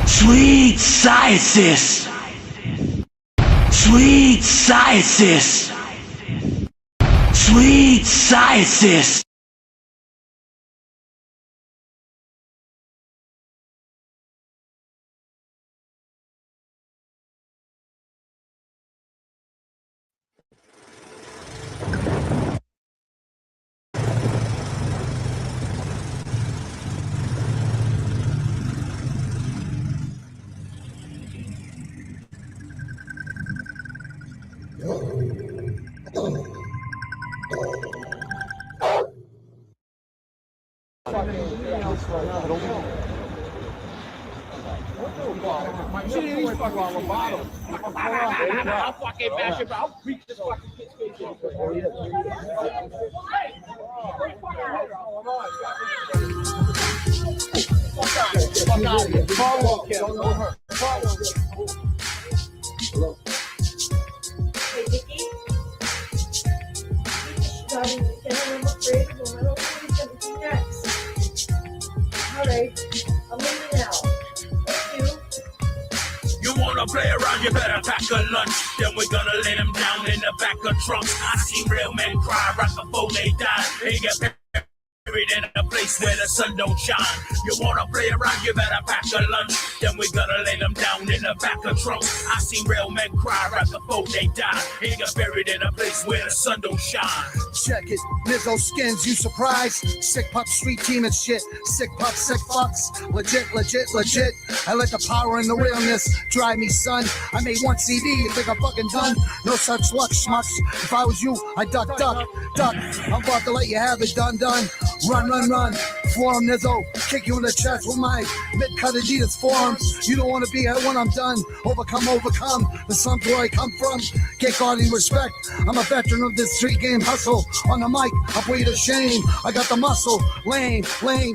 Sweet sciences. Sweet sciences. Sweet sciences. I'll fucking bash it, but I'll beat this fucking kid's face in. Fuck out of here. Follow him, kid. Don't hurt. Follow him. Hey, Vicky? Starting again, I'm afraid of him. I don't know what he's going to do next. All right, I'm leaving now. Thank you. You wanna play around, you better pack a lunch. Then we're gonna lay them down in the back of trunks. I seen real men cry right before they die. They get buried in a place where the sun don't shine. You wanna play around, you better pack a lunch. Then we're gonna lay them down in the back of trunks. I seen real men cry right before they die. They get buried in a place where the sun don't shine. Check it, Lizzo skins, you surprised? Sick pup, street team and shit. Sick pup, sick fucks. Legit, legit, legit. I let the power and the realness drive me, son. I made one CD, you think I'm fucking done? No such luck, schmucks. If I was you, I'd duck. I'm about to let you have it, done. Run. Form Nizzo, kick you in the chest with my mid-cut Adidas forms. You don't want to be here when I'm done. Overcome. The sun's where I come from. Get guarding respect. I'm a veteran of this street game hustle. On the mic, I put you to shame. I got the muscle. Lame,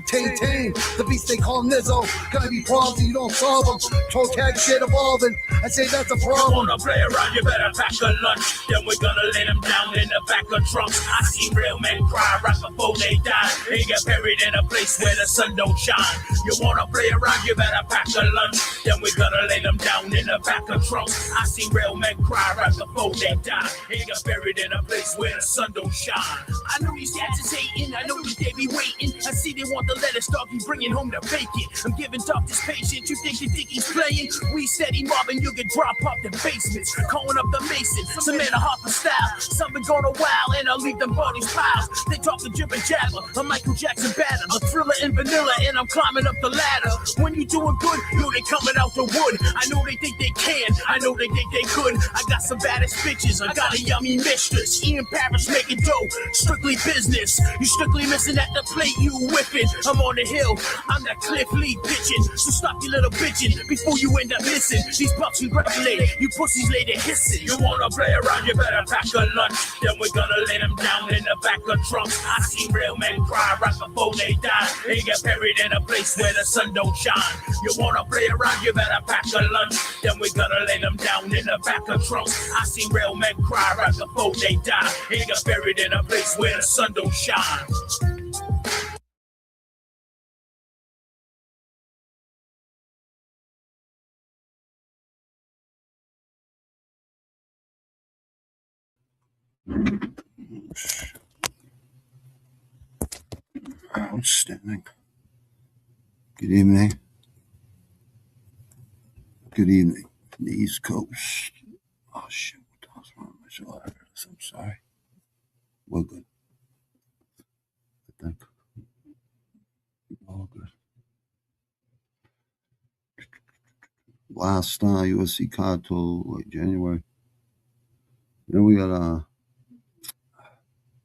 tame. The beast they call Nizzo. Gonna be problems and you don't solve them. Toe tag shit evolving. I say that's a You problem. wanna play around, you better pack a lunch. Then we're gonna lay them down in the back of trunks. I seen real men cry right before they die. They get buried in a place where the sun don't shine. You wanna play around, you better pack a lunch. Then we're gonna lay them down in the back of trunks. I seen real men cry right before they die. They get buried in a place where the sun don't shine. I know these cats is hating, I know that they be waiting. I see they want the lettuce, dog, be bringing home the bacon. I'm giving doctors patience, you think he's playing? We steady mobbing, you can drop up the basements. Calling up the mason, Samantha Harper style. Some been going a while and I'll leave them bodies piles. They talk the jibber jabber, a Michael Jackson batter, a Thriller and Vanilla, and I'm climbing up the ladder. When you doing good, you they coming out the wood. I know they think they can, I know they think they could. I got some baddest bitches, I got a yummy mistress. Ian Paris making dough, strictly business. You strictly missing at the plate, you whipping. I'm on the hill, I'm that Cliff Lee bitchin'. So stop your little bitchin' before you end up missing. These bucks congratulate, you pussies later hissing. You wanna play around, you better pack a lunch. Then we're gonna lay them down in the back of trunks. I seen real men cry right before they die. They get buried in a place where the sun don't shine. You wanna play around, you better pack a lunch. Then we're gonna lay them down in the back of trunks. I seen real men cry right before they die. They get buried in a place where the sun don't shine. Outstanding. Good evening. Good evening from the East Coast. Oh shit, what the hell's wrong with my shoulder? I'm sorry. We're good. I think. All good. Last UFC card till like January. You know, we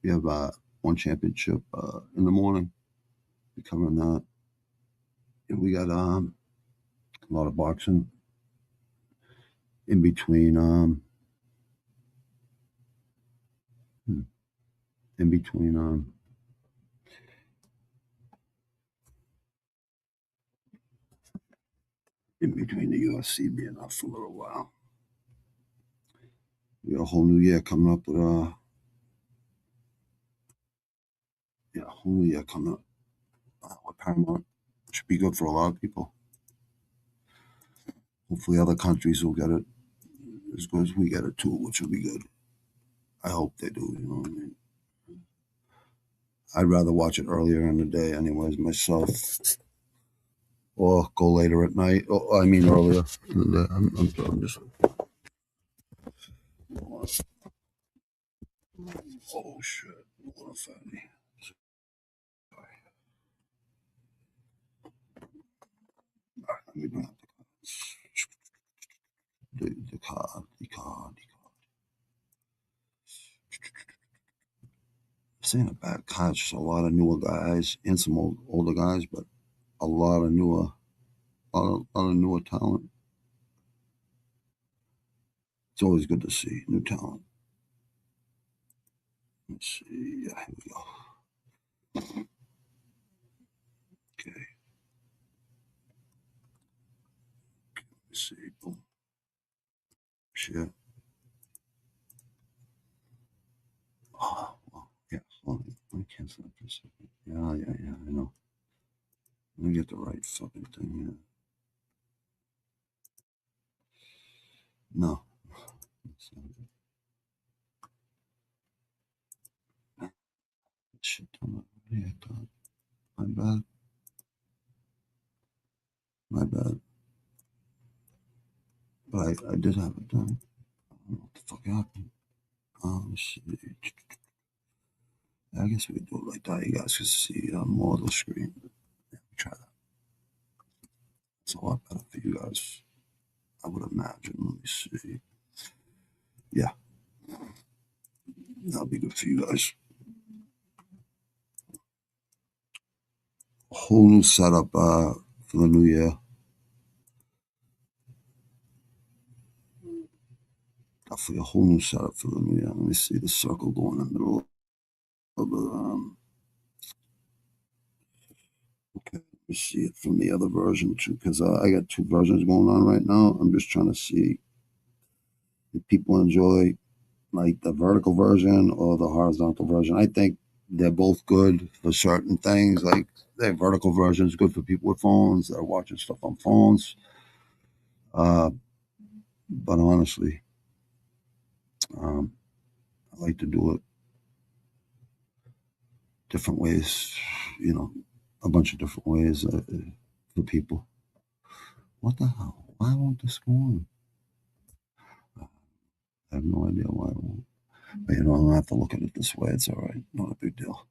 have one championship in the morning. We're covering that. And we got a lot of boxing in between the UFC being up for a little while. We got a whole new year coming up with with Paramount. Should be good for a lot of people. Hopefully other countries will get it as good as we get it too, which will be good. I hope they do, you know what I mean? I'd rather watch it earlier in the day anyways myself, or go later at night. I mean earlier in the day. I'm just... Oh shit, what a fatty. Let me bring up the card. This ain't a bad card. It's just a lot of newer guys and some older guys, but a lot of newer talent. It's always good to see new talent. Let's see. Yeah, here we go. Okay. Let's see. Boom. Shit. Oh, well, yeah. Let me cancel that for a second. Yeah, I know. Let me get the right fucking thing here. No. That's not it. Shit, I thought. My bad. But I did have it done. I don't know what the fuck happened. Let's see. I guess we could do it like that. You guys can see more of the screen. Yeah, try that. It's a lot better for you guys, I would imagine. Let me see. Yeah, that'll be good for you guys. A whole new setup for the new year. Definitely a whole new setup for the new year. Let me see the circle going in the middle of the. Okay, let me see it from the other version too, because I got two versions going on right now. I'm just trying to see if people enjoy like the vertical version or the horizontal version. I think they're both good for certain things. Like the vertical version is good for people with phones that are watching stuff on phones. But honestly, I like to do it different ways, a bunch of different ways for people. What the hell? Why won't this go on? I have no idea why it won't. But I don't have to look at it this way. It's all right. Not a big deal.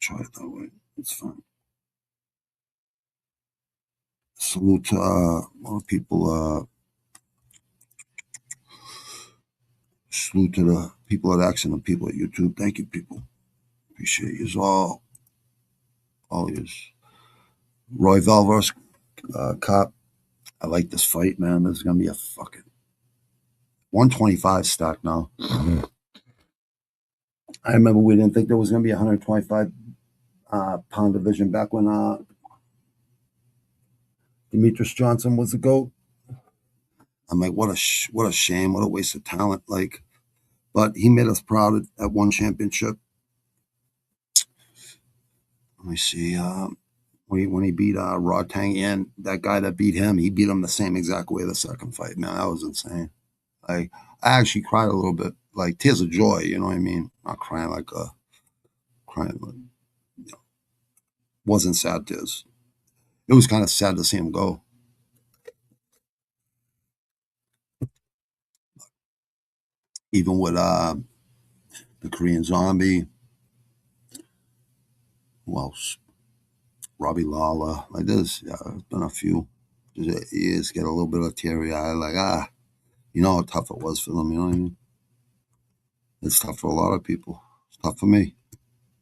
Try it that way. It's fine. Salute to all the people. Salute to the people at X and the people at YouTube. Thank you, people. Appreciate you all. All yours. Royval versus Kape. I like this fight, man. This is gonna be a fucking 125 stock now. I remember we didn't think there was gonna be a 125 pound division back when Demetrius Johnson was the GOAT. I'm like, what a shame, what a waste of talent. Like, but he made us proud at one championship. Let me see. When he beat Rod Tang, and that guy that beat him, he beat him the same exact way the second fight. Man, that was insane. Like, I actually cried a little bit, like tears of joy. You know what I mean? Not crying like wasn't sad tears. It was kind of sad to see him go. Even with the Korean Zombie, who else? Robbie Lawler. Like this, yeah, there's been a few. You just get a little bit of teary eye, like you know how tough it was for them. You know what I mean? It's tough for a lot of people. It's tough for me.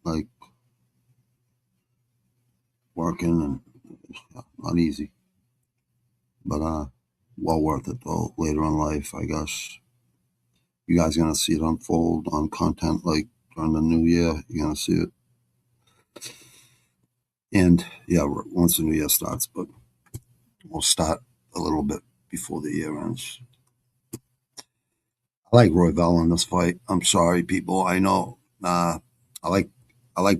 Like working and not easy, but well worth it though. Later in life, I guess you guys are gonna see it unfold on content like during the new year. You're gonna see it, and yeah, once the new year starts, but we'll start a little bit before the year ends. I like Royval in this fight. I'm sorry, people. I know. I like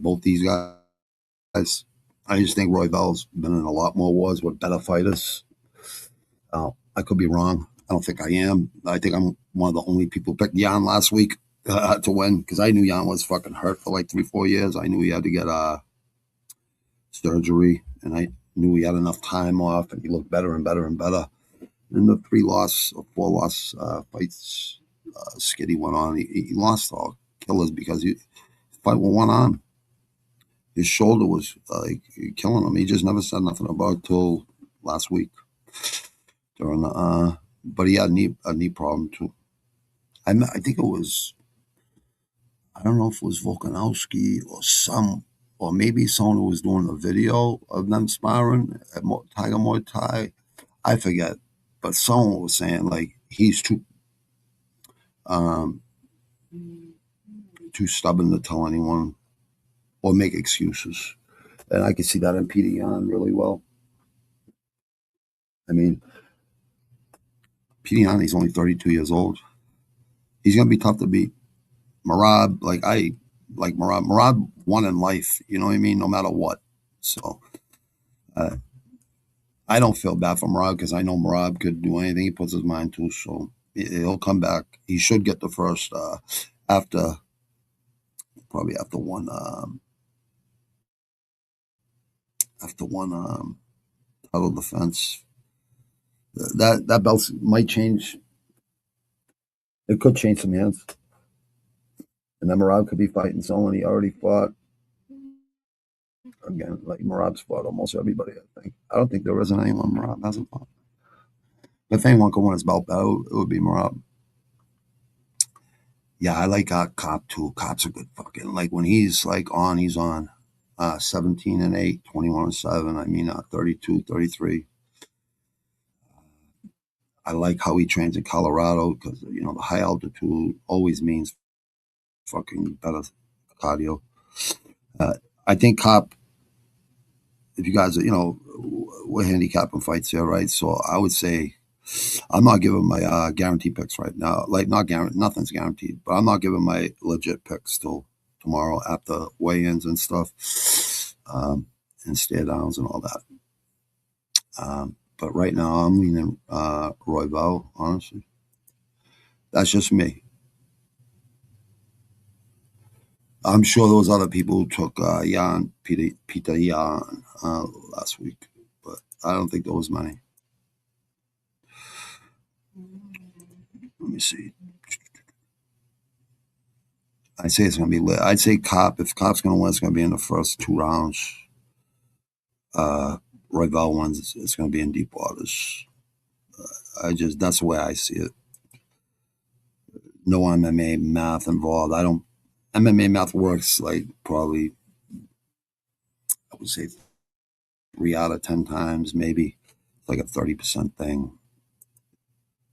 both these guys. I just think Royval's been in a lot more wars with better fighters. I could be wrong. I don't think I am. I think I'm one of the only people who picked Jan last week to win because I knew Jan was fucking hurt for like 3-4 years. I knew he had to get surgery, and I knew he had enough time off, and he looked better and better and better. And the 4 loss fights Skitty went on, he lost all killers because he fight with one arm. His shoulder was like killing him. He just never said nothing about it till last week during the. But he had a knee problem too. I think it was. I don't know if it was Volkanovski or maybe someone who was doing a video of them sparring at Tiger Muay Thai. I forget, but someone was saying like he's um, too stubborn to tell anyone or make excuses, and I can see that in Peter Yan really well. I mean, Peter Yan, he's only 32 years old. He's gonna be tough to beat. Marab, I like Marab. Marab won in life, you know what I mean, no matter what. So I don't feel bad for Marab because I know Marab could do anything he puts his mind to. So he'll come back. He should get the first after probably after one title defense. That belt might change. It could change some hands. And then Marab could be fighting someone he already fought. Again, like Marab's fought almost everybody, I think. I don't think there isn't anyone Marab hasn't fought. If anyone could win his belt battle, it would be Marab. Yeah, I like Kape too. Kape's a good fucking, like when he's like on, he's on. 17-8, 21-7. I mean, 32, 33. I like how he trains in Colorado because, you know, the high altitude always means fucking better cardio. I think Kape, if you guys, you know, we're handicapping fights here, right? So I would say I'm not giving my guarantee picks right now. Like, nothing's guaranteed, but I'm not giving my legit picks till tomorrow after weigh-ins and stuff, and stare downs and all that. But right now I'm leaning Royval, honestly. That's just me. I'm sure there was other people who took Peter Yan last week, but I don't think there was many. Let me see. I'd say it's going to be lit. I'd say Kape. If Kape's going to win, it's going to be in the first 2 rounds. Royval wins. It's going to be in deep waters. That's the way I see it. No MMA math involved. MMA math works like probably, I would say 3 out of 10 times, maybe. It's like a 30% thing.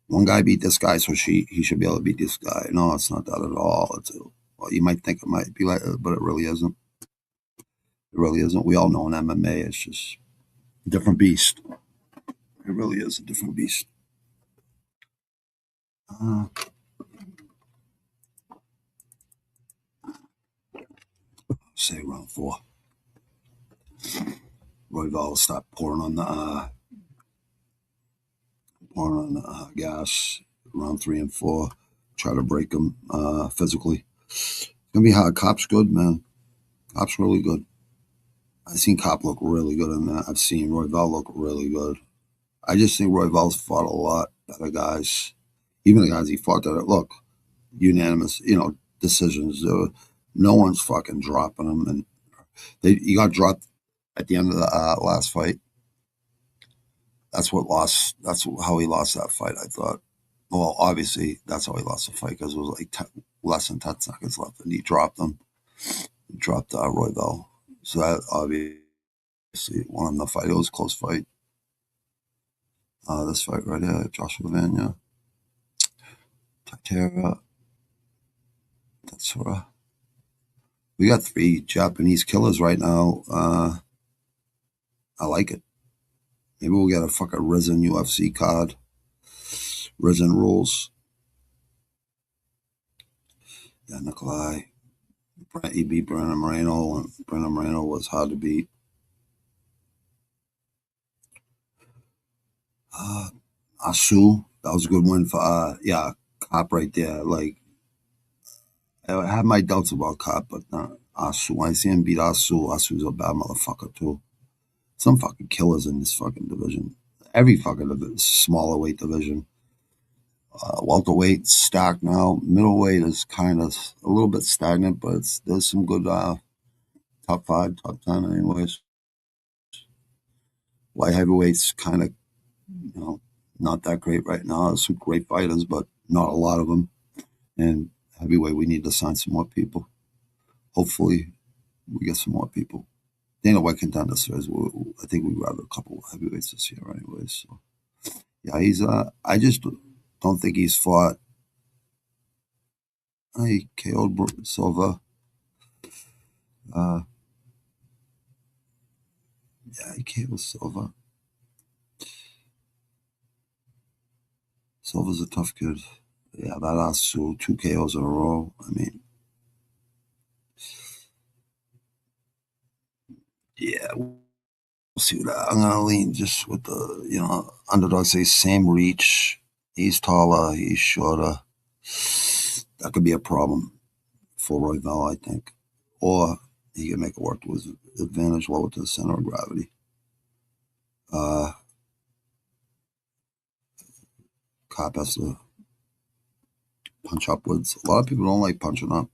One guy beat this guy, so he should be able to beat this guy. No, it's not that at all. Well, you might think it might be like, but it really isn't. It really isn't. We all know in MMA, it's just a different beast. It really is a different beast. Say round 4. Royval will stop pouring on the gas. Round 3 and 4, try to break him physically. It's gonna be hard. Kape's good, man. Kape's really good. I've seen Kape look really good in that. I've seen Royval look really good. I just think Royval's fought a lot better guys. Even the guys he fought that look unanimous, you know, decisions. No one's fucking dropping him, and he got dropped at the end of the last fight. That's how he lost that fight, I thought. Well, obviously, that's how he lost the fight because it was like less than 10 seconds left, and he dropped him. He dropped Royval. So that obviously won him the fight. It was a close fight. This fight right here, Joshua Vanya, Tatera, Tatsura. We got 3 Japanese killers right now. I like it. Maybe we'll get a fucking Risen UFC card. Risen rules. Yeah, Nikolai. He beat Brandon Moreno, and Brandon Moreno was hard to beat. Asu, that was a good win for Kape right there. Like I have my doubts about Kape, but Asu. When I see him beat Asu's a bad motherfucker too. Some fucking killers in this fucking division. Every fucking smaller weight division. Welterweight stacked now. Middleweight is kind of a little bit stagnant, but there's some good top 5, top 10 anyways. Light heavyweights kind of, not that great right now. There's some great fighters, but not a lot of them. And heavyweight, we need to sign some more people. Hopefully, we get some more people. Dana White contender says, I think we grab a couple of heavyweights this year anyways. So, yeah, he's, I just don't think he's fought. He KO'd Silva. He KO'd Silva. Silva's a tough kid. Yeah, that Asu, 2 KOs in a row. I mean, yeah, we'll see what I'm going to lean just with the, underdog say same reach. He's taller, he's shorter. That could be a problem for Royval, I think. Or he can make it work to his advantage lower to the center of gravity. Kape has to punch upwards. A lot of people don't like punching up.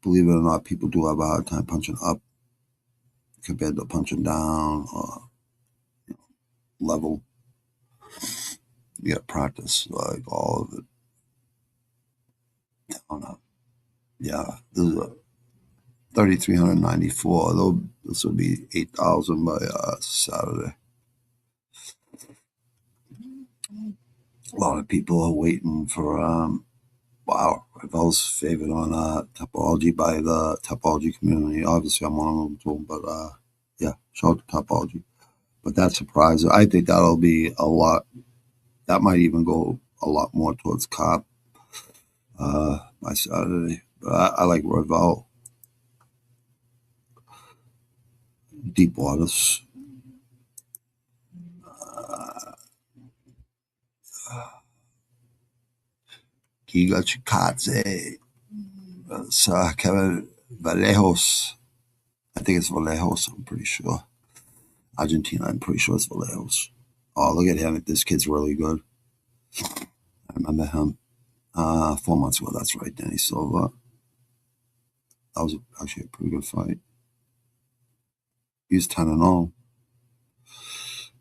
Believe it or not, people do have a hard time punching up compared to punching down or level. You got to practice like all of it. Down up. Yeah, this is a 3,394. Though this will be 8,000 by Saturday. A lot of people are waiting for wow, Royval's favored on Topology by the Topology community. Obviously, I'm one of them too, but yeah, shout out to Topology. But that surprise, I think that'll be a lot. That might even go a lot more towards Kape by Saturday. But I like Royval. Deep waters. Giga Chikadze. Kevin Vallejos. I think it's Vallejos, I'm pretty sure. Argentina, I'm pretty sure it's Vallejos. Oh, look at him. This kid's really good. I remember him 4 months ago. That's right, Danny Silva. That was actually a pretty good fight. He was 10-0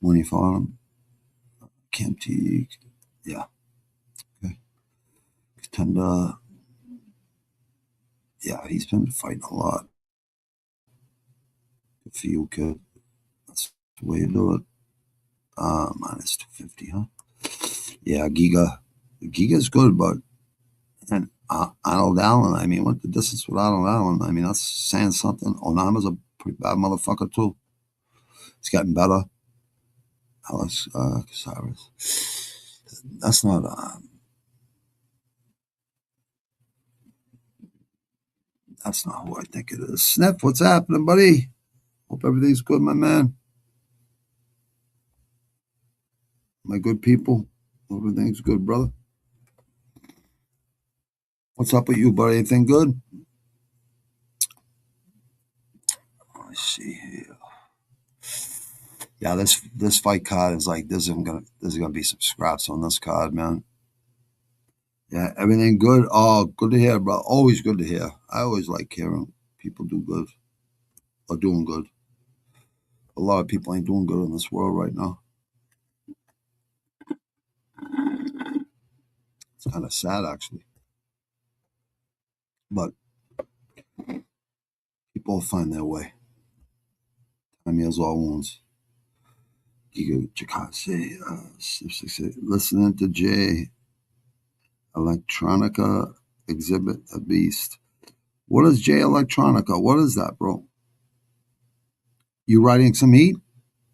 when he fought him. Cam Teague. Yeah. Okay. Contender. Yeah, he's been fighting a lot. Good for you, kid. That's the way you do it. Minus 250, huh? Yeah, Giga. Giga's good, but and Arnold Allen, I mean, what the distance with Arnold Allen? I mean, that's saying something. Onama's a pretty bad motherfucker, too. He's getting better. Alex Casares. That's not who I think it is. Sniff, what's happening, buddy? Hope everything's good, my man. My good people. Hope everything's good, brother. What's up with you, buddy? Anything good? Let's see here. Yeah, this fight card is like there's gonna be some scraps on this card, man. Yeah, everything good? Oh, good to hear, bro. Always good to hear. I always like hearing people do good or doing good. A lot of people ain't doing good in this world right now. It's kind of sad, actually. But people will find their way. Time heals all wounds. Listening to Jay Electronica exhibit a beast. What is Jay Electronica? What is that, bro? You riding some heat?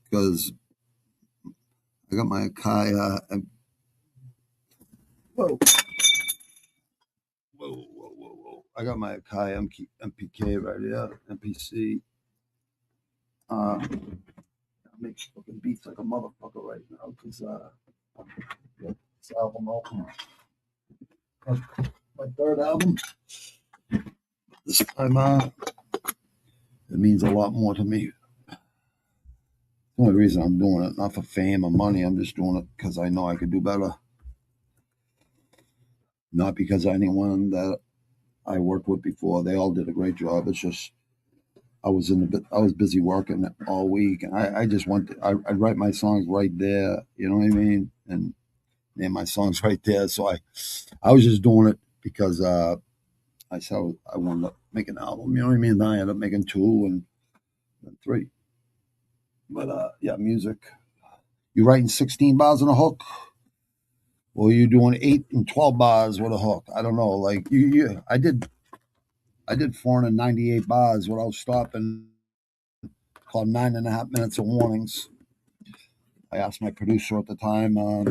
Because I got my Kaya. Whoa. I got my Akai MPK right here, MPC. fucking beats like a motherfucker right now because this album out. My third album. This time, it means a lot more to me. The only reason I'm doing it, not for fame or money, I'm just doing it because I know I could do better. Not because anyone that I worked with before, they all did a great job. It's just I was busy working all week, and I just I'd write my songs right there. You know what I mean? And name my songs right there. So I was just doing it because I said I wanted to make an album. You know what I mean? And I ended up making 2 and 3. But yeah, music. You writing 16 bars on a hook, or you doing 8 and 12 bars with a hook? I don't know. Like I did 498 bars without stopping, called 9.5 minutes of warnings. I asked my producer at the time, who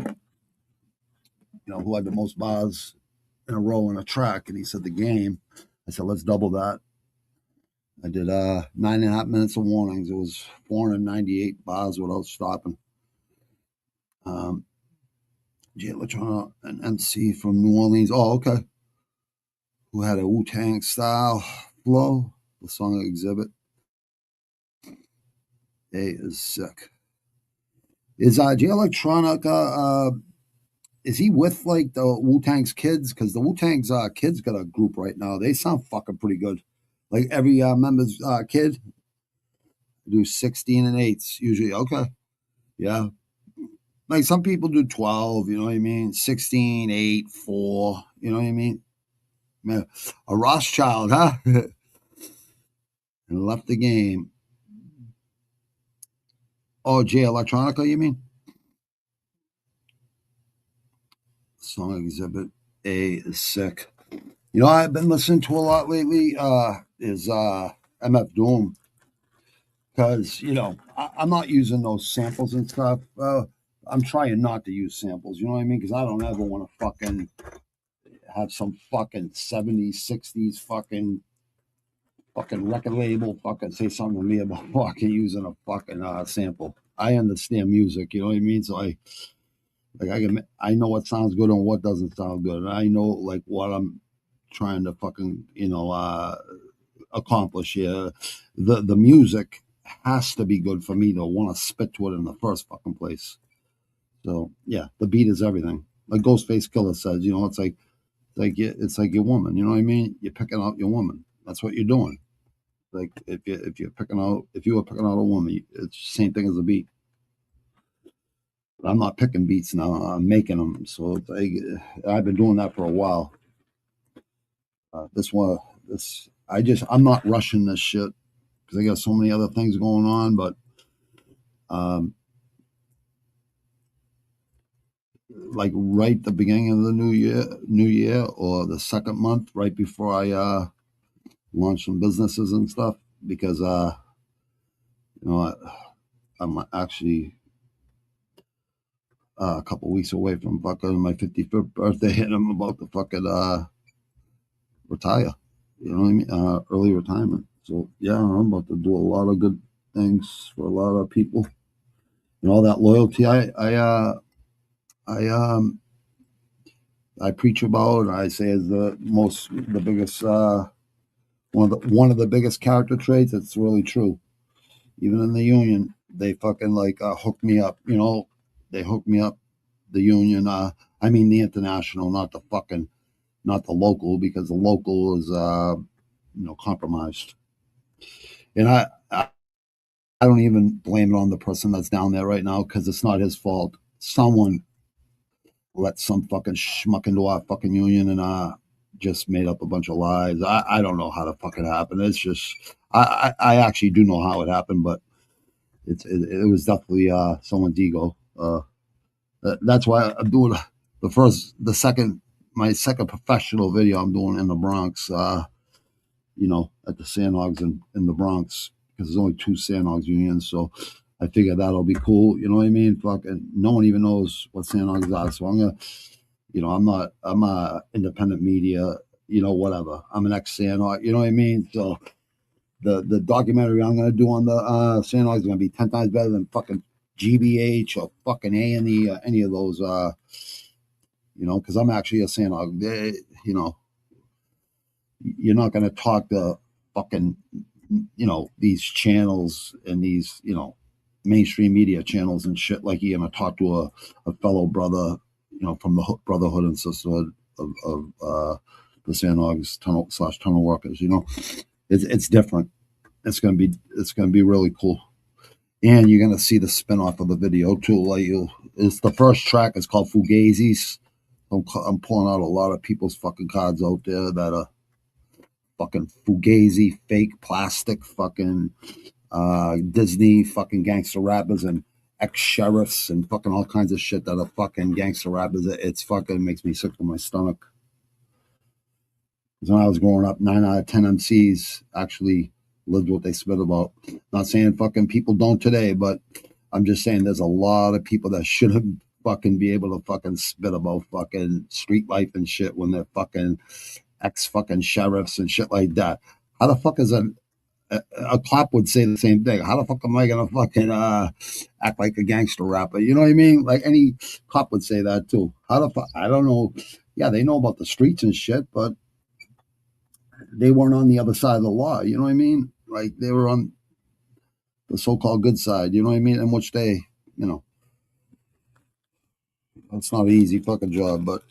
had the most bars in a row in a track, and he said The Game. I said, let's double that. I did 9.5 minutes of warnings. It was 498 bars without stopping. Jay Electronica, an MC from New Orleans. Oh, okay. Who had a Wu-Tang style flow. The song Exhibit. A is sick. Is Jay Electronica, is he with like the Wu-Tang's kids? Because the Wu-Tang's kids got a group right now. They sound fucking pretty good. Like every member's kid do 16 and 8s usually. Okay. Yeah. Like some people do 12, you know what I mean? 16, 8, 4, you know what I mean? Man, a Rothschild, huh? And left the game. Oh, Jay Electronica, you mean? Song Exhibit A is sick. You know, I've been listening to a lot lately is MF Doom. Because, I'm not using those samples and stuff. I'm trying not to use samples, you know what I mean? Because I don't ever want to fucking have some fucking 70s, 60s fucking record label fucking say something to me about fucking using a fucking sample. I understand music, you know what I mean? So I know what sounds good and what doesn't sound good. And I know like what I'm trying to fucking, accomplish here. The music has to be good for me to want to spit to it in the first fucking place. So yeah, the beat is everything. Like Ghostface Killer says, it's like your woman. You know what I mean? You're picking out your woman. That's what you're doing. Like if you were picking out a woman, it's the same thing as a beat. But I'm not picking beats now. I'm making them. So it's like, I've been doing that for a while. I'm not rushing this shit because I got so many other things going on. But like right at the beginning of the new year, or the second month, right before I launch some businesses and stuff, because I'm actually a couple weeks away from fucking my 55th birthday, and I'm about to fucking retire. You know what I mean? Early retirement. So yeah, I'm about to do a lot of good things for a lot of people. And all that loyalty I preach about, I say is the biggest one of the biggest character traits. It's really true. Even in the union, they fucking like hook me up. They hook me up. The union, I mean the international, not the local, because the local is compromised. And I don't even blame it on the person that's down there right now, because it's not his fault. Someone let some fucking schmuck into our fucking union and just made up a bunch of lies. I don't know how the fuck it happened. It's just I actually do know how it happened, but it was definitely someone's ego. That's why I'm doing my second professional video I'm doing in the Bronx. At the Sandhogs in the Bronx, because there's only 2 Sandhogs unions, so I figure that'll be cool. You know what I mean? Fucking no one even knows what Sandhogs are, so I'm gonna, I'm a independent media, whatever. I'm an ex-Sandhog, you know what I mean? So the documentary I'm gonna do on the Sandhogs is gonna be 10 times better than fucking GBH or fucking A&E or any of those, because I'm actually a Sandhog. You're not going to talk to fucking, these channels and these, mainstream media channels and shit like you're going to talk to a fellow brother, from the brotherhood and sisterhood of the Sandhogs tunnel workers. It's different. It's gonna be really cool, and you're gonna see the spin-off of the video too. It's the first track. It's called Fugazis. I'm pulling out a lot of people's fucking cards out there that are fucking Fugazi, fake plastic, fucking Disney, fucking gangster rappers and ex-sheriffs and fucking all kinds of shit that are fucking gangster rappers. It's fucking makes me sick to my stomach. Because when I was growing up, 9 out of 10 MCs actually lived what they spit about. Not saying fucking people don't today, but I'm just saying there's a lot of people that shouldn't fucking be able to fucking spit about fucking street life and shit when they're fucking ex-fucking sheriffs and shit like that. How the fuck is a cop would say the same thing? How the fuck am I gonna fucking act like a gangster rapper? You know what I mean? Like any cop would say that too. How the fuck? I don't know. Yeah, they know about the streets and shit, but they weren't on the other side of the law. You know what I mean? Like they were on the so-called good side. You know what I mean? In which they, it's not an easy fucking job, but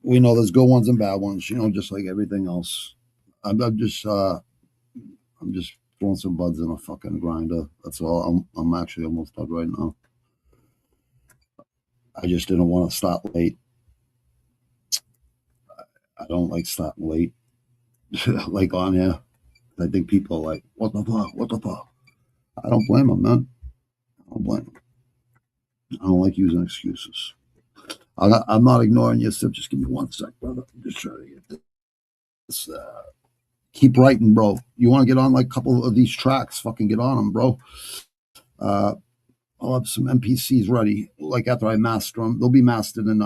we know there's good ones and bad ones. Just like everything else. I'm just throwing some buds in a fucking grinder. That's all. I'm actually almost done right now. I just didn't want to start late. I don't like starting late. Like on here. I think people are like, what the fuck? What the fuck? I don't blame them, man. I don't blame them. I don't like using excuses. I'm not ignoring you, Sip. Just give me 1 sec, brother. I'm just trying to get this. Keep writing, bro. You want to get on like a couple of these tracks? Fucking get on them, bro. I'll have some MPCs ready. Like after I master them, they'll be mastered in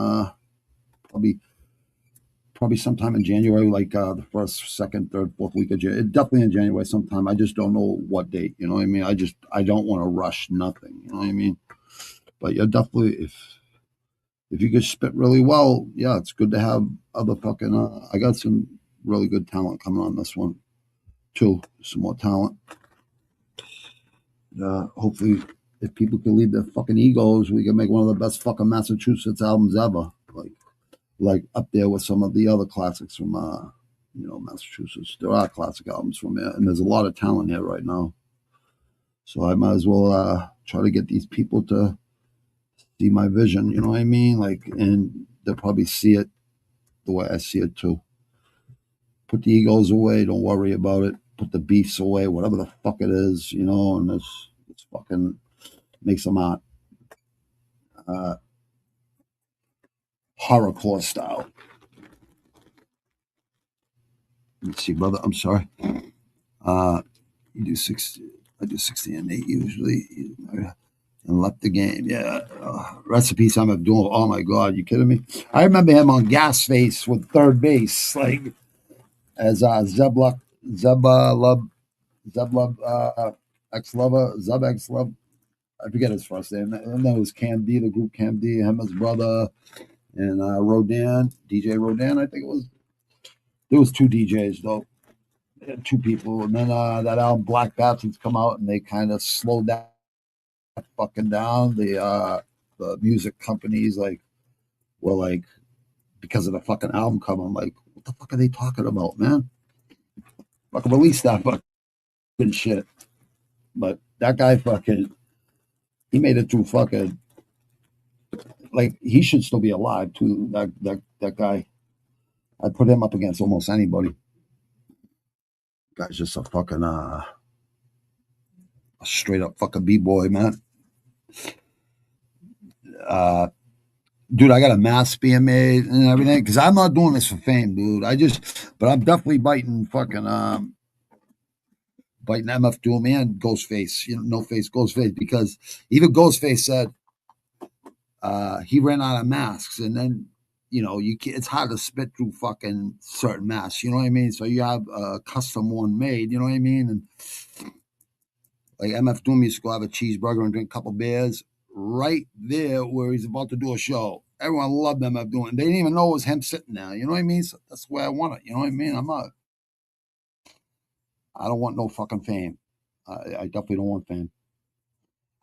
probably sometime in January, like the first, second, third, fourth week of January. Definitely in January sometime. I just don't know what date. You know what I mean? I don't want to rush nothing. You know what I mean? But yeah, definitely if you could spit really well, yeah, it's good to have other fucking. I got some really good talent coming on this one too. Some more talent. Hopefully, if people can leave their fucking egos, we can make one of the best fucking Massachusetts albums ever. Like up there with some of the other classics from Massachusetts. There are classic albums from there, and there's a lot of talent here right now. So I might as well try to get these people to see my vision. You know what I mean? And they'll probably see it the way I see it too. Put the egos away. Don't worry about it. Put the beefs away. Whatever the fuck it is, and let's fucking make some art. Horrorcore style. Let's see, brother. I'm sorry. You do 60. I do 60 and 8 usually. And left the game. Yeah. Recipes I'm doing. Oh my God. You kidding me? I remember him on Gas Face with third base, as Zeb ex-lover, Zeb ex-love. I forget his first name. And then it was Cam D, the group Cam D, him, his brother, and Rodan, DJ Rodan, I think it was. There was 2 DJs though, 2 people, and then that album Black Bastards come out, and they kind of slowed that fucking down. The music companies were because of the fucking album cover. I'm like, what the fuck are they talking about, man? Fucking release that fucking shit. But that guy he made it through fucking. He should still be alive too. That guy. I'd put him up against almost anybody. Guy's just a fucking a straight up fucking b-boy, man. Dude, I got a mask being made and everything because I'm not doing this for fame, dude. But I'm definitely biting MF Doom and Ghostface. No Face, Ghostface, because even Ghostface said he ran out of masks, and then it's hard to spit through fucking certain masks. You know what I mean? So you have a custom one made. You know what I mean? And like MF Doom used to go have a cheeseburger and drink a couple beers, right there where he's about to do a show. Everyone loved him at doing. They didn't even know it was him sitting there. You know what I mean? So that's the way I want it. You know what I mean? I don't want no fucking fame. I definitely don't want fame.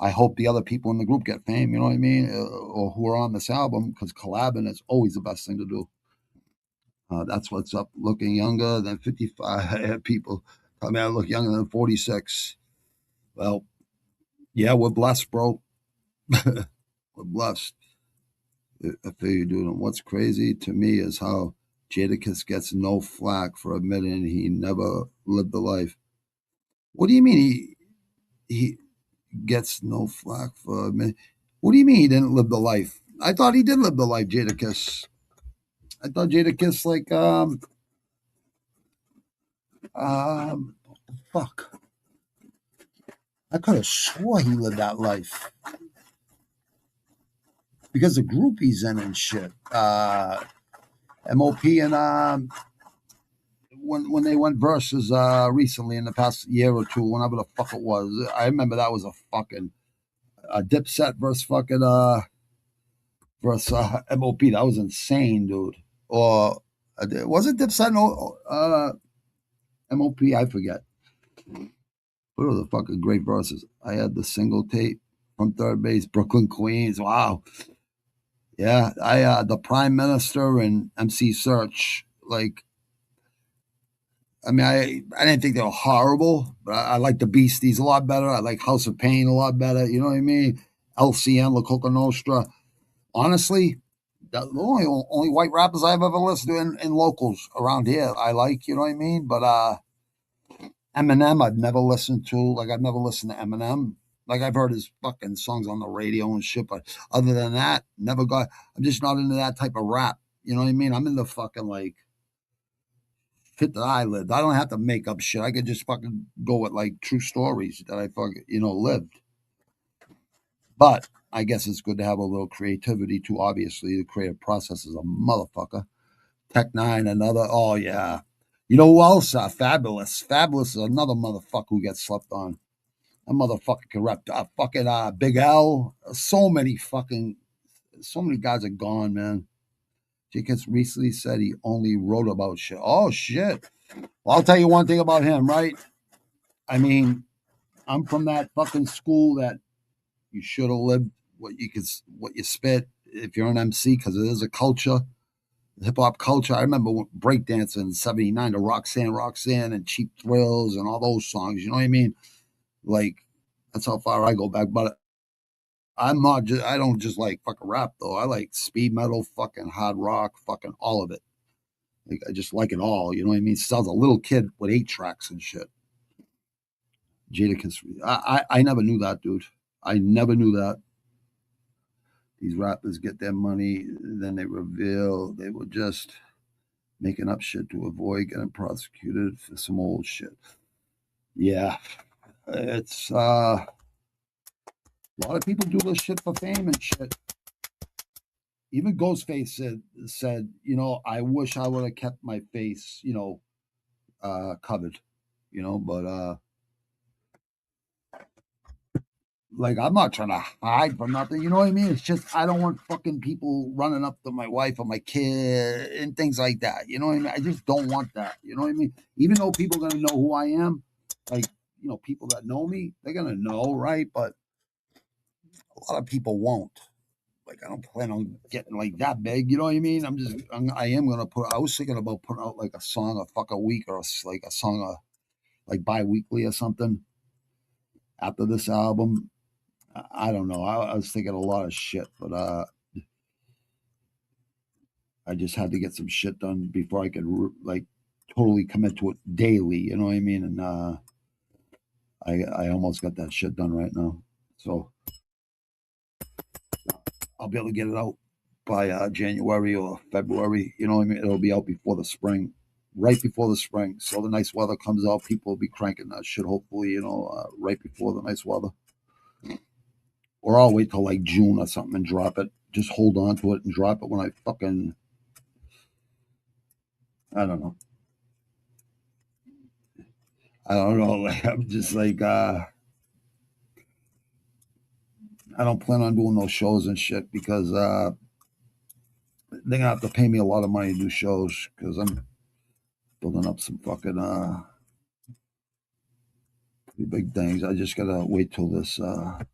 I hope the other people in the group get fame. You know what I mean? Or who are on this album, because collabing is always the best thing to do. That's what's up. Looking younger than 55. I had people tell me I look younger than 46. Well, yeah, we're blessed, bro. We're blessed. I figure, dude, what's crazy to me is how Jadakiss gets no flack for admitting he never lived the life. What do you mean he gets no flack for admitting? What do you mean he didn't live the life? I thought he did live the life, Jadakiss. I thought Jadakiss fuck. I could have swore he lived that life. Because the group he's in and shit. MOP and when they went versus recently in the past year or two, whenever the fuck it was, I remember that was a fucking Dipset versus fucking versus MOP. That was insane, dude. Or was it Dipset? No, MOP. I forget. What are the fucking great verses? I had the single tape from Third Base, Brooklyn, Queens. Wow. Yeah, the Prime Minister and MC Search. Like, I mean, I didn't think they were horrible, but I like the Beasties a lot better. I like House of Pain a lot better. You know what I mean? LCN, La Coca Nostra. Honestly, the only white rappers I've ever listened to in locals around here, I like. You know what I mean? But Eminem, I've never listened to. Like, I've never listened to Eminem. Like, I've heard his fucking songs on the radio and shit, but other than that, never got. I'm just not into that type of rap. You know what I mean? I'm into fucking like shit that I lived. I don't have to make up shit. I could just fucking go with like true stories that I fucking lived. But I guess it's good to have a little creativity too. Obviously, the creative process is a motherfucker. Tech Nine, another. Oh yeah. You know who else? Fabulous. Fabulous is another motherfucker who gets slept on. That motherfucker can rap. Fucking Big L. So many guys are gone, man. Jenkins recently said he only wrote about shit. Oh shit. Well, I'll tell you one thing about him, right? I mean, I'm from that fucking school that you should have lived what you spit if you're an MC, because it is a culture, hip hop culture. I remember breakdancing in '79 to Roxanne, and Cheap Thrills and all those songs. You know what I mean? Like, that's how far I go back. But I don't just like fucking rap though. I like speed metal, fucking hard rock, fucking all of it. Like, I just like it all. You know what I mean? Since I was a little kid with 8 tracks and shit. Jadakiss. I never knew that, dude. I never knew that. These rappers get their money, then they reveal they were just making up shit to avoid getting prosecuted for some old shit. Yeah. It's a lot of people do this shit for fame and shit. Even Ghostface said, I wish I would have kept my face, covered, but like, I'm not trying to hide from nothing. You know what I mean? It's just I don't want fucking people running up to my wife or my kid and things like that. You know what I mean? I just don't want that. You know what I mean? Even though people are gonna know who I am, like, people that know me, they're gonna know, right? But a lot of people won't. Like, I don't plan on getting like that big. You know what I mean? I am gonna I was thinking about putting out like a song a fuck a week, or like a song like bi-weekly or something after this album. I don't know. I was thinking a lot of shit, but I just had to get some shit done before I could like totally commit to it daily. You know what I mean? And I almost got that shit done right now, so I'll be able to get it out by January or February. You know what I mean? It'll be out before the spring, right before the spring. So the nice weather comes out, people will be cranking that shit. Hopefully, right before the nice weather. Or I'll wait till like June or something and drop it. Just hold on to it and drop it when I fucking, I don't know. Like, I'm just like, I I don't plan on doing those shows and shit because they're gonna have to pay me a lot of money to do shows because I'm building up some fucking pretty big things. I just gotta wait till this a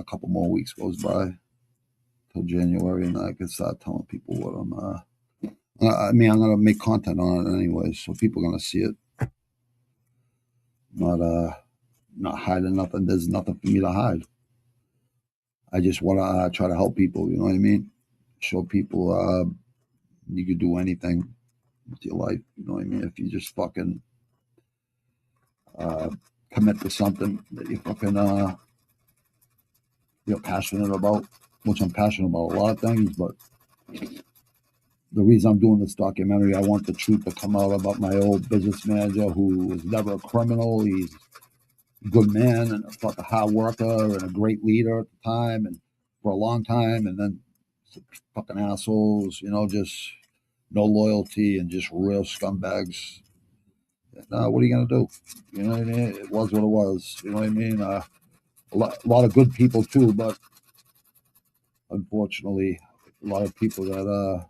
couple more weeks goes by till January, and I can start telling people what I'm. I mean, I'm gonna make content on it anyway, so people are gonna see it. Not hiding nothing. There's nothing for me to hide. I just want to try to help people. You know what I mean? Show people you could do anything with your life. You know what I mean? If you just fucking commit to something that you fucking you're passionate about, which I'm passionate about a lot of things, but the reason I'm doing this documentary, I want the truth to come out about my old business manager who was never a criminal. He's a good man and a fucking hard worker and a great leader at the time and for a long time, and then fucking assholes, you know, just no loyalty and just real scumbags. What are you gonna do? You know what I mean? It was what it was. You know what I mean? A lot of good people too, but unfortunately, a lot of people that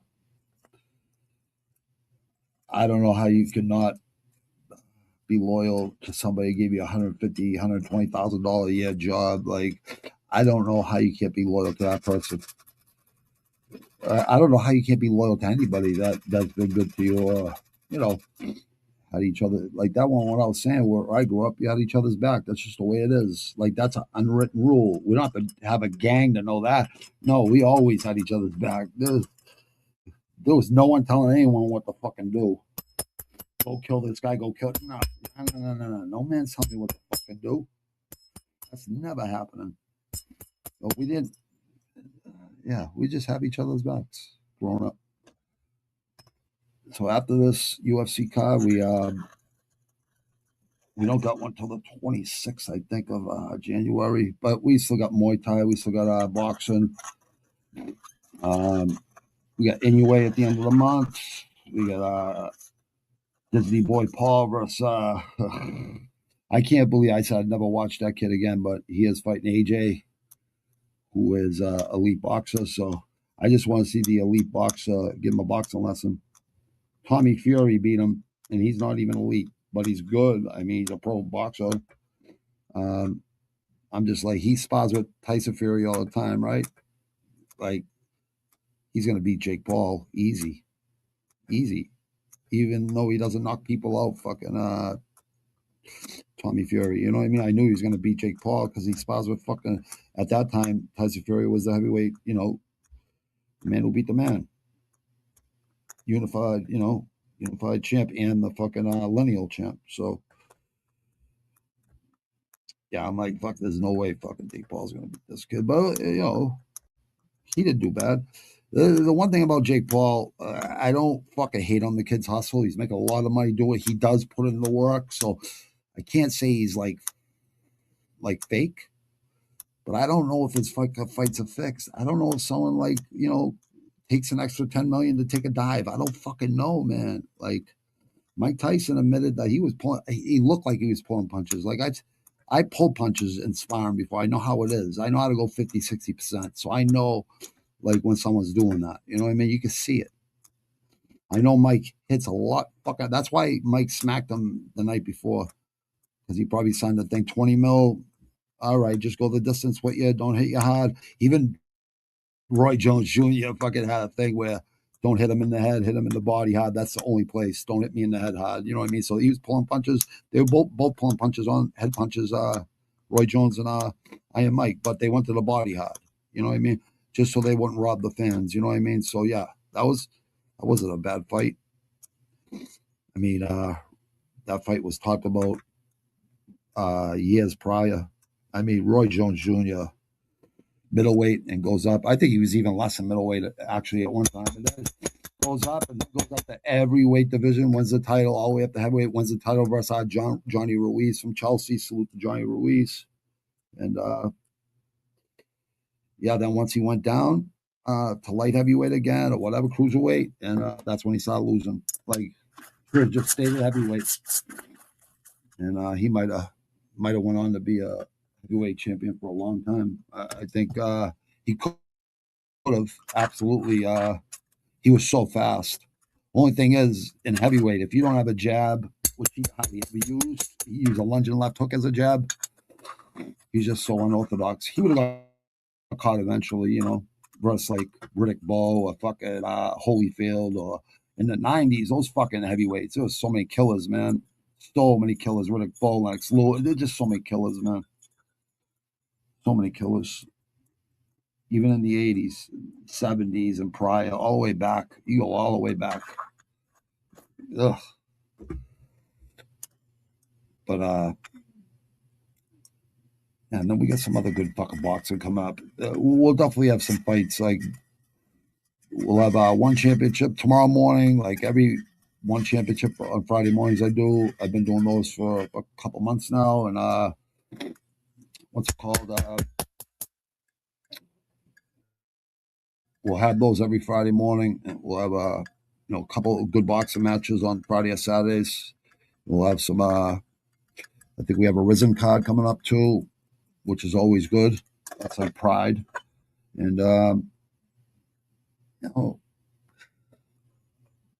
I don't know how you cannot be loyal to somebody who gave you $150,000, $120,000 a year job. Like, I don't know how you can't be loyal to that person. I don't know how you can't be loyal to anybody that's been good to you, or you know, had each other like that one. What I was saying, where I grew up, you had each other's back. That's just the way it is. Like that's an unwritten rule. We don't have to have a gang to know that. No, we always had each other's back. There was no one telling anyone what to fucking do. Go kill this guy. Go kill. No. No man's telling me what to fucking do. That's never happening. But we didn't. Yeah, we just have each other's backs growing up. So after this UFC card, we don't got one till the 26th, I think, of January. But we still got Muay Thai. We still got boxing. We got Inoue at the end of the month. We got Disney Boy Paul versus. I can't believe I said I'd never watch that kid again, but he is fighting AJ, who is elite boxer. So I just want to see the elite boxer give him a boxing lesson. Tommy Fury beat him, and he's not even elite, but he's good. I mean, he's a pro boxer. I'm just like, he spars with Tyson Fury all the time, right? Like, he's going to beat Jake Paul easy. Even though he doesn't knock people out, fucking Tommy Fury. You know what I mean? I knew he was going to beat Jake Paul because he spars with fucking, at that time, Tyson Fury was the heavyweight, you know, man who beat the man. Unified champ and the fucking lineal champ. So, yeah, I'm like, fuck, there's no way fucking Jake Paul's going to beat this kid. But, you know, he didn't do bad. The one thing about Jake Paul, I don't fucking hate on the kid's hustle. He's making a lot of money doing it. He does put in the work. So I can't say he's like fake. But I don't know if his fights are fixed. I don't know if someone like, you know, takes an extra $10 million to take a dive. I don't fucking know, man. Like Mike Tyson admitted that he looked like he was pulling punches. Like I pull punches in sparring before. I know how it is. I know how to go 50, 60%. So I know like when someone's doing that. You know what I mean? You can see it. I know Mike hits a lot. That's why Mike smacked him the night before. Because he probably signed the thing 20 mil. All right, just go the distance with you. Don't hit you hard. Even Roy Jones Jr. fucking had a thing where don't hit him in the head, hit him in the body hard. That's the only place. Don't hit me in the head hard. You know what I mean? So he was pulling punches. They were both pulling punches on head punches. Roy Jones and Iron Mike, but they went to the body hard. You know what I mean? Just so they wouldn't rob the fans. You know what I mean? So yeah, that wasn't a bad fight. I mean, that fight was talked about years prior. I mean, Roy Jones Jr. middleweight and goes up. I think he was even less than middleweight actually at one time. And then goes up to every weight division, wins the title all the way up to heavyweight, wins the title versus Johnny Ruiz from Chelsea. Salute to Johnny Ruiz. And yeah, then once he went down to light heavyweight again or whatever, cruiserweight, and that's when he started losing. Like, just stayed at heavyweight. And he might have went on to be a heavyweight champion for a long time. I think he could have absolutely. He was so fast. Only thing is, in heavyweight, if you don't have a jab, which he hardly ever used, he used a lunge and left hook as a jab. He's just so unorthodox. He would have got caught eventually, you know, versus like Riddick Bowe or fucking Holyfield or in the 90s, those fucking heavyweights. There was so many killers, man. So many killers. Riddick Bowe, Lex Lewis. There's just so many killers, man. So many killers. Even in the 80s, 70s, and prior, all the way back. You go all the way back. Ugh. But and then we got some other good fucking boxing coming up. We'll definitely have some fights. Like we'll have one championship tomorrow morning. Like every one championship on Friday mornings, I do. I've been doing those for a couple months now. And what's it called? We'll have those every Friday morning. And we'll have a couple of good boxing matches on Friday or Saturdays. We'll have some. I think we have a Risen card coming up too, which is always good. That's like Pride. And,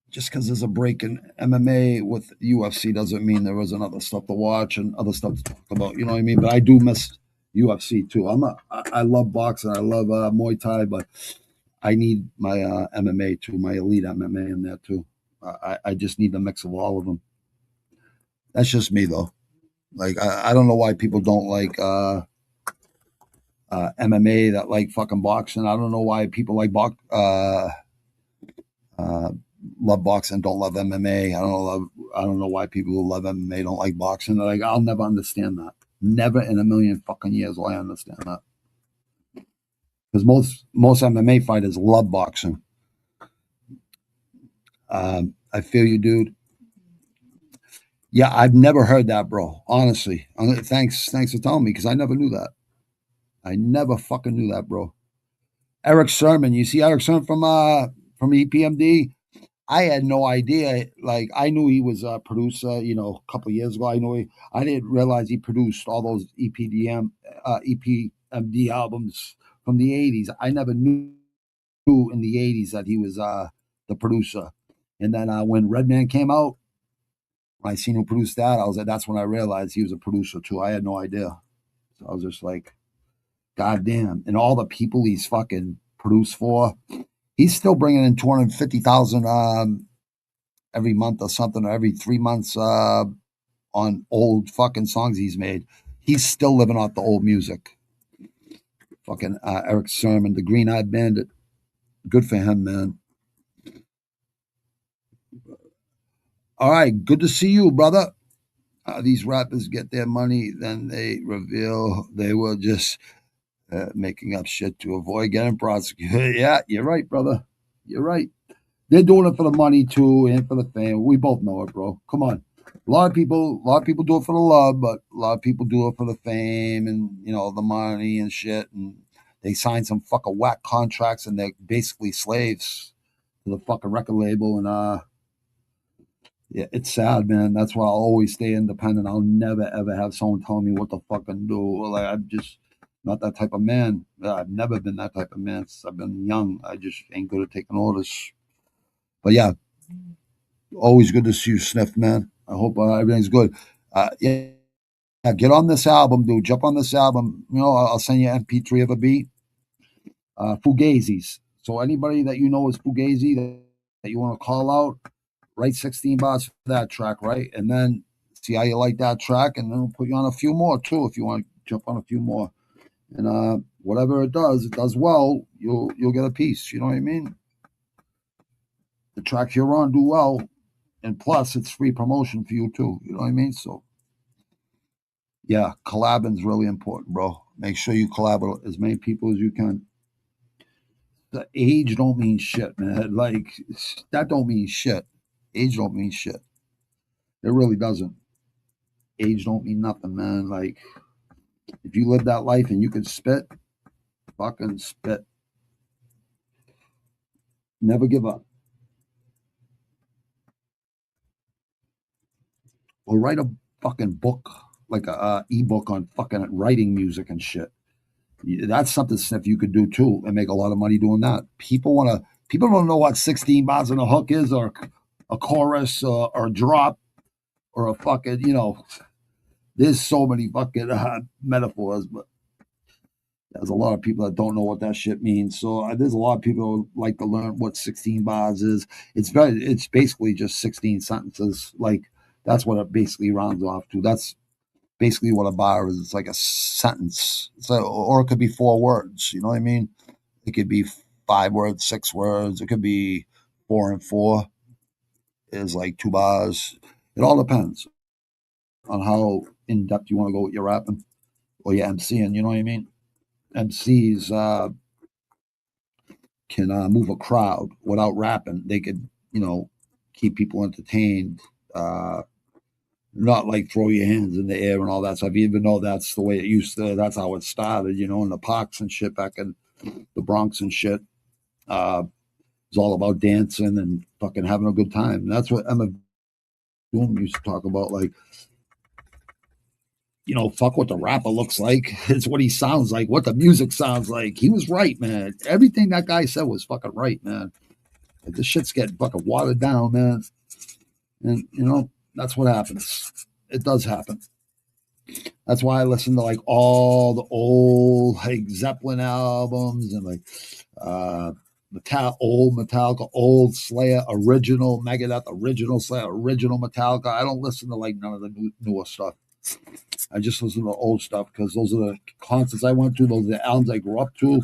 just because there's a break in MMA with UFC doesn't mean there isn't other stuff to watch and other stuff to talk about. You know what I mean? But I do miss UFC too. I love boxing. I love Muay Thai, but I need my MMA too, my elite MMA in there too. I just need the mix of all of them. That's just me though. Like I don't know why people don't like MMA that like fucking boxing. I don't know why people like love boxing, don't love MMA. I don't know why people who love MMA don't like boxing. Like I'll never understand that. Never in a million fucking years will I understand that. Because most MMA fighters love boxing. I feel you, dude. Yeah, I've never heard that, bro. Honestly, thanks for telling me because I never knew that. I never fucking knew that, bro. Eric Sermon, you see Eric Sermon from EPMD? I had no idea. Like I knew he was a producer, a couple of years ago. I didn't realize he produced all those EPMD albums from the '80s. I never knew in the '80s that he was the producer. And then when Redman came out, when I seen who produced that, I was like, that's when I realized he was a producer too. I had no idea. So I was just like, God damn. And all the people he's fucking produced for, he's still bringing in 250,000 every month or something, or every 3 months on old fucking songs he's made. He's still living off the old music. Fucking Eric Sermon, the Green Eyed Bandit. Good for him, man. All right, good to see you, brother. These rappers get their money, then they reveal they were just making up shit to avoid getting prosecuted. Yeah, you're right, brother. You're right. They're doing it for the money too, and for the fame. We both know it, bro. Come on. A lot of people do it for the love, but a lot of people do it for the fame and the money and shit. And they sign some fucking whack contracts, and they're basically slaves to the fucking record label. And yeah, it's sad, man. That's why I'll always stay independent. I'll never ever have someone tell me what to fucking do. Like I'm just not that type of man. I've never been that type of man since I've been young. I just ain't good at taking orders. But yeah, always good to see you, Sniff, man. I hope everything's good. Yeah, get on this album, dude. Jump on this album. I'll send you an MP3 of a beat. Fugazis. So anybody that you know is Fugazi that you want to call out, write 16 bars for that track, right? And then see how you like that track, and then we'll put you on a few more too if you want to jump on a few more. And whatever it does well. You'll get a piece. You know what I mean? The tracks you're on do well, and plus it's free promotion for you too. You know what I mean? So yeah, collabing's really important, bro. Make sure you collab with as many people as you can. The age don't mean shit, man. Like that don't mean shit. Age don't mean shit. It really doesn't. Age don't mean nothing, man. Like if you live that life and you can spit, fucking spit. Never give up. Or write a fucking book. like a ebook on fucking writing music and shit. That's something, Sniff, you could do too and make a lot of money doing that. People don't know what 16 bars in a hook is, or a chorus, or a drop, or a fucking, there's so many fucking metaphors, but there's a lot of people that don't know what that shit means. So there's a lot of people who like to learn what 16 bars is. It's basically just 16 sentences. Like, that's what it basically rounds off to. That's basically what a bar is. It's like a sentence. Or it could be 4 words. You know what I mean? It could be 5 words, 6 words. It could be 4 and 4 is like 2 bars. It all depends on how in depth you want to go with your rapping or your MCing. You know what I mean? MCs can move a crowd without rapping. They could, keep people entertained. Not like throw your hands in the air and all that stuff, even though that's the way it used to. That's how it started, in the parks and shit back in the Bronx and shit. It's all about dancing and fucking having a good time. And that's what Emma Doom used to talk about. Like, fuck what the rapper looks like. It's what he sounds like, what the music sounds like. He was right, man. Everything that guy said was fucking right, man. Like, this shit's getting fucking watered down, man. And, that's what happens. It does happen. That's why I listen to like all the old like Zeppelin albums and like old Metallica, old Slayer, original Megadeth, original Slayer, original Metallica. I don't listen to like none of the newer stuff. I just listen to the old stuff because those are the concerts I went to. Those are the albums I grew up to.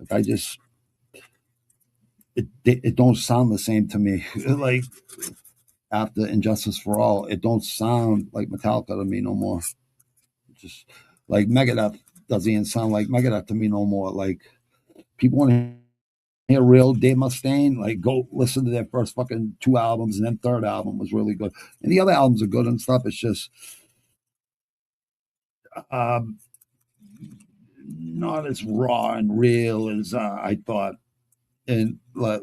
Like, it don't sound the same to me. Like, after Injustice for All, it don't sound like Metallica to me no more. Just like Megadeth doesn't even sound like Megadeth to me no more. Like, people want to hear real Dave Mustaine, like, go listen to their first fucking 2 albums, and then third album was really good. And the other albums are good and stuff. It's just not as raw and real as I thought. And like,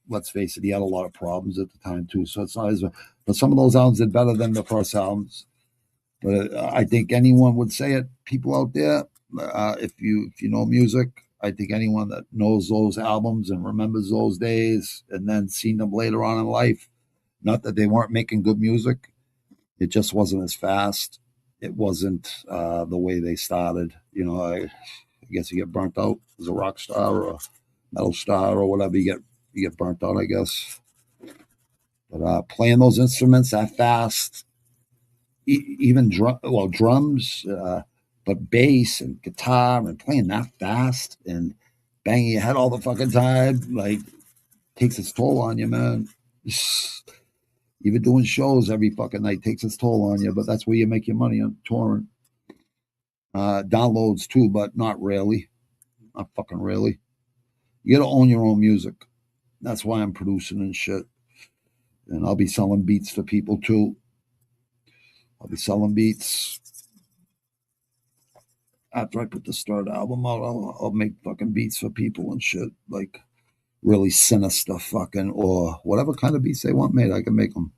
let's face it, he had a lot of problems at the time too. So it's not as, but some of those albums did better than the first albums. But I think anyone would say it. People out there, if you know music, I think anyone that knows those albums and remembers those days and then seen them later on in life, not that they weren't making good music, it just wasn't as fast. It wasn't the way they started. I guess you get burnt out as a rock star or a metal star or whatever. You get burnt out, I guess. But playing those instruments that fast, even drums, but bass and guitar, and playing that fast and banging your head all the fucking time, like, takes its toll on you, man. Even doing shows every fucking night takes its toll on you, but that's where you make your money on touring. Downloads too, but not really. Not fucking really. You gotta own your own music. That's why I'm producing and shit. And I'll be selling beats for people too. I'll be selling beats. After I put this third album out, I'll make fucking beats for people and shit. Like, really sinister fucking, or whatever kind of beats they want made, I can make them.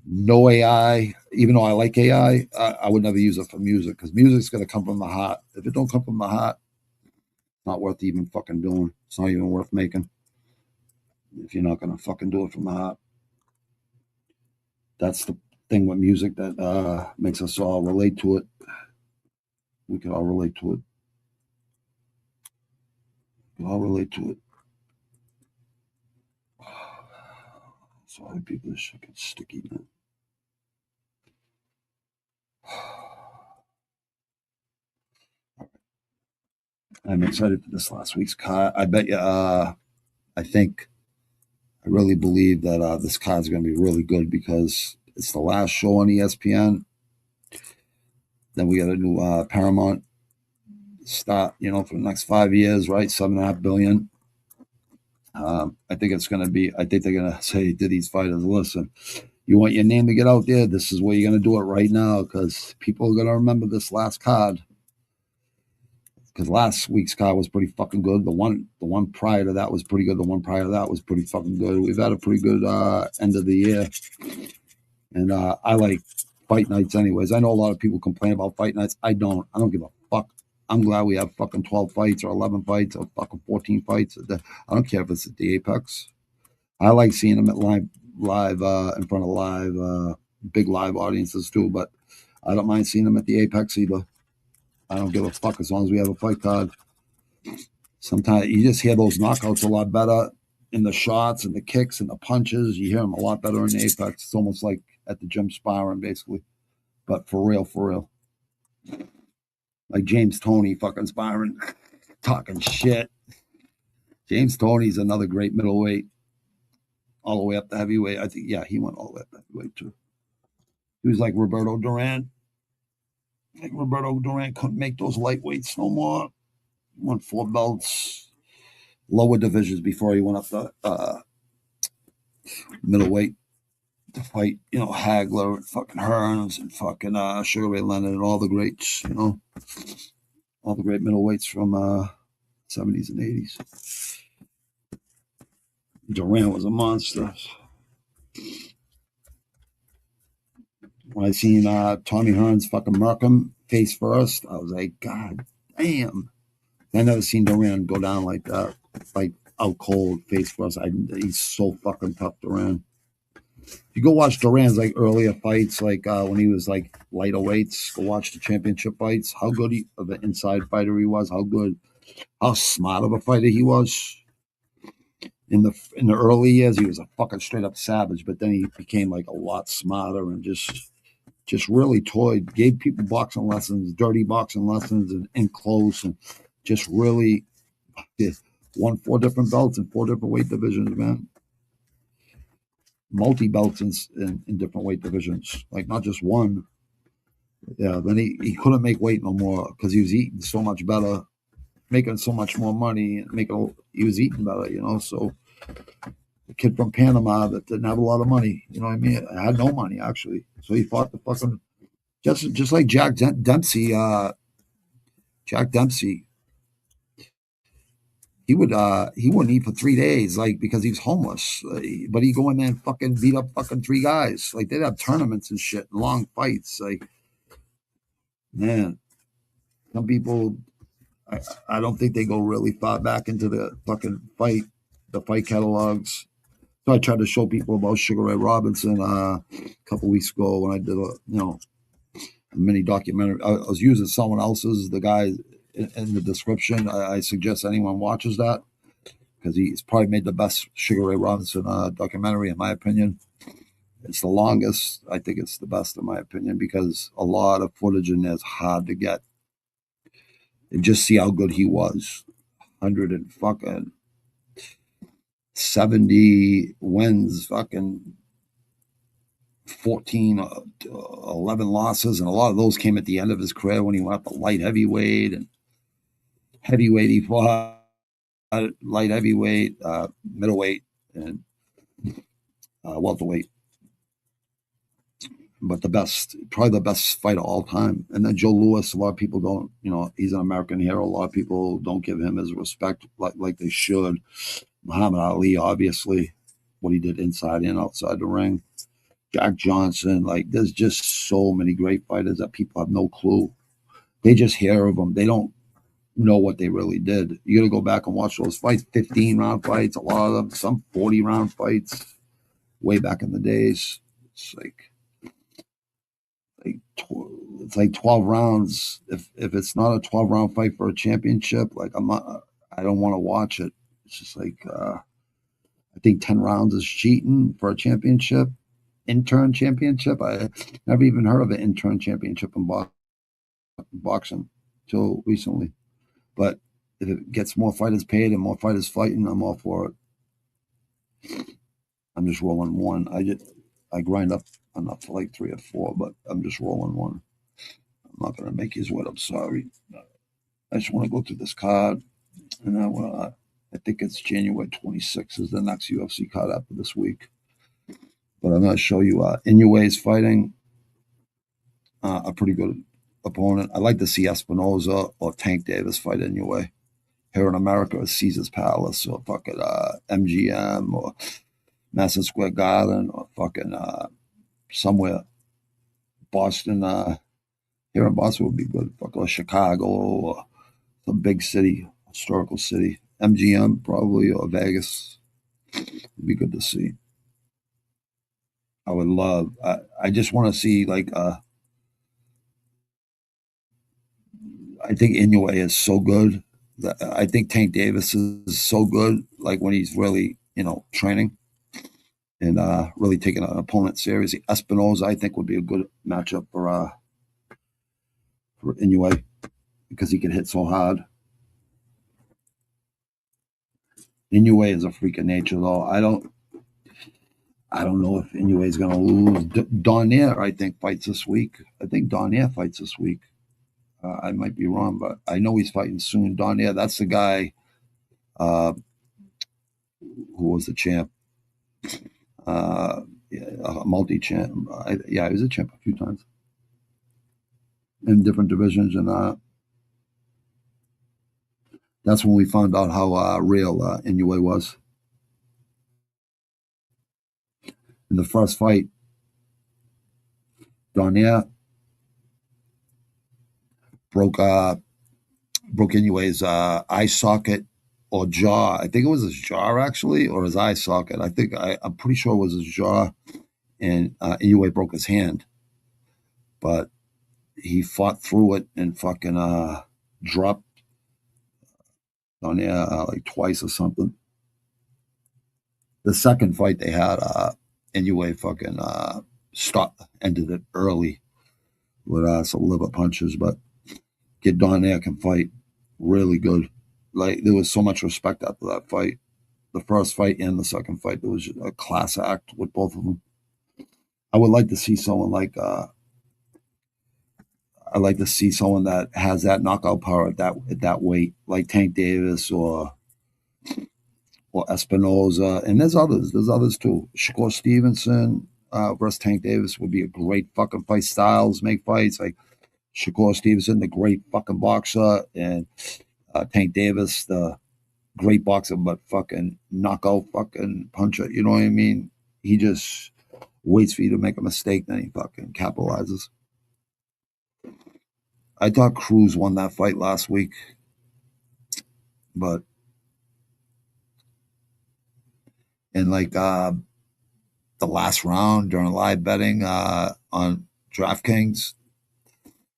No AI, even though I like AI, I would never use it for music, because music's going to come from the heart. If it don't come from the heart, it's not worth even fucking doing. It's not even worth making if you're not going to fucking do it from the heart. That's the thing with music that makes us all relate to it. We can all relate to it. We can all relate to it. Sorry, people, this shit gets sticky, man. I'm excited for this last week's card. I bet you, I really believe that this card is going to be really good because it's the last show on ESPN. Then we got a new Paramount start, for the next 5 years, right? $7.5 billion. I think it's going to be, I think they're going to say to these fighters, listen, you want your name to get out there? This is where you're going to do it right now, because people are going to remember this last card. Because last week's card was pretty fucking good. The one prior to that was pretty good. The one prior to that was pretty fucking good. We've had a pretty good end of the year. And I like fight nights anyways. I know a lot of people complain about fight nights. I don't give a fuck. I'm glad we have fucking 12 fights or 11 fights or fucking 14 fights. I don't care if it's at the Apex. I like seeing them at live in front of live big live audiences too, but I don't mind seeing them at the Apex either. I don't give a fuck as long as we have a fight card. Sometimes you just hear those knockouts a lot better in the shots and the kicks and the punches. You hear them a lot better in the Apex. It's almost like at the gym sparring, basically. But for real. Like James Toney fucking sparring, talking shit. James Toney's another great middleweight, all the way up to heavyweight. I think, yeah, he went all the way up to heavyweight too. He was like Roberto Duran. Like Roberto Duran couldn't make those lightweights no more. He won 4 belts, lower divisions before he went up to middleweight to fight, Hagler and fucking Hearns and fucking Sugar Ray Leonard and all the greats, all the great middleweights from 70s and 80s. Duran was a monster. When I seen Tommy Hearns fucking murk him face first, I was like, God damn. I never seen Duran go down like that, like out cold face first. He's so fucking tough, Duran. You go watch Duran's like earlier fights, like when he was like lighter weights. Go watch the championship fights. How good of an inside fighter he was. How smart of a fighter he was. In the early years, he was a fucking straight up savage, but then he became like a lot smarter and just really toyed, gave people boxing lessons, dirty boxing lessons, and in close, and just really won 4 different belts in 4 different weight divisions, man. Multi belts in different weight divisions, like not just one. Yeah, then he couldn't make weight no more because he was eating so much better, making so much more money, he was eating better, So the kid from Panama that didn't have a lot of money, you know what I mean? I had no money actually, so he fought the fucking just like Jack Dempsey. Jack Dempsey. He wouldn't eat for 3 days, like because he was homeless. But he'd go in there and fucking beat up fucking 3 guys. Like they'd have tournaments and shit, long fights. Like, man, some people, I don't think they go really far back into the fucking fight catalogs. So I tried to show people about Sugar Ray Robinson a couple weeks ago when I did a mini documentary. I was using someone else's, the guy in the description. I suggest anyone watches that because he's probably made the best Sugar Ray Robinson documentary in my opinion. It's the longest. I think it's the best in my opinion because a lot of footage in there is hard to get. And just see how good he was. 170 wins, fucking 14, 11 losses, and a lot of those came at the end of his career when he went up to light heavyweight and heavyweight. He fought light heavyweight, middleweight, and welterweight. But probably the best fight of all time. And then Joe Louis, a lot of people don't, he's an American hero. A lot of people don't give him his respect like they should. Muhammad Ali, obviously, what he did inside and outside the ring. Jack Johnson, like there's just so many great fighters that people have no clue. They just hear of them. They don't know what they really did. You got to go back and watch those fights, 15-round fights, a lot of them, some 40-round fights way back in the days. It's like 12 rounds. If it's not a 12-round fight for a championship, like I don't want to watch it. It's just like I think 10 rounds is cheating for a championship. Intern championship. I never even heard of an intern championship in boxing till recently. But if it gets more fighters paid and more fighters fighting, I'm all for it. I'm just rolling one. I grind up enough for like 3 or 4, but I'm just rolling one. I'm not gonna make his wet. I'm sorry. I just want to go through this card, and I think it's January 26th is the next UFC card after this week. But I'm going to show you Inoue's fighting a pretty good opponent. I like to see Espinoza or Tank Davis fight Inoue. Here in America, it's Caesar's Palace or fucking MGM or Madison Square Garden or fucking somewhere. Boston, here in Boston would be good. Fuck, or Chicago, or some big city, historical city. MGM probably, or Vegas. It'd be good to see. I would love. I just want to see like. I think Inoue is so good. I think Tank Davis is so good. Like when he's really, training and really taking an opponent seriously. Espinoza, I think, would be a good matchup for Inoue because he can hit so hard. Inoue is a freak of nature, though. I don't know if Inoue is going to lose. Donaire, I think, fights this week. I think Donaire fights this week. I might be wrong, but I know he's fighting soon. Donaire, that's the guy who was the champ. A multi-champ. He was a champ a few times in different divisions, and that's when we found out how real Inoue was. In the first fight, Donaire broke Inoue's eye socket or jaw. I think it was his jaw actually, or his eye socket. I'm pretty sure it was his jaw, and Inoue broke his hand, but he fought through it and fucking dropped Donaire like twice or something. The second fight they had, Inoue fucking ended it early with some liver punches, but kid Donaire can fight really good. Like there was so much respect after that fight. The first fight and the second fight, there was a class act with both of them. I would like to see someone like that has that knockout power at that weight, like Tank Davis or Espinoza, and there's others too. Shakur Stevenson versus Tank Davis would be a great fucking fight. Styles make fights like Shakur Stevenson, the great fucking boxer, and Tank Davis, the great boxer, but fucking knockout fucking puncher. You know what I mean? He just waits for you to make a mistake, then he fucking capitalizes. I thought Cruz won that fight last week, but in like the last round during live betting on DraftKings,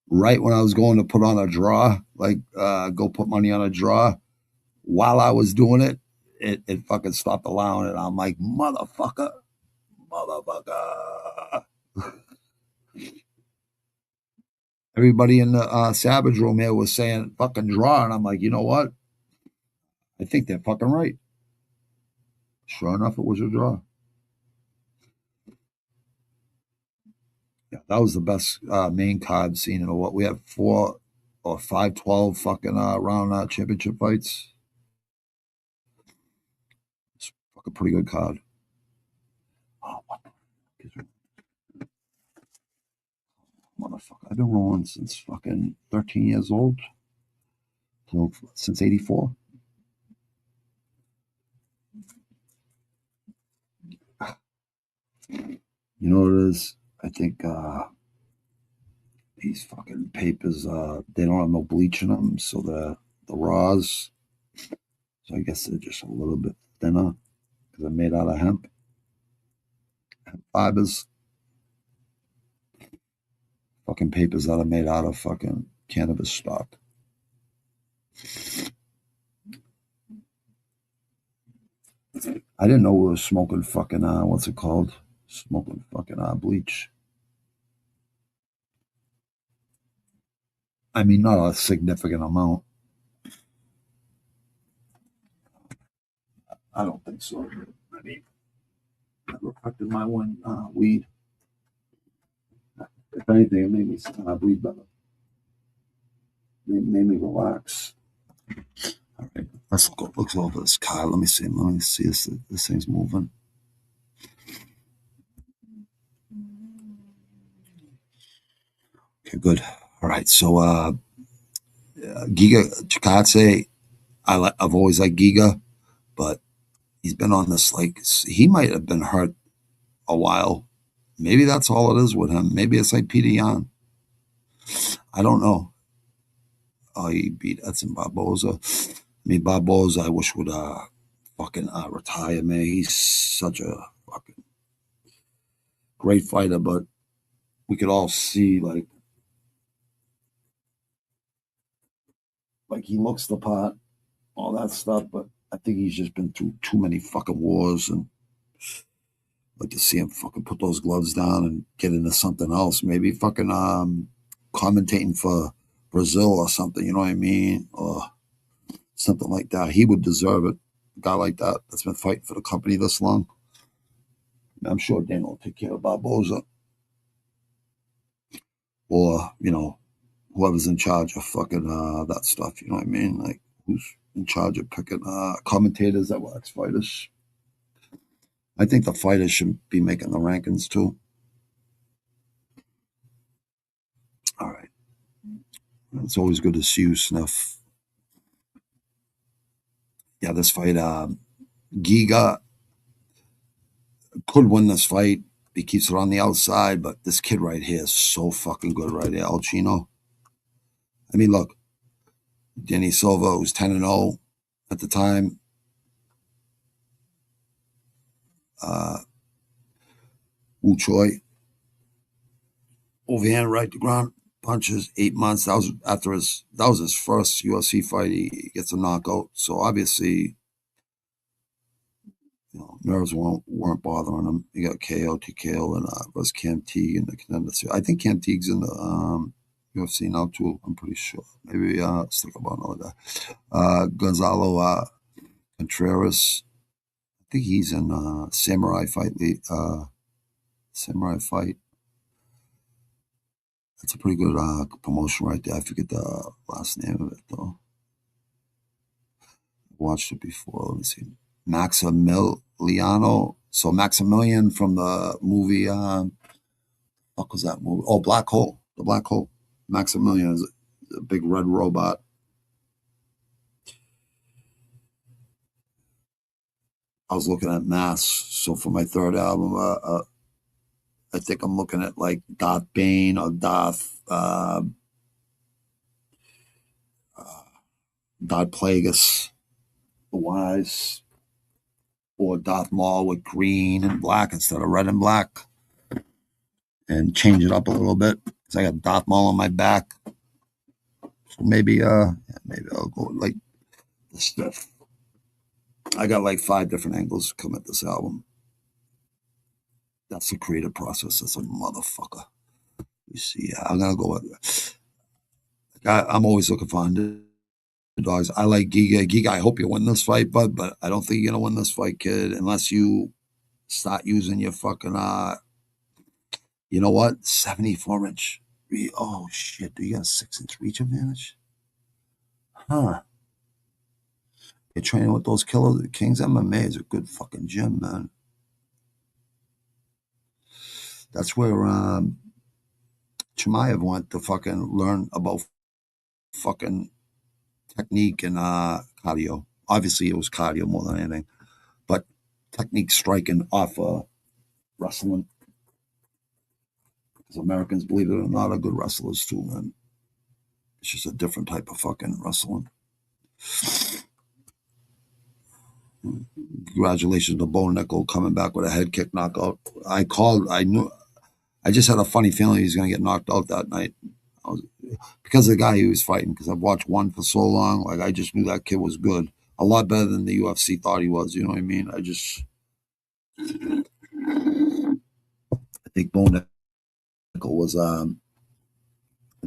right when I was going to put on a draw, go put money on a draw, while I was doing it, it fucking stopped allowing it. I'm like, motherfucker. Everybody in the Savage room here was saying fucking draw, and I'm like, you know what? I think they're fucking right. Sure enough, it was a draw. Yeah, that was the best main card seen in a while. We have 4 or 5, 12 fucking round championship fights. It's a pretty good card. Oh, what the fuck is motherfucker? I've been rolling since fucking 13 years old. So since 84. You know what it is? I think these fucking papers, they don't have no bleach in them, so the raws. So I guess they're just a little bit thinner because they're made out of hemp fibers. Fucking papers that are made out of fucking cannabis stock. I didn't know we were smoking fucking what's it called? Smoking fucking bleach. I mean, not a significant amount. I don't think so. I mean, never affected my one weed. If anything, it made me breathe better. It made me relax. All right, let's look over this car. Let me see if this thing's moving. Okay, good. All right, so Giga Chikadze, I've always liked Giga, but he's been on this he might have been hurt a while. Maybe that's all it is with him. Maybe it's like Peter Yan. I don't know. Oh, he beat Edson Barboza. I mean, Barboza, I wish would fucking retire, man. He's such a fucking great fighter, but we could all see like he looks the part, all that stuff, but I think he's just been through too many fucking wars, and like to see him fucking put those gloves down and get into something else. Maybe fucking commentating for Brazil or something, you know what I mean? Or something like that. He would deserve it. A guy like that that's been fighting for the company this long. I'm sure Dana will take care of Barboza. Or, whoever's in charge of fucking that stuff, you know what I mean? Like, who's in charge of picking commentators that were ex-fighters? I think the fighters should be making the rankings too. All right. It's always good to see you, Sniff. Yeah, this fight, Giga could win this fight. He keeps it on the outside, but this kid right here is so fucking good right here, El Chino. I mean, look, Danny Silva was 10-0 at the time. Wu Choi, overhand right to ground punches, 8 months. That was his first UFC fight. He gets a knockout. So obviously, nerves weren't bothering him. He got KO, TKO, and was Cam Teague in the contenders. I think Cam Teague's in the UFC now too. I'm pretty sure. Maybe stick about all that. Gonzalo Contreras. I think he's in Samurai Fight. Samurai Fight. That's a pretty good promotion right there. I forget the last name of it though. Watched it before. Let me see. Maximiliano. So Maximilian from the movie. What was that movie? Oh, Black Hole. The Black Hole. Maximilian is a big red robot. I was looking at masks. So for my third album, I think I'm looking at like Darth Bane or Darth Plagueis, the Wise, or Darth Maul with green and black instead of red and black, and change it up a little bit because I got Darth Maul on my back. So maybe I'll go like this stuff. I got like 5 different angles to come at this album. That's the creative process. That's a motherfucker. You see, I'm gonna go with. I'm always looking for underdogs. I like Giga. Giga, I hope you win this fight, bud, but I don't think you're gonna win this fight, kid, unless you start using your fucking you know what? 74-inch. Oh shit! Do you got a 6-inch reach advantage? Huh? You're training with those Killer Kings. MMA is a good fucking gym, man. That's where Chimaev went to fucking learn about fucking technique and cardio. Obviously, it was cardio more than anything, but technique striking off wrestling. Because Americans, believe it or not, are good wrestlers too, man. It's just a different type of fucking wrestling. Congratulations to Bo Nickel coming back with a head kick knockout. I just had a funny feeling he was going to get knocked out that night. Because of the guy he was fighting, because I've watched one for so long, like I just knew that kid was good. A lot better than the UFC thought he was, you know what I mean? I think Bo Nickel was, I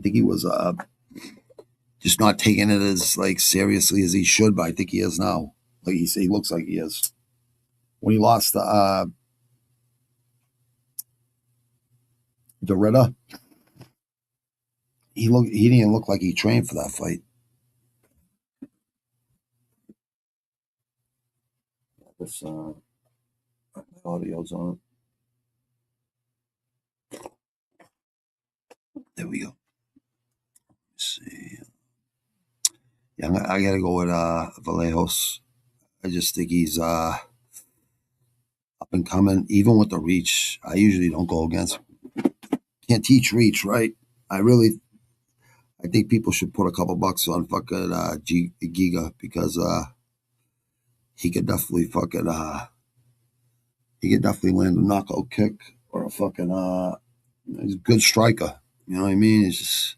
think he was just not taking it as like seriously as he should, but I think he is now. Like he looks like he is. When he lost the Doretta, he didn't look like he trained for that fight. This audio's on. There we go. Let's see. Yeah, I gotta go with Vallejos. I just think he's up been coming, even with the reach. I usually don't go against. Can't teach reach, right? I think people should put a couple bucks on fucking Giga because he could definitely fucking land a knockout kick or a fucking he's a good striker. You know what I mean? He's just,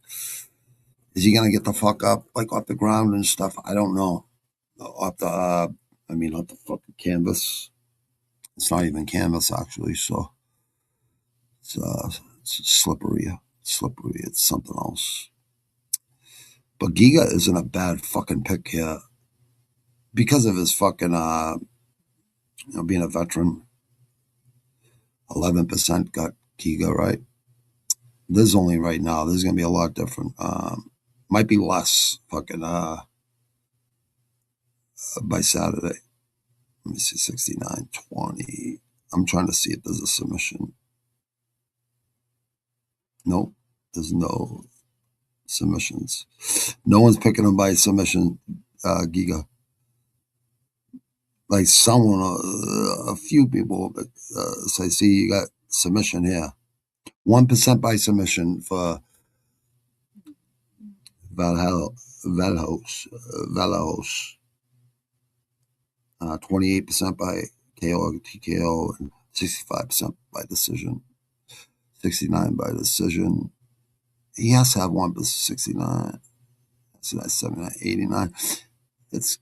is he gonna get the fuck up like off the ground and stuff? I don't know. Off the off the fucking canvas. It's not even canvas actually, so it's slippery. Slippery. It's something else. But Giga isn't a bad fucking pick here because of his fucking being a veteran. 11% got Giga, right? This is only right now. This is gonna be a lot different. Might be less fucking by Saturday. Let me see, 69-20. I'm trying to see if there's a submission. Nope, there's no submissions. No one's picking him by submission, Giga. Like someone, a few people say, see, you got submission here. 1% by submission for Valhos. 28% by KO or TKO, and 65% by decision. 69 by decision. He has to have 1%, 69. So that's 79, 89. It's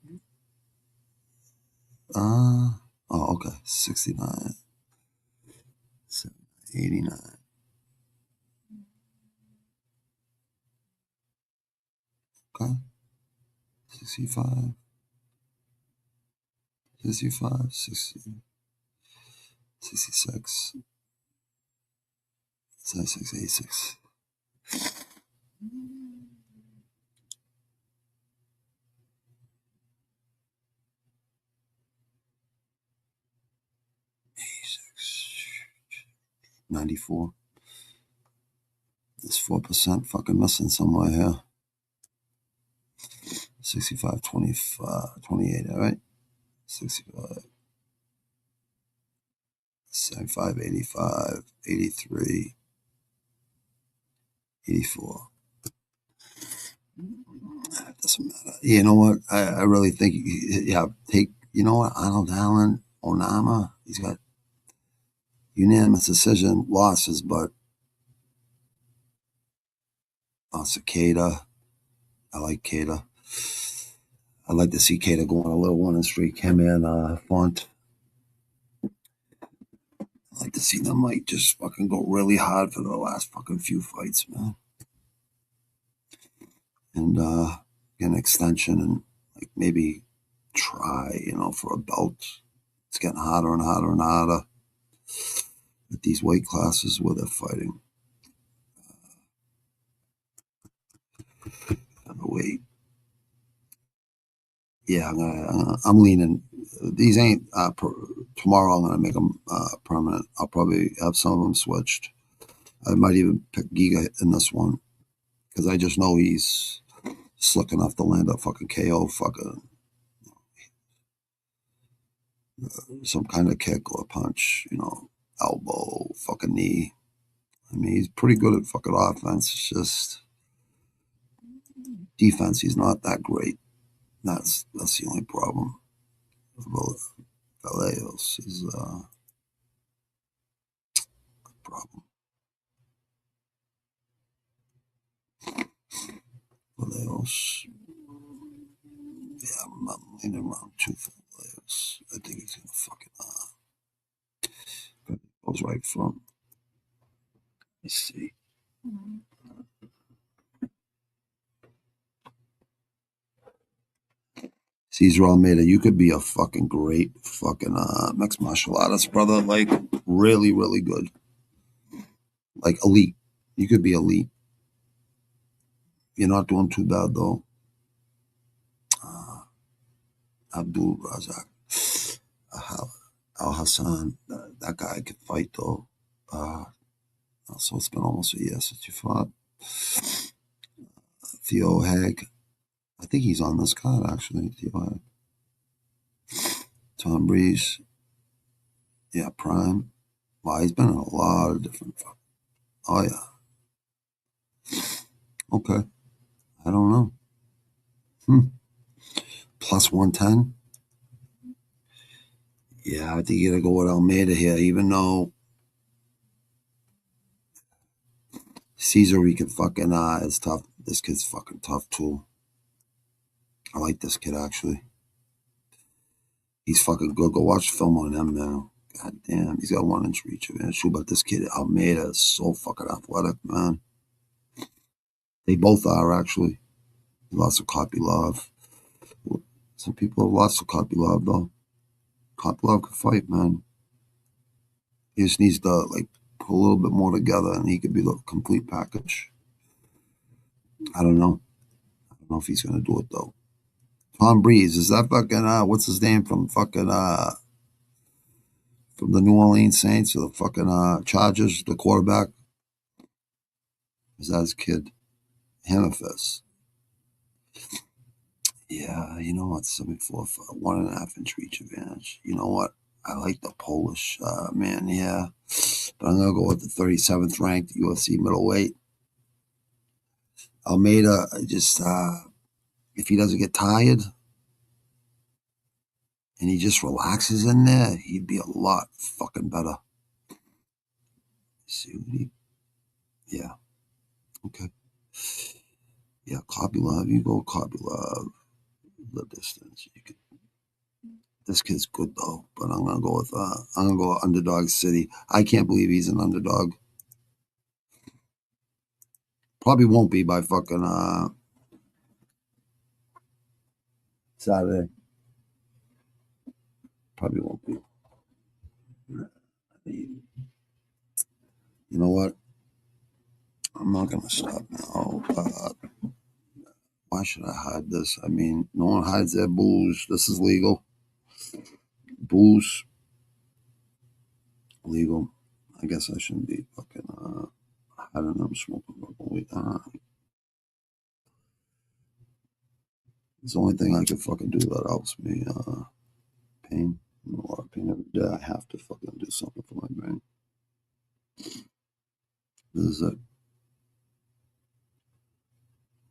okay, 69, 89. Okay, 65, 65, 60, 66, 76, 86. $94. There's 4% fucking missing somewhere here. 65, 25, 28, all right? 65, 75, 85, 83, 84. It doesn't matter. You know what? I really think, take, you know what? Arnold Allen, Onama, he's got unanimous decision losses, but Cicada. I like Cicada. I'd like to see Cicada go on a little winning streak. Him and Font. I'd like to see them like just fucking go really hard for the last fucking few fights, man. And get an extension and like maybe try, for a belt. It's getting harder and harder and harder at these weight classes where they're fighting. Wait. Yeah, I'm leaning. These ain't tomorrow. I'm gonna make them permanent. I'll probably have some of them switched. I might even pick Giga in this one because I just know he's slick enough to land a fucking KO, fucking some kind of kick or punch, elbow, fucking knee. I mean, he's pretty good at fucking offense. It's just defense. He's not that great. That's the only problem. Vallejo's is a problem. Vallejo's, yeah, I'm leaning around 2 for Vallejo's. I think he's gonna fucking goes right from. Let's see. Cesar Almeida, you could be a fucking great fucking mixed martial artist, brother. Like really, really good. Like elite. You could be elite. You're not doing too bad though. Abdul Razak, Al Hassan, that guy could fight though. So it's been almost a year since you fought. Theo Hag, I think he's on this card actually. Theo Hag. Tom Breeze, Yeah, Prime. Wow, he's been in a lot of different. Oh yeah. Okay. I don't know. Plus 110. Yeah, I think you gotta go with Almeida here, even though Caesar we can fucking is tough. This kid's fucking tough too. I like this kid actually. He's fucking good. Go watch the film on him now. God damn, he's got 1 inch reach advantage. But this kid Almeida is so fucking athletic, man. They both are actually. Lots of Kape love. Some people have lots of Kape love though. Kape love can fight, man. He just needs to like put a little bit more together, and he could be the complete package. I don't know. I don't know if he's gonna do it though. Tom Breeze, is that fucking what's his name from fucking from the New Orleans Saints or the fucking Chargers, the quarterback? Is that his kid? Hemifis. Yeah, you know what? 74 for 1.5 inch reach advantage. You know what? I like the Polish man, yeah. But I'm gonna go with the 37th ranked UFC middleweight. Almeida, just if he doesn't get tired and he just relaxes in there, he'd be a lot fucking better. See, yeah, okay, yeah, Kape love. You go Kape love. The distance. You could. This kid's good though, but I'm gonna go with Underdog City. I can't believe he's an underdog. Probably won't be by fucking Saturday. Probably won't be. You know what? I'm not gonna stop now. Why should I hide this? I mean, no one hides their booze. This is legal. Booze, legal. I guess I shouldn't be fucking hiding them smoking weed. It's the only thing I can fucking do that helps me. Pain. A lot of pain every day. I have to fucking do something for my brain. This is it.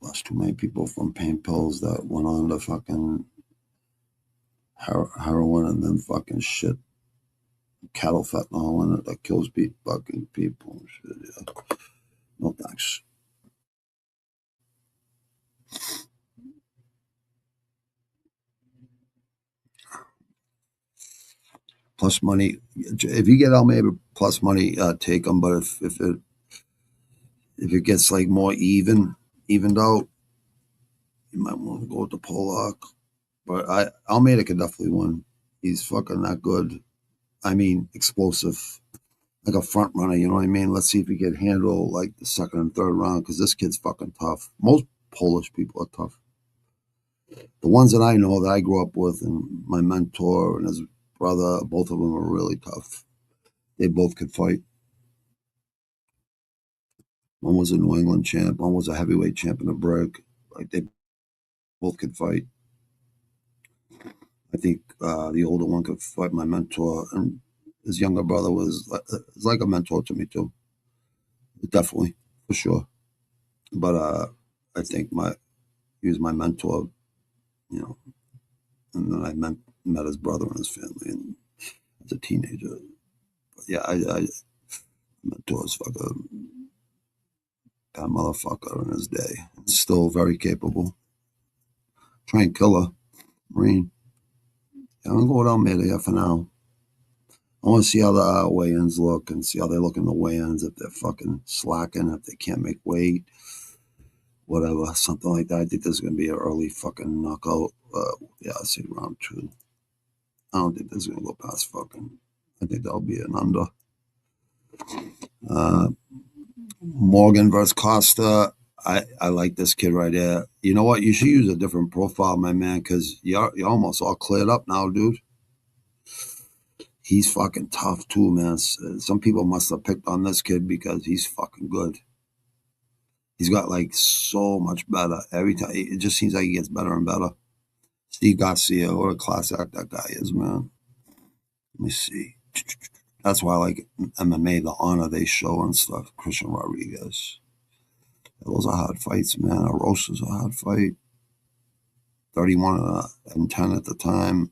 Lost too many people from pain pills that went on to fucking heroin and then fucking shit. Cattle fentanyl in it that kills fucking people and shit. Yeah. No thanks. Plus money. If you get Almeida plus money, take them. But if it gets like more evened out, you might want to go with the Polak. But Almeida could definitely win. He's fucking that good. I mean, explosive, like a front runner. You know what I mean? Let's see if he can handle like the second and third round because this kid's fucking tough. Most Polish people are tough. The ones that I know that I grew up with, and my mentor and his brother, both of them are really tough. They both could fight. One was a New England champ. One was a heavyweight champ in the break. Like they both could fight. I think the older one could fight my mentor, and his younger brother was like a mentor to me too. Definitely, for sure. But I think he was my mentor, you know. And then I met his brother and his family, and as a teenager. But yeah, I mentor's fucking that motherfucker in his day. Still very capable. Trained killer, Marine. Yeah, I'm gonna go with Almeida for now. I want to see how the weigh-ins look and see how they look in the weigh-ins. If they're fucking slacking, if they can't make weight, whatever, something like that. I think there's gonna be an early fucking knockout. Yeah, I say round 2. I don't think this is gonna go past fucking. I think that'll be an under. Morgan versus Costa. I like this kid right there. You know what? You should use a different profile, my man, because you're almost all cleared up now, dude. He's fucking tough too, man. Some people must have picked on this kid because he's fucking good. He's got like so much better every time. It just seems like he gets better and better. Steve Garcia, what a class act that guy is, man. Let me see. That's why I like MMA, the honor they show and stuff. Christian Rodriguez. Those are hard fights, man. Arosa's a hard fight. 31-10 at the time.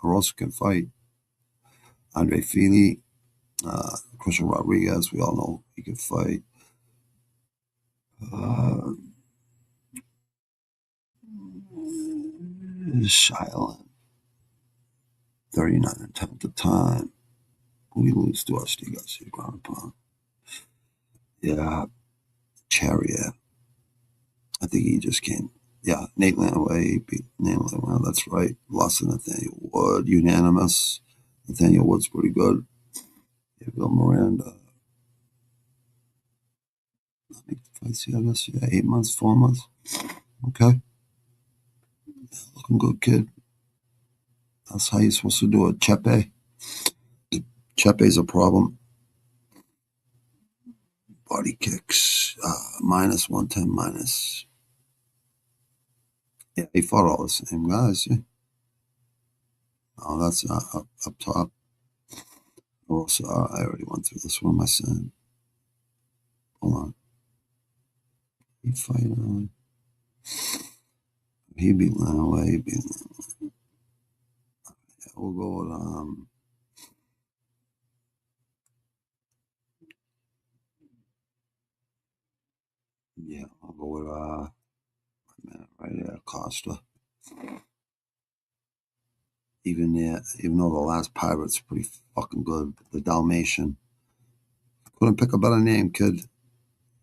Arosa can fight. Andre Fili, Christian Rodriguez, we all know he can fight. Shylin, 39-10 at the time. Who do you lose to? Steve Garcia, ground and pound. Yeah, Chariot. I think he just came. Yeah, Nate Landaway, he beat Nate Landaway. That's right. Lost to Nathaniel Wood, unanimous. Nathaniel Wood's pretty good. Yeah, Bill Miranda. How many fights he had this year? 8 months, 4 months. Okay. Yeah, looking good, kid. That's how you're supposed to do it. Chepe. Chepe's a problem. Body kicks. Minus 110 minus. Yeah, he fought all the same guys. Yeah. Oh, that's up top. Also, I already went through this. What am I saying? Hold on. He fight on. He beat Lanaway. He beat Lanaway. Yeah, we'll go with yeah, I'll go with right there, Costa. Even though the last Pirate's pretty fucking good, the Dalmatian. Couldn't pick a better name, kid.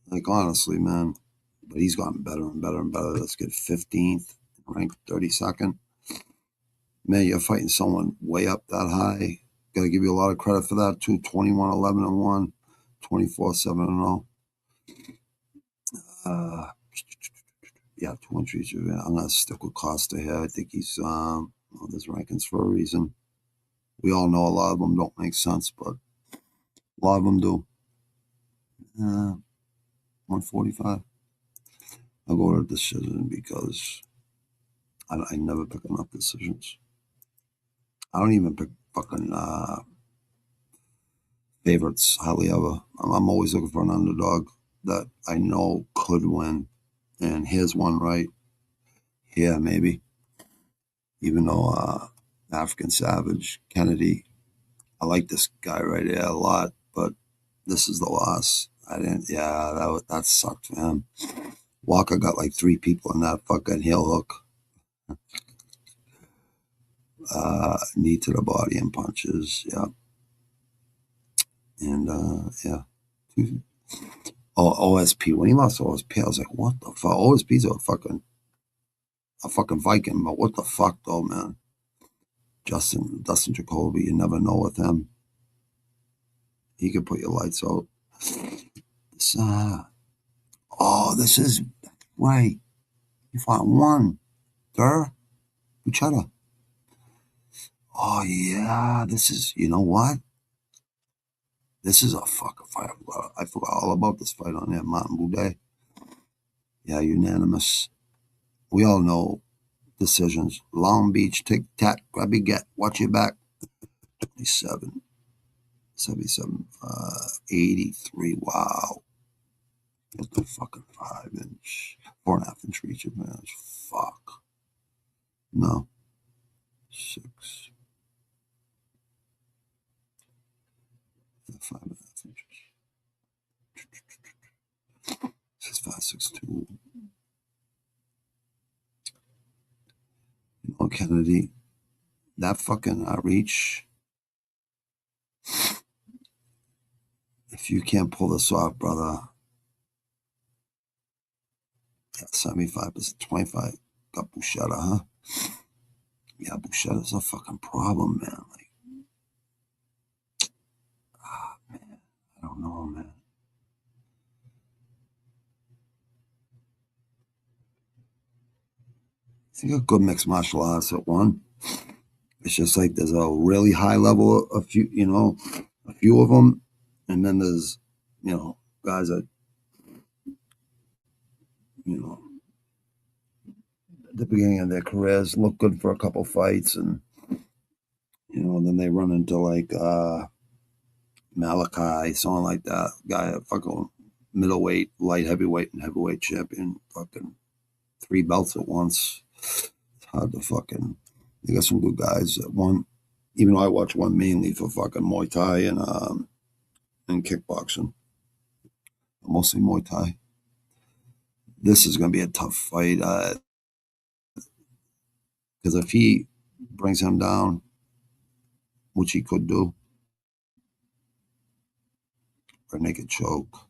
Like, honestly, man. But he's gotten better and better and better. Let's get 15th, ranked 32nd. Man, you're fighting someone way up that high. Got to give you a lot of credit for that, too. 21-11-1, 24-7-0. Yeah, 2 entries. I'm going to stick with Costa here. I think he's, well, there's rankings for a reason. We all know a lot of them don't make sense, but a lot of them do. 145. I'll go to a decision because I never pick enough decisions. I don't even pick fucking favorites hardly ever. I'm always looking for an underdog that I know could win. And here's one right here, maybe. Even though African Savage, Kennedy, I like this guy right here a lot, but this is the loss. I didn't, yeah, that sucked for him. Walker got like 3 people in that fucking heel hook. Knee to the body and punches, yeah. And, yeah. Oh, OSP. When he lost OSP, I was like, what the fuck? OSP's a fucking Viking, but what the fuck, though, man? Dustin Jacoby, you never know with him. He could put your lights out. This is right. You fought one. Buchetta. Oh, yeah. This is, you know what? This is a fucking fight. I forgot all about this fight on there. Martin Boudet. Yeah, unanimous. We all know decisions. Long Beach, tic tac, grab your get, watch your back. 27, 77, 83. Wow. What the fucking 5-inch, 4.5-inch reach advantage. Fuck. No. 6. 5.5 inches. 6'5", 6'2". You know, Kennedy, that fucking reach. If you can't pull this off, brother. Yeah, 75%, 25. Got Buchetta, huh? Yeah, Buchetta's a fucking problem, man. Like, man, I don't know, man. I think a good mixed martial arts at one. It's just like there's a really high level, a few of them, and then there's, guys that, at the beginning of their careers look good for a couple fights, and then they run into like Malachi, someone like that. Guy, fucking middleweight, light heavyweight, and heavyweight champion. Fucking 3 belts at once. It's hard to fucking. They got some good guys that won. Even though I watch one mainly for fucking Muay Thai and kickboxing. Mostly Muay Thai. This is going to be a tough fight. Because if he brings him down, which he could do, or naked choke,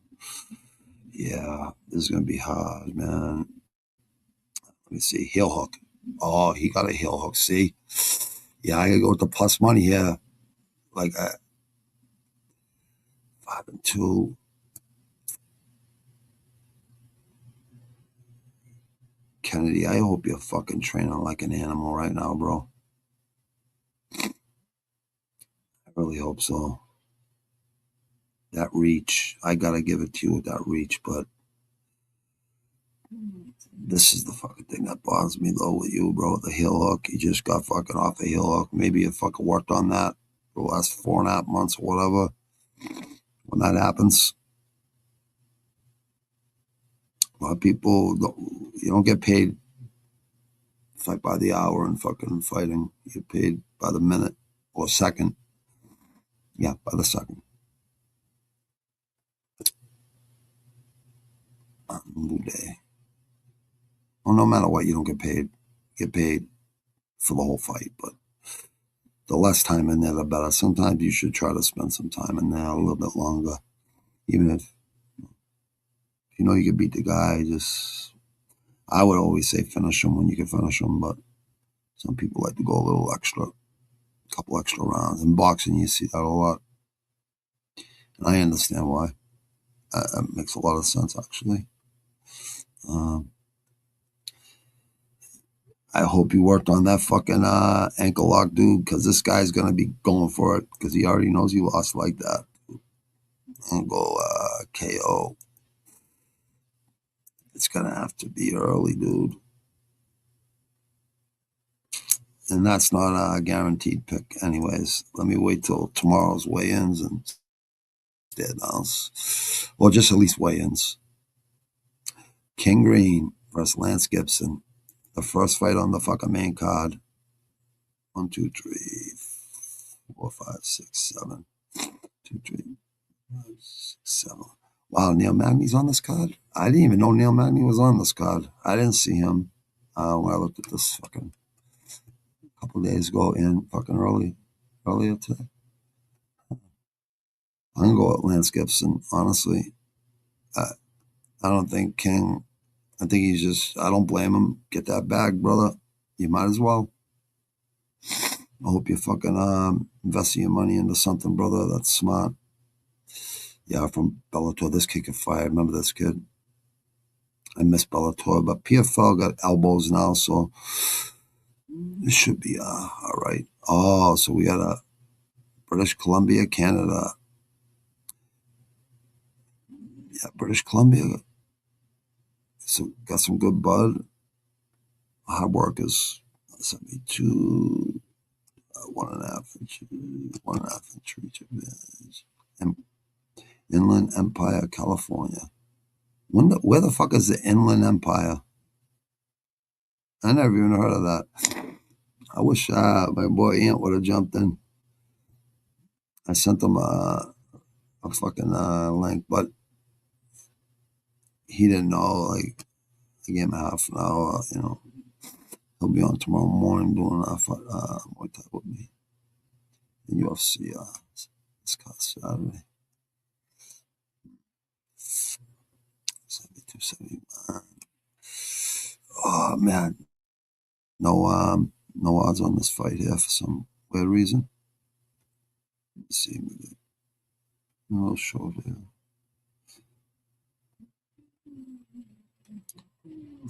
yeah, this is going to be hard, man. Let me see. Heel hook. Oh, he got a heel hook. See? Yeah, I got to go with the plus money here. Like 5-2. Kennedy, I hope you're fucking training like an animal right now, bro. I really hope so. That reach, I got to give it to you with that reach, but this is the fucking thing that bothers me, though, with you, bro. The heel hook. You just got fucking off the heel hook. Maybe you fucking worked on that for the last 4.5 months or whatever. When that happens, a lot of people, you don't get paid fight by the hour in fucking fighting. You get paid by the minute or second. Yeah, by the second. Well, no matter what, you don't get paid. You get paid for the whole fight, but the less time in there, the better. Sometimes you should try to spend some time in there a little bit longer. Even if you know you can beat the guy, I would always say finish him when you can finish him, but some people like to go a little extra, a couple extra rounds. In boxing, you see that a lot. And I understand why. It makes a lot of sense, actually. I hope you worked on that fucking ankle lock, dude, because this guy's going to be going for it because he already knows he lost like that. And go KO. It's going to have to be early, dude. And that's not a guaranteed pick anyways. Let me wait till tomorrow's weigh-ins and stare down. Or just at least weigh-ins. King Green versus Lance Gibson. The first fight on the fucking main card. 1, 2, 3, 4, 5, 6, 7. 2, 3, 5, 6, 7. Wow, Neil Magny's on this card? I didn't even know Neil Magny was on this card. I didn't see him when I looked at this fucking couple days ago and fucking earlier today. I'm going to go with Lance Gibson, honestly. I don't think King, I think he's just, I don't blame him. Get that bag, brother. You might as well. I hope you fucking investing your money into something, brother, that's smart. Yeah, from Bellator, this kid can fight. I remember this kid. I miss Bellator, but PFL got elbows now, so it should be all right. Oh, so we got a British Columbia, Canada. Yeah, British Columbia. So got some good bud. Hard workers. 72, 1.5 inches, 1.5 inch reach advantage. Inland Empire, California. Where the fuck is the Inland Empire? I never even heard of that. I wish my boy Ant would have jumped in. I sent him a fucking link, but he didn't know. Like, I gave him half an hour. You know, he'll be on tomorrow morning doing Muay Thai with me in UFC. This card Saturday. 72, 79. Oh man, no odds on this fight here for some weird reason. Let's see, a little short here.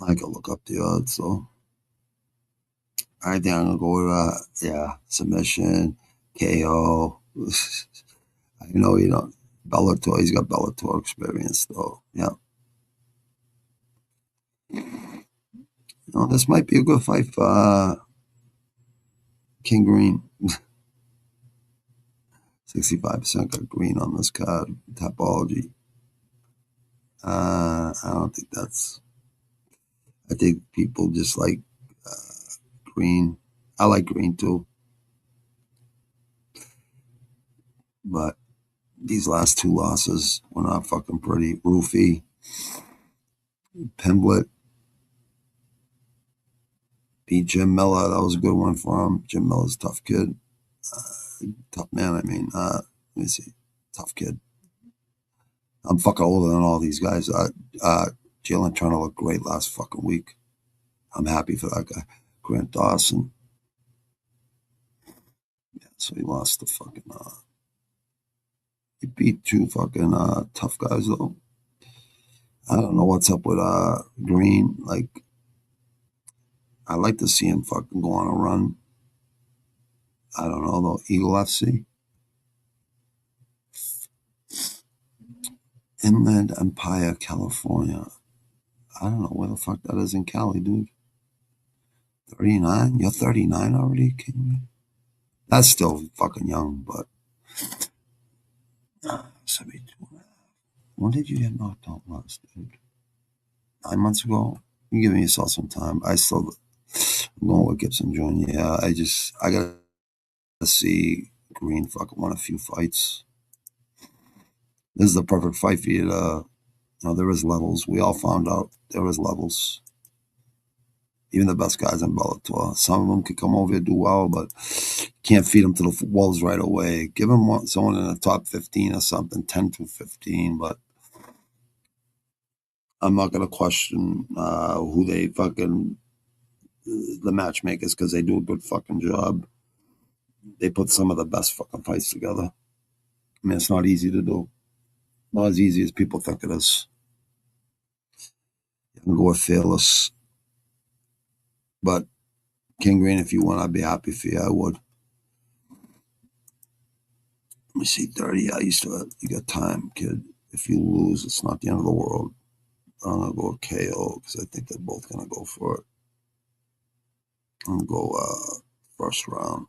I can look up the odds though. I think I'm gonna go with submission, KO. I know you don't Bellator. He's got Bellator experience though. Yeah. You know, this might be a good fight for King Green. 65% got green on this card. Topology. I don't think that's. I think people just like green. I like green too. But these last two losses were not fucking pretty. Roofy, Pimblett, beat Jim Miller. That was a good one for him. Jim Miller's a tough kid. Tough man, I mean. Let me see. Tough kid. I'm fucking older than all these guys. Jalen trying to look great last fucking week. I'm happy for that guy. Grant Dawson. Yeah, so he lost the fucking. He beat two fucking tough guys though. I don't know what's up with Green. Like, I like to see him fucking go on a run. I don't know though. Eagle FC. Inland Empire, California. I don't know where the fuck that is in Cali, dude. 39? You're 39 already? Kidding me? That's still fucking young, but 72. When did you get knocked out last, dude? 9 months ago? You giving yourself some time. I'm going with Gibson Jr. Yeah, I gotta see Green fucking won a few fights. This is the perfect fight for you to, there is levels. We all found out there is levels. Even the best guys in Bellator. Some of them could come over here do well, but can't feed them to the wolves right away. Give them someone in the top 15 or something, 10 to 15, but I'm not going to question who they fucking, the matchmakers, because they do a good fucking job. They put some of the best fucking fights together. I mean, it's not easy to do. Not as easy as people think it is. You can go with Fearless. But King Green, if you won, I'd be happy for you. I would. Let me see, 30. You got time, kid. If you lose, it's not the end of the world. I'm going to go with KO because I think they're both going to go for it. I'm going to go first round.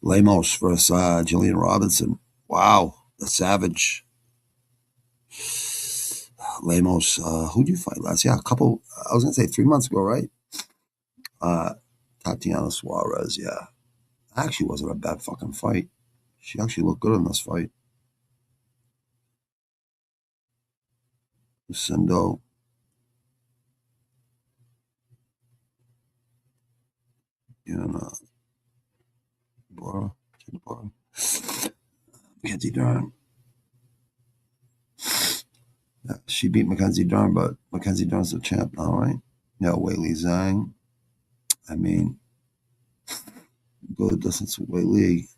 Lemos versus Jillian Robinson. Wow, the Savage. Lemos, who'd you fight last? Yeah, I was going to say 3 months ago, right? Tatiana Suarez, yeah. Actually wasn't a bad fucking fight. She actually looked good in this fight. Lucindo. And Bora. Mackenzie Dern. Yeah, she beat Mackenzie Dern, but Mackenzie Dern's the champ now, right? Yeah, Weili Zhang. I mean, go the distance with Weili.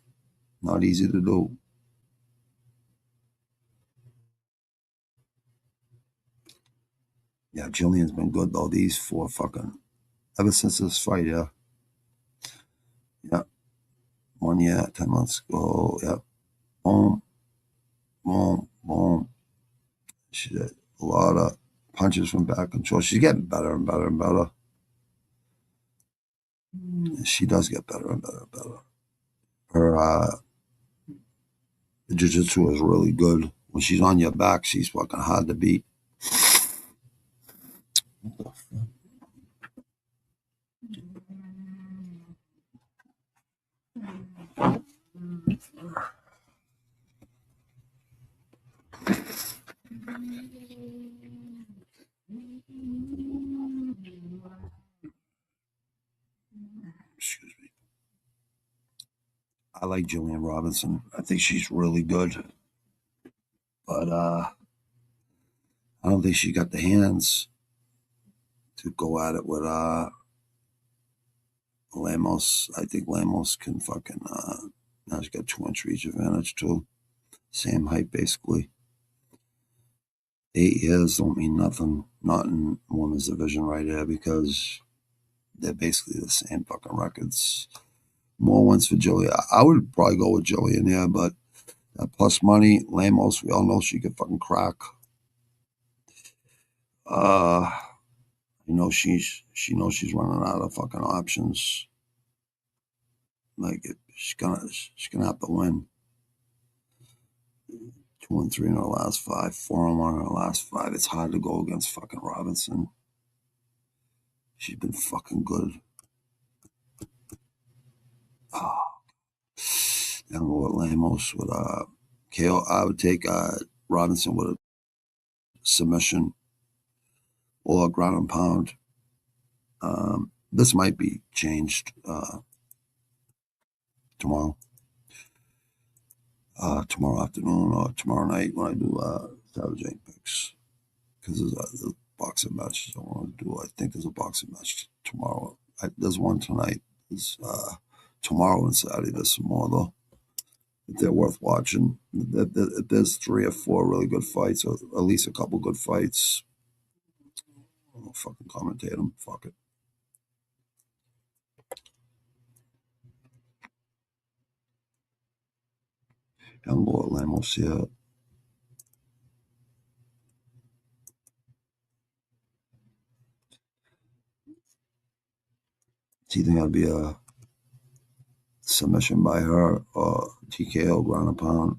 Not easy to do. Yeah, Jillian's been good though. These four fucking ever since this fight, yeah. Yeah. 1 year, 10 months ago. Yep. Boom. Boom. Boom. She did a lot of punches from back control. She's getting better and better and better. She does get better and better and better. Her jiu-jitsu is really good. When she's on your back, she's fucking hard to beat. What the fuck? Excuse me. I like Jillian Robinson. I think she's really good. But I don't think she got the hands to go at it with Lemos. I think Lemos can fucking now she's got 2-inch reach advantage too. Same height basically. 8 years don't mean nothing. Not in women's division right here because they're basically the same fucking records. More wins for Jillian. I would probably go with Jillian, yeah, but plus money, Lemos, we all know she could fucking crack. She knows she's running out of fucking options. Like she's gonna have to win 2-3 in her last 5, 4-1 in her last 5. It's hard to go against fucking Robinson. She's been fucking good. Oh. I'm going with Lemos with KO. I would take Robinson with a submission or a ground and pound. This might be changed tomorrow afternoon or tomorrow night when I do Saturday picks, because there's a boxing match I want to do. I think there's a boxing match tomorrow. There's one tonight. There's tomorrow and Saturday. There's some more though. If they're worth watching, if there's 3 or 4 really good fights, or at least a couple good fights, I'll fucking commentate them. Fuck it. Young Lord Lemos here. It's either going to be a submission by her or TKO ground and pound,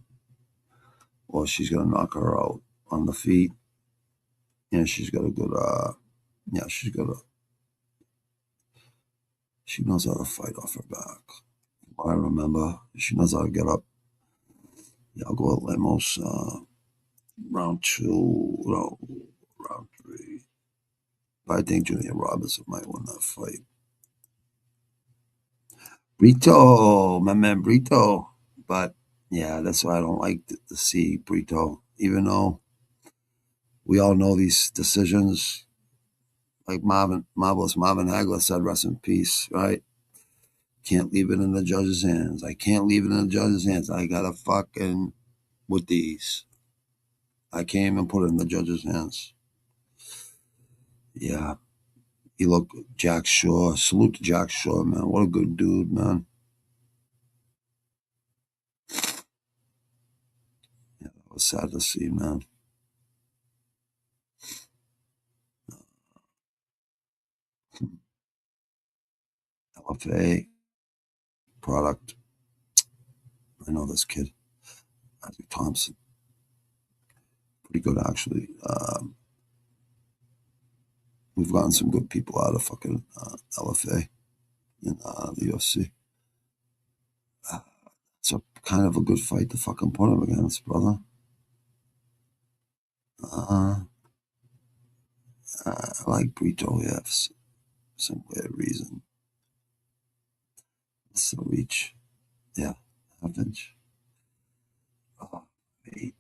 or she's going to knock her out on the feet. And she's got a good, she knows how to fight off her back. What I remember, she knows how to get up. Yeah, I'll go with Lemos round 3. But I think Julian Robinson might win that fight. Brito, my man Brito. But yeah, that's why I don't like to see Brito, even though we all know these decisions. Like Marvelous Marvin Hagler said, rest in peace, right? Can't leave it in the judge's hands. I can't leave it in the judge's hands. I gotta fucking with these. I can't even put it in the judge's hands. Yeah. You look, Jack Shaw. Salute to Jack Shaw, man. What a good dude, man. Yeah, that was sad to see, man. LFA product. I know this kid, Isaac Thompson. Pretty good, actually. We've gotten some good people out of fucking LFA in the UFC. It's a kind of a good fight to fucking put him against, brother. I like Brito, yeah, for some weird reason. It's the reach. Yeah, half inch. 8,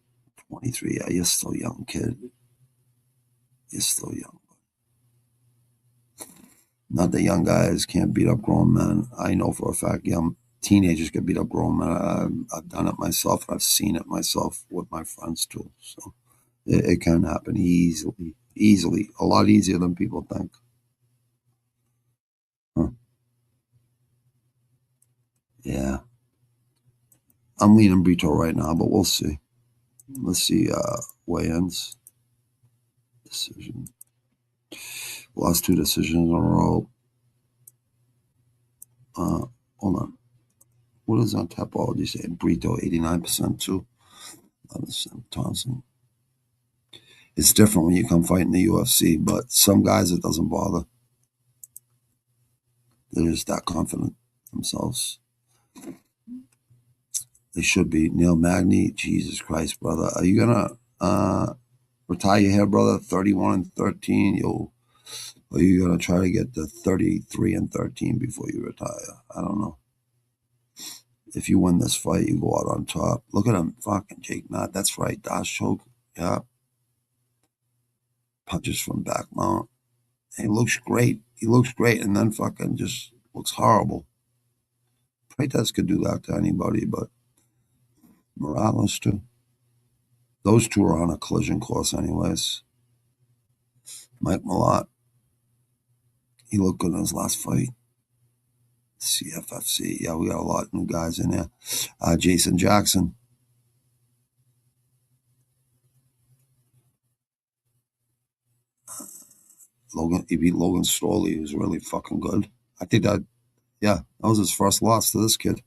23. Yeah, you're still young, kid. You're still young. Not that young guys can't beat up grown men. I know for a fact young teenagers can beat up grown men. I've done it myself. I've seen it myself with my friends too. So it can happen easily. A lot easier than people think. Huh. Yeah. I'm leaning Brito right now, but we'll see. Let's see weigh-ins. Decision. Last 2 decisions in a row. Hold on. What is on Tapology saying? Brito, 89% too. Thompson. It's different when you come fight in the UFC, but some guys it doesn't bother. They're just that confident themselves. They should be. Neil Magny, Jesus Christ, brother. Are you gonna retire your hair, brother? 31-13. Or are you gonna try to get to 33-13 before you retire? I don't know. If you win this fight, you go out on top. Look at him, fucking Jake Matt. That's right, dash choke. Yeah. Punches from back mount. He looks great. And then fucking just looks horrible. Freitas could do that to anybody, but Morales too. Those two are on a collision course anyways. Mike Malott. He looked good in his last fight. CFFC. Yeah, we got a lot of new guys in there. Jason Jackson. He beat Logan Storley, who's really fucking good. I think that Yeah, that was his first loss to this kid.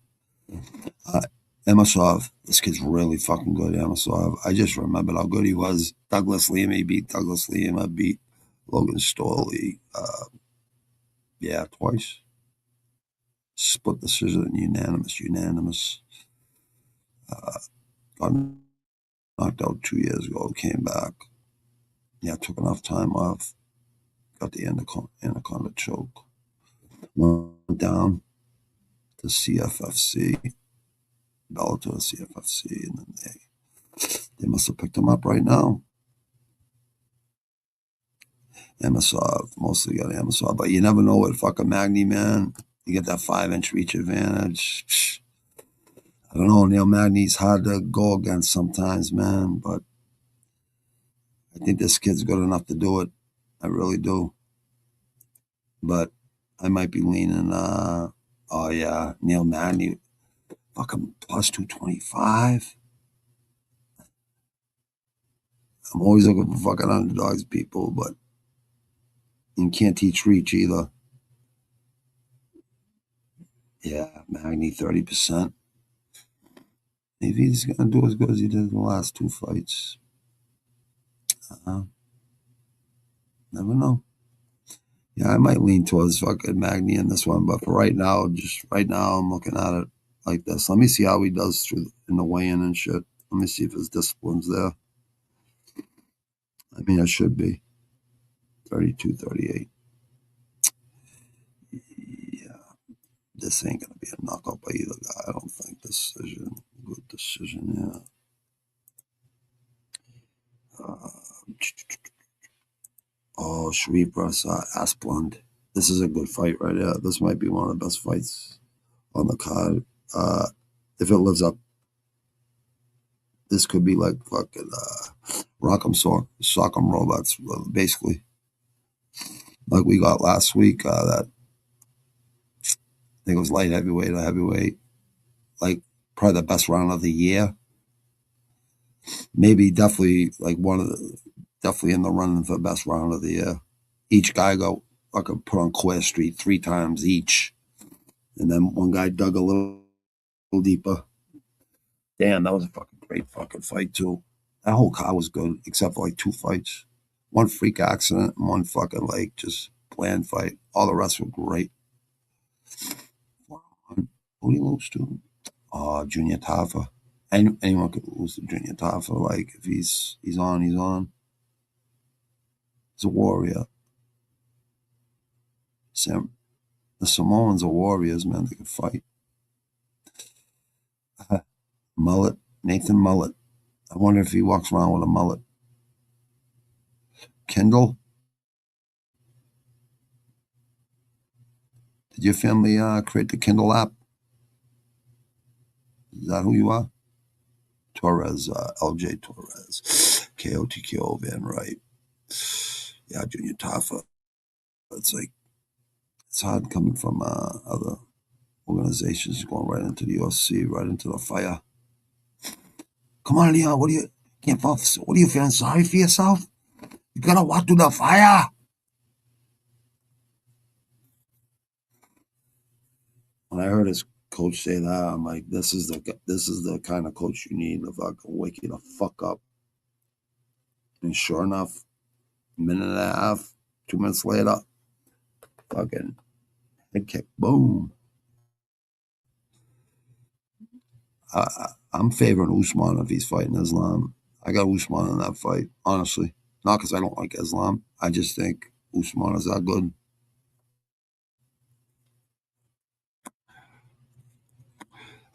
Emasov, this kid's really fucking good, Emasov. I just remembered how good he was. Douglas Lima, he beat Douglas Lima, beat Logan Storley. Yeah, twice. Split decision, unanimous. Got knocked out 2 years ago, came back. Yeah, took enough time off. Got the anaconda choke. Went down to CFFC, Bellator CFFC, and then they must have picked him up right now. Emasov, mostly got Emasov, but you never know with fucking Magny, man. You get that 5-inch reach advantage. I don't know, Neil Magny's hard to go against sometimes, man, but I think this kid's good enough to do it. I really do. But I might be leaning, oh yeah, Neil Magny, fucking plus 225. I'm always looking for fucking underdogs, people, but you can't teach reach either. Yeah, Magny 30%. Maybe he's gonna do as good as he did in the last 2 fights. Never know. Yeah, I might lean towards fucking Magny in this one, but for right now, I'm looking at it like this. Let me see how he does in the weigh-in and shit. Let me see if his discipline's there. I mean, it should be 32, 38. Yeah, this ain't gonna be a knockout by either guy. I don't think. Good decision. Yeah. Sharif versus Asplund. This is a good fight right here. This might be one of the best fights on the card. If it lives up, this could be like fucking Rock'em Sock'em Robots, basically. Like we got last week, that I think it was light heavyweight or heavyweight. Like probably the best round of the year. Maybe definitely like definitely in the running for the best round of the year. Each guy got fucking put on Queer Street 3 times each. And then one guy dug a little deeper. Damn, that was a fucking great fucking fight too. That whole card was good, except for like 2 fights. One freak accident and one fucking like just bland fight. All the rest were great. Who do you lose to? Junior Tafa. Anyone could lose to Junior Tafa. Like if he's on, he's on. He's a warrior. The Samoans are warriors, man. They can fight. Mullet, Nathan Mullet. I wonder if he walks around with a mullet. Kendall. Did your family create the Kindle app? Is that who you are? Torres, LJ Torres, KOTKO Van Wright. Yeah, Junior Tafa. It's hard coming from other organizations going right into the UFC, right into the fire. Come on, Leon, what are you feeling sorry for yourself? You gotta walk through the fire. When I heard his coach say that, I'm like, this is the kind of coach you need to fucking wake you the fuck up. And sure enough, a minute and a half, 2 minutes later, fucking head kick, boom. I'm favoring Usman if he's fighting Islam. I got Usman in that fight, honestly. Not because I don't like Islam. I just think Usman is that good.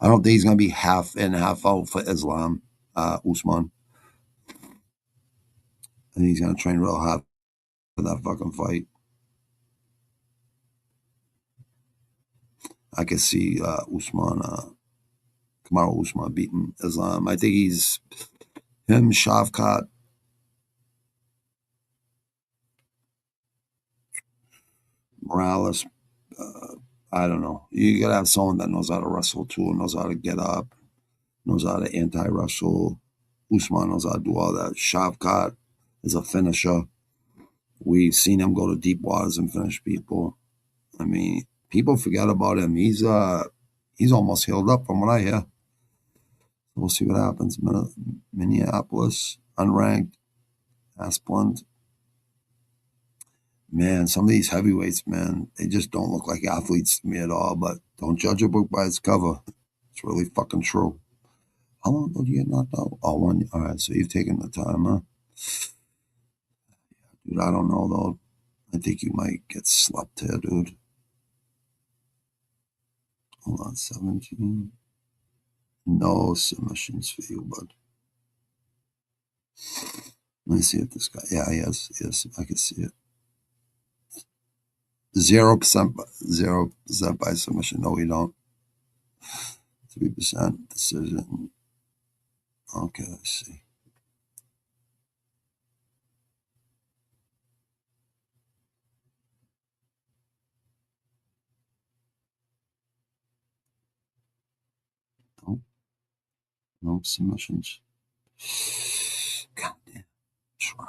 I don't think he's going to be half in, half out for Islam, Usman. I think he's going to train real hard for that fucking fight. I could see Kamaru Usman beating Islam. I think him, Shavkat, Morales. I don't know. You got to have someone that knows how to wrestle too, knows how to get up, knows how to anti-wrestle. Usman knows how to do all that. Shavkat is a finisher. We've seen him go to deep waters and finish people. I mean, People forget about him. He's almost healed up from what I hear. We'll see what happens. Minneapolis, unranked, Asplund. Man, some of these heavyweights, man, they just don't look like athletes to me at all. But don't judge a book by its cover. It's really fucking true. How long ago did you get knocked out? Oh, 1 year. All right, so you've taken the time, huh? Dude, I don't know, though. I think you might get slept here, dude. Hold on, 17. No submissions for you, bud. Let me see if this guy. Yeah, yes, I can see it. 0%, 0% by submission. No, we don't. 3% decision. Okay, let's see. No submissions. God damn. Try.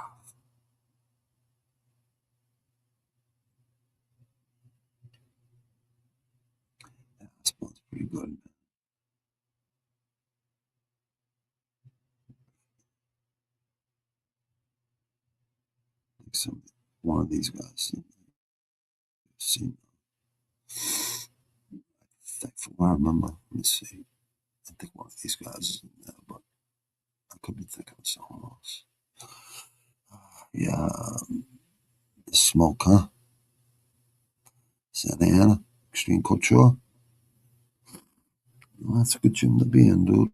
Yeah, this one's pretty good. Like one of these guys. See, from what I remember, let me see. I think one of these guys is in there, but I could be thinking of someone else. Yeah, the Smoke, huh? Santa Ana, Extreme Couture. Well, that's a good gym to be in, dude.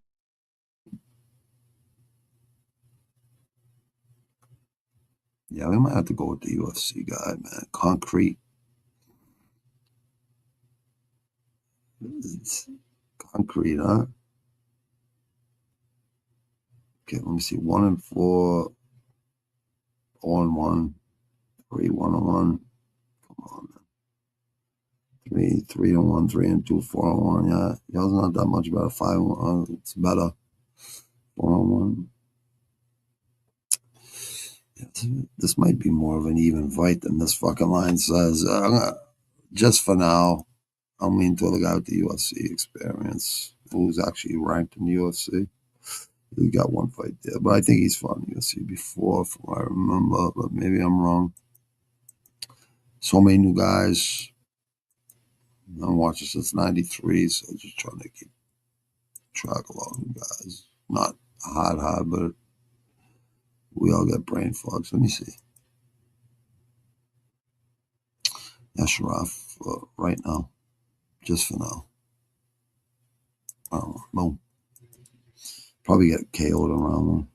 Yeah, we might have to go with the UFC guy, man. Concrete. It's concrete, huh? Okay, let me see. 1-4, 0-1, 3-1-1. Come on, man. 3-1, 3-2, 4-1. Yeah, y'all's not that much better. 5-1. It's better. 4-1. Yeah, this might be more of an even fight than this fucking line says. Just for now, I'm leaning to the guy with the UFC experience, who's actually ranked in the UFC. He got one fight there, but I think he's fought in the UFC before, from what I remember, but maybe I'm wrong. So many new guys. I'm watching since 93, so just trying to keep track of all new guys. Not hard, but we all get brain fogs. Let me see. Ashraf, right now, just for now. Boom. Probably get KO'd around them.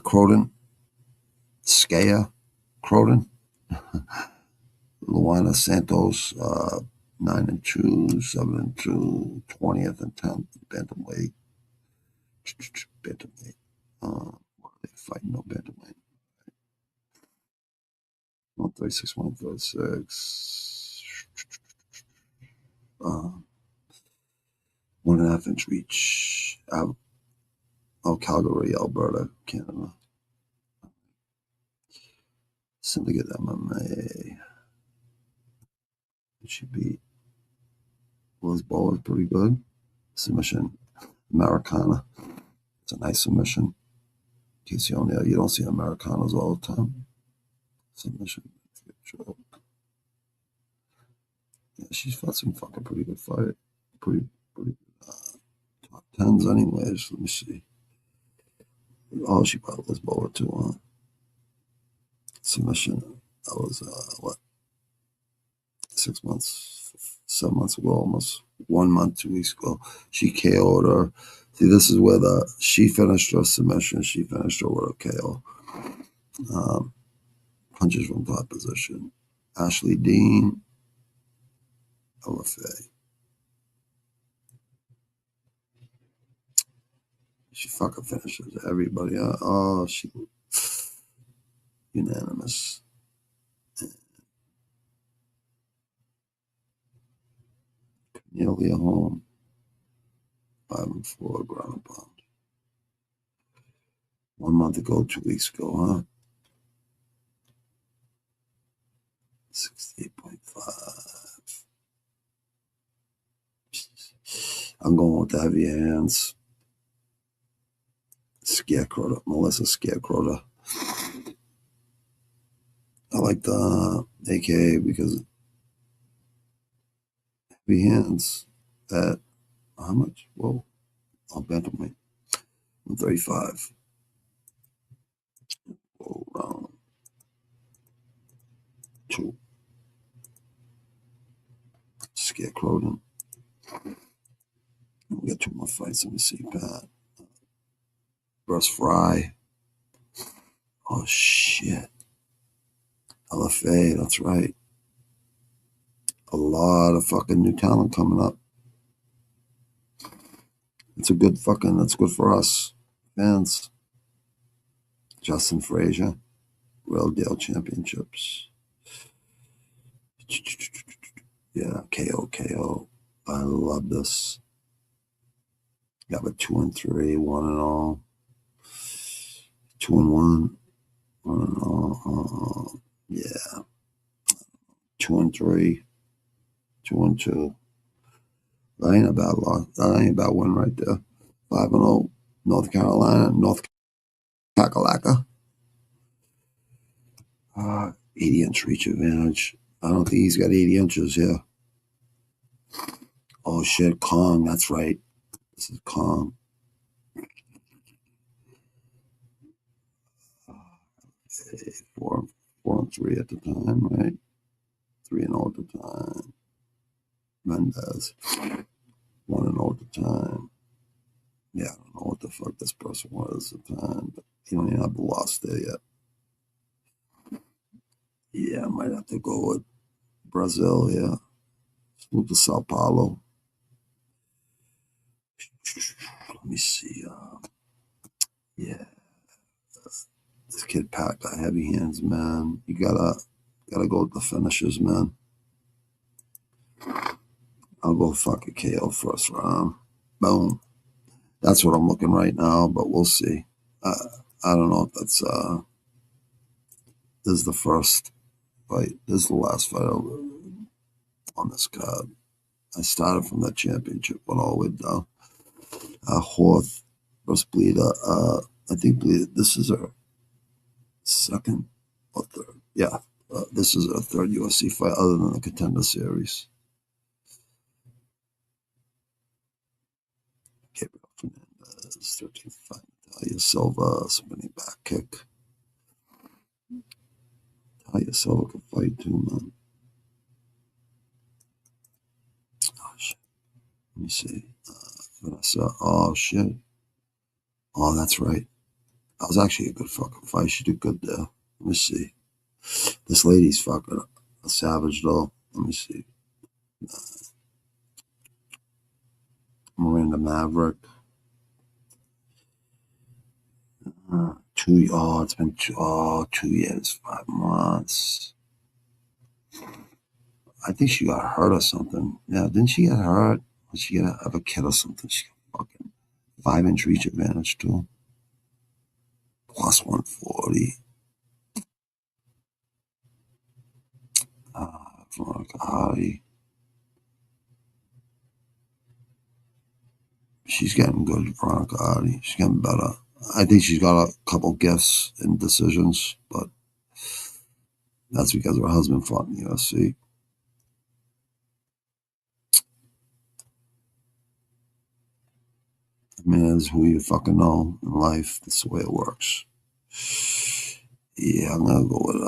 Croden, Skaya, Croden, Luana Santos, 9-2, 7-2, 20th and 10th, bantamweight. Bantamweight. What are they fighting? No bantamweight. 136, 136. 1.5 inch reach. Calgary, Alberta, Canada. Syndicate MMA. She beat Liz Bowler pretty good. Submission. Americana. It's a nice submission. In case you don't see Americanas all the time. Submission. Yeah, she's fought some fucking pretty good fight. Pretty top 10s anyways. Let me see. Oh, she fought Liz Bowler too, huh? Submission. That was, 6 months, 7 months ago, almost 1 month, 2 weeks ago. She KO'd her. See, this is where she finished her submission. She finished her with a KO. Punches from top position. Ashley Dean, LFA. She fucking finishes everybody. Oh, she unanimous. Cornelia Home, 5-4, ground and pound. 1 month ago, 2 weeks ago, huh? 68.5. I'm going with the heavy hands. Scarecrow, Melissa Scarecrow. I like the AKA because heavy hands at how much? Whoa, I'll bantamweight. 135. Whoa, round 2. Scarecrow. We got 2 more fights. Let me see, Pat. Russ Fry. Oh, shit. LFA, that's right. A lot of fucking new talent coming up. It's a good fucking, that's good for us fans. Justin Frazier, Real Deal Championships. Yeah, KO. I love this. Got a 2-3, 1-0. 2-1, 1-0. Yeah. 2-3, 2-2. That ain't a bad loss. That ain't a bad win right there. 5-0. North Carolina, North Kakalaka. 80-inch reach advantage. I don't think he's got 80 inches here. Oh shit, Kong. That's right. This is Kong. 4-3 at the time, right? 3-0 at the time. Mendez. 1-0 at the time. Yeah, I don't know what the fuck this person was at the time, but he don't even have the loss there yet. Yeah, I might have to go with Brazil, yeah. Move to Sao Paulo. Let me see. Yeah. This kid Pat got heavy hands, man. You gotta go with the finishers, man. I'll go fucking KO first round. Boom. That's what I'm looking right now, but we'll see. I don't know if that's this is the first fight. This is the last fight on this card. I started from that championship, went all the way down. Horth versus Bleeder. I think this is our second or third. Yeah, this is our third UFC fight other than the Contender Series. Kape Fernandez, 13th fight. Talia Silva, spinning back kick. Talia Silva can fight too, man. Oh, shit. Let me see. Vanessa. Oh, shit. Oh, that's right. That was actually a good fucking fight. She did good there. Let me see. This lady's fucking a savage, though. Let me see. Miranda Maverick. It's been 2 years, 5 months. I think she got hurt or something. Yeah, didn't she get hurt? Did she have a kid or something? She got fucking 5-inch reach advantage, too. Plus 140. Veronica Hardy. She's getting good, Veronica Hardy. She's getting better. I think she's got a couple gifts and decisions, but that's because her husband fought in the UFC. I mean, that's who you fucking know in life. That's the way it works. Yeah, I'm gonna go with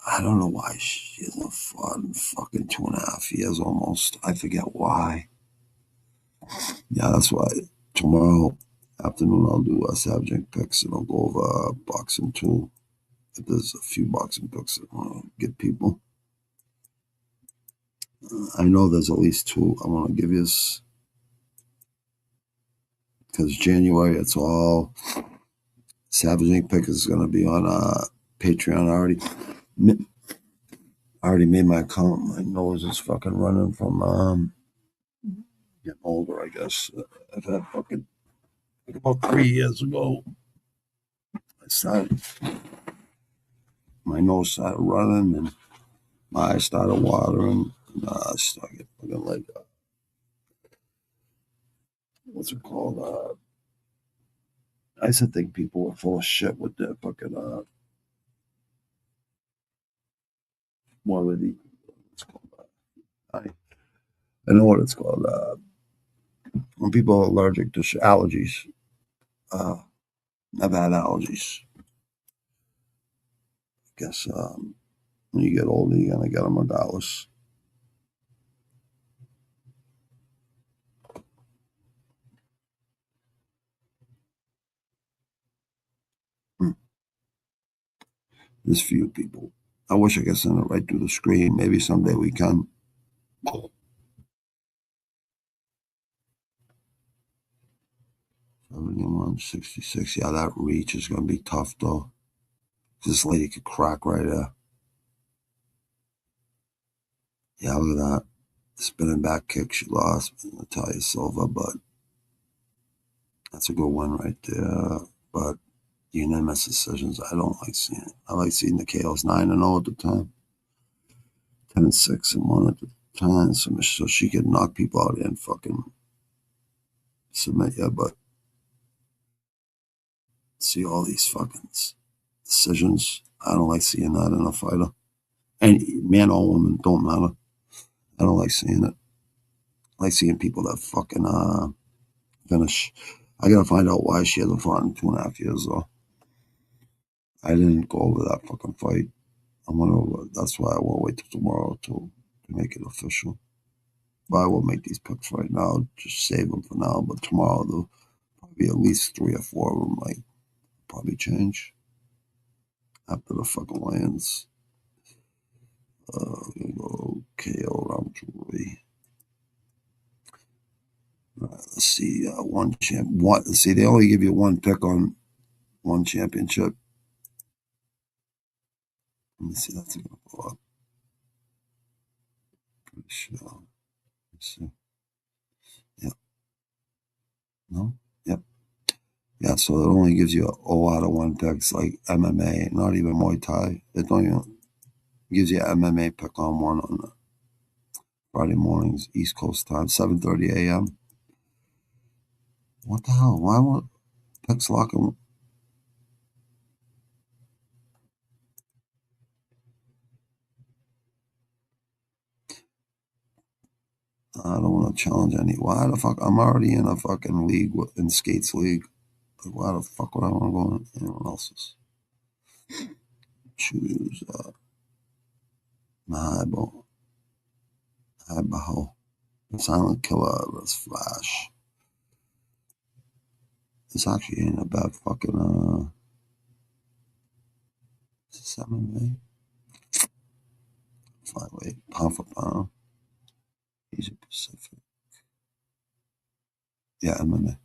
I don't know why she hasn't fought in fucking 2.5 years almost. I forget why. Yeah, that's why tomorrow afternoon I'll do Savage picks and I'll go over boxing too. If there's a few boxing picks I want to give people. I know there's at least 2 I want to give you because January it's all Savage pick is going to be on Patreon. I already made my account. My nose is fucking running from getting older, I guess. I've had fucking like about 3 years ago. I started my nose started running and my eyes started watering. And I started fucking like, what's it called? I used to think people were full of shit with their fucking, what were the, it's called, I know what it's called. When people are allergic to allergies, I've had allergies. I guess when you get older, you're gonna get them regardless. There's few people. I wish I could send it right through the screen. Maybe someday we can. 71, 66. Yeah, that reach is gonna be tough though. This lady could crack right there. Yeah, look at that. Spinning back kick she lost. Natalia Silva, but that's a good one right there. But unanimous decisions, I don't like seeing it. I like seeing the KOs 9-0 at the time. 10-6-1 at the time. So she could knock people out and fucking submit you, but see all these fucking decisions. I don't like seeing that in a fighter. And man or woman, don't matter. I don't like seeing it. I like seeing people that fucking finish. I gotta find out why she hasn't fought in 2.5 years though. I didn't go over that fucking fight. That's why I won't wait till tomorrow to make it official. But I will make these picks right now. Just save them for now. But tomorrow there'll probably be at least 3 or 4 of them. Like probably change after the fucking lands. We're gonna go KO round 3. Let's see. Let's see. They only give you one pick on one championship. Let me see. That's gonna go up. Pretty sure. Let's see. Yep. No. Yep. Yeah. So it only gives you 0 out of 1 picks, like MMA, not even Muay Thai. It don't even gives you MMA pick on one on Friday mornings, East Coast time, 7:30 a.m. What the hell? Why won't picks locking? I don't want to challenge any. Why the fuck? I'm already in a fucking league in Skates League. Like, why the fuck would I want to go in anyone else's? Choose Mahabo. Mahabaho. Silent Killer. Let's Flash. This actually ain't a bad fucking 7 flyweight, pound for pound. Asia Pacific. Yeah, MMA.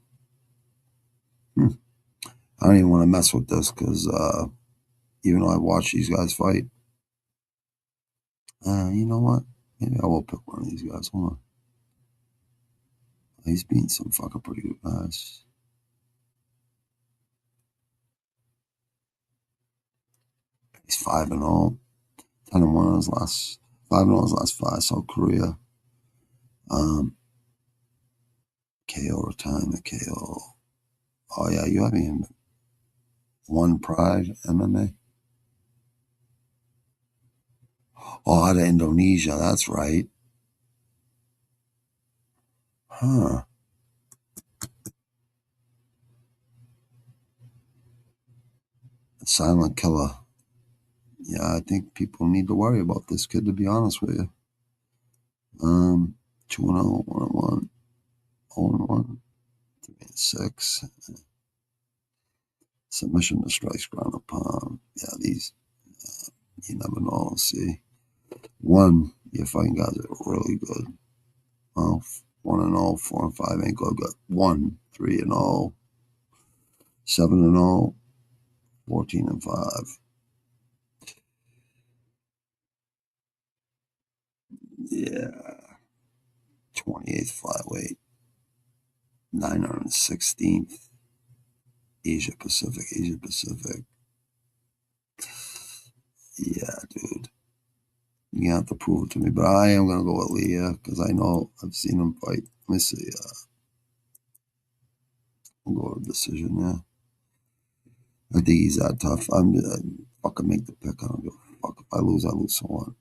I don't even want to mess with this because even though I watch these guys fight, you know what? Maybe I will pick one of these guys. Hold on. He's beating some fucking pretty good guys. He's 5-0, 10-1 in his last 5-0 in his last 5. South Korea. KO retirement. KO. Oh yeah, you have him. One Pride MMA. Oh, out of Indonesia. That's right. Huh. Silent Killer. Yeah, I think people need to worry about this kid, to be honest with you. 2-0, 1-1, 0-1, 3-6. Submission to strikes, ground and pound. Yeah, these, you never know. See. One, your fighting guys are really good. Well, 1-0, 4-5 ain't good. Got 1, 3-0, 7-0, 14-5. Yeah. 28th flyweight. 916th. Asia Pacific. Yeah, dude. You have to prove it to me, but I am gonna go with Lee because I know I've seen him fight. Let me see. I'll go with decision. Yeah, I think he's that tough. I'm fucking make the pick. I don't give a fuck. If I lose, so what?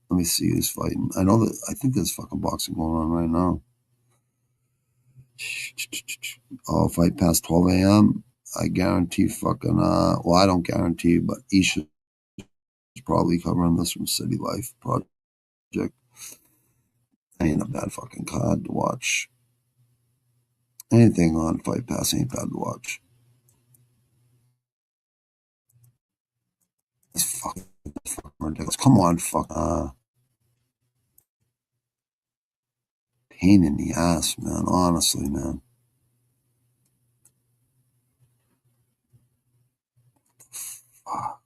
Let me see who's fighting. I know that I think there's fucking boxing going on right now. Oh, fight past 12 a.m. I guarantee fucking well, I don't guarantee, but Isha is probably covering this from City Life Project. Ain't a bad fucking card to watch. Anything on Fight Pass ain't bad to watch. It's fucking ridiculous. Come on, fuck. Pain in the ass, man. Honestly, man. Fuck.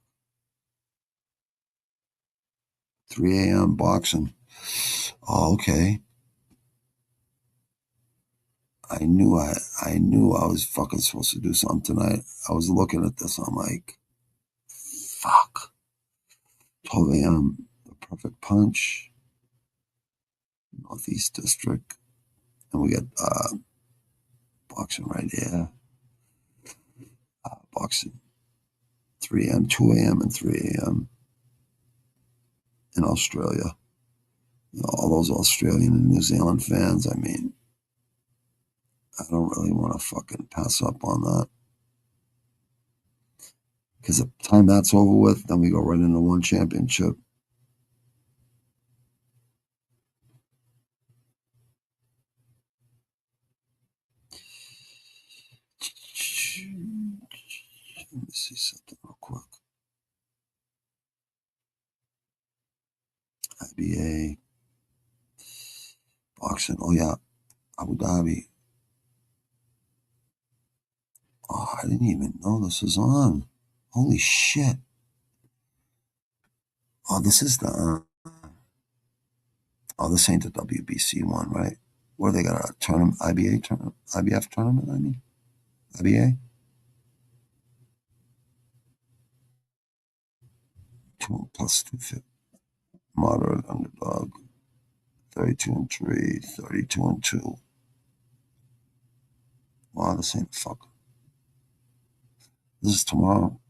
3 a.m. boxing. Oh, okay. I knew I was fucking supposed to do something tonight. I was looking at this. I'm like, fuck. 12 a.m. The Perfect Punch. Northeast District. And we got boxing right here. Boxing 3 a.m., 2 a.m., and 3 a.m. in Australia. You know, all those Australian and New Zealand fans, I mean, I don't really want to fucking pass up on that. Because the time that's over with, then we go right into one championship. Let me see something real quick. IBA. Boxing. Oh, yeah. Abu Dhabi. Oh, I didn't even know this was on. Holy shit. Oh, this is the... oh, this ain't the WBC one, right? Where they got a tournament, IBA tournament, IBF tournament, I mean? IBA? 2 plus 250. Moderate underdog. 32 and 3, 32 and 2. Wow, this ain't fuck. This is tomorrow.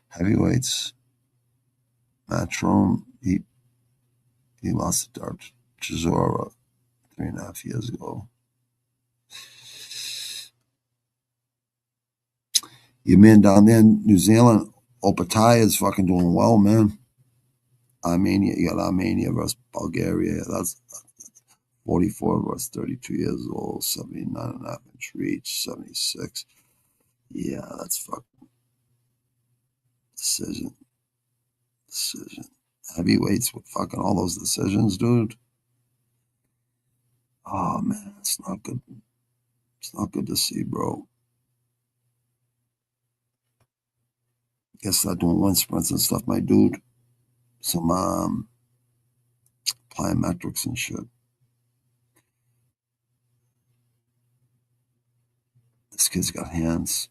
Heavyweights. Matchroom. He lost to Dark Chisora 3.5 years ago. Your man down there in New Zealand, Opatai, is fucking doing well, man. Armenia, you got Armenia versus Bulgaria. That's 44 versus 32 years old, 79.5 inch reach, 76. Yeah, that's fucking decision. Heavyweights with fucking all those decisions, dude. Oh man, it's not good. It's not good to see, bro. Guess not doing wind sprints and stuff, my dude. Some plyometrics and shit. This kid's got hands.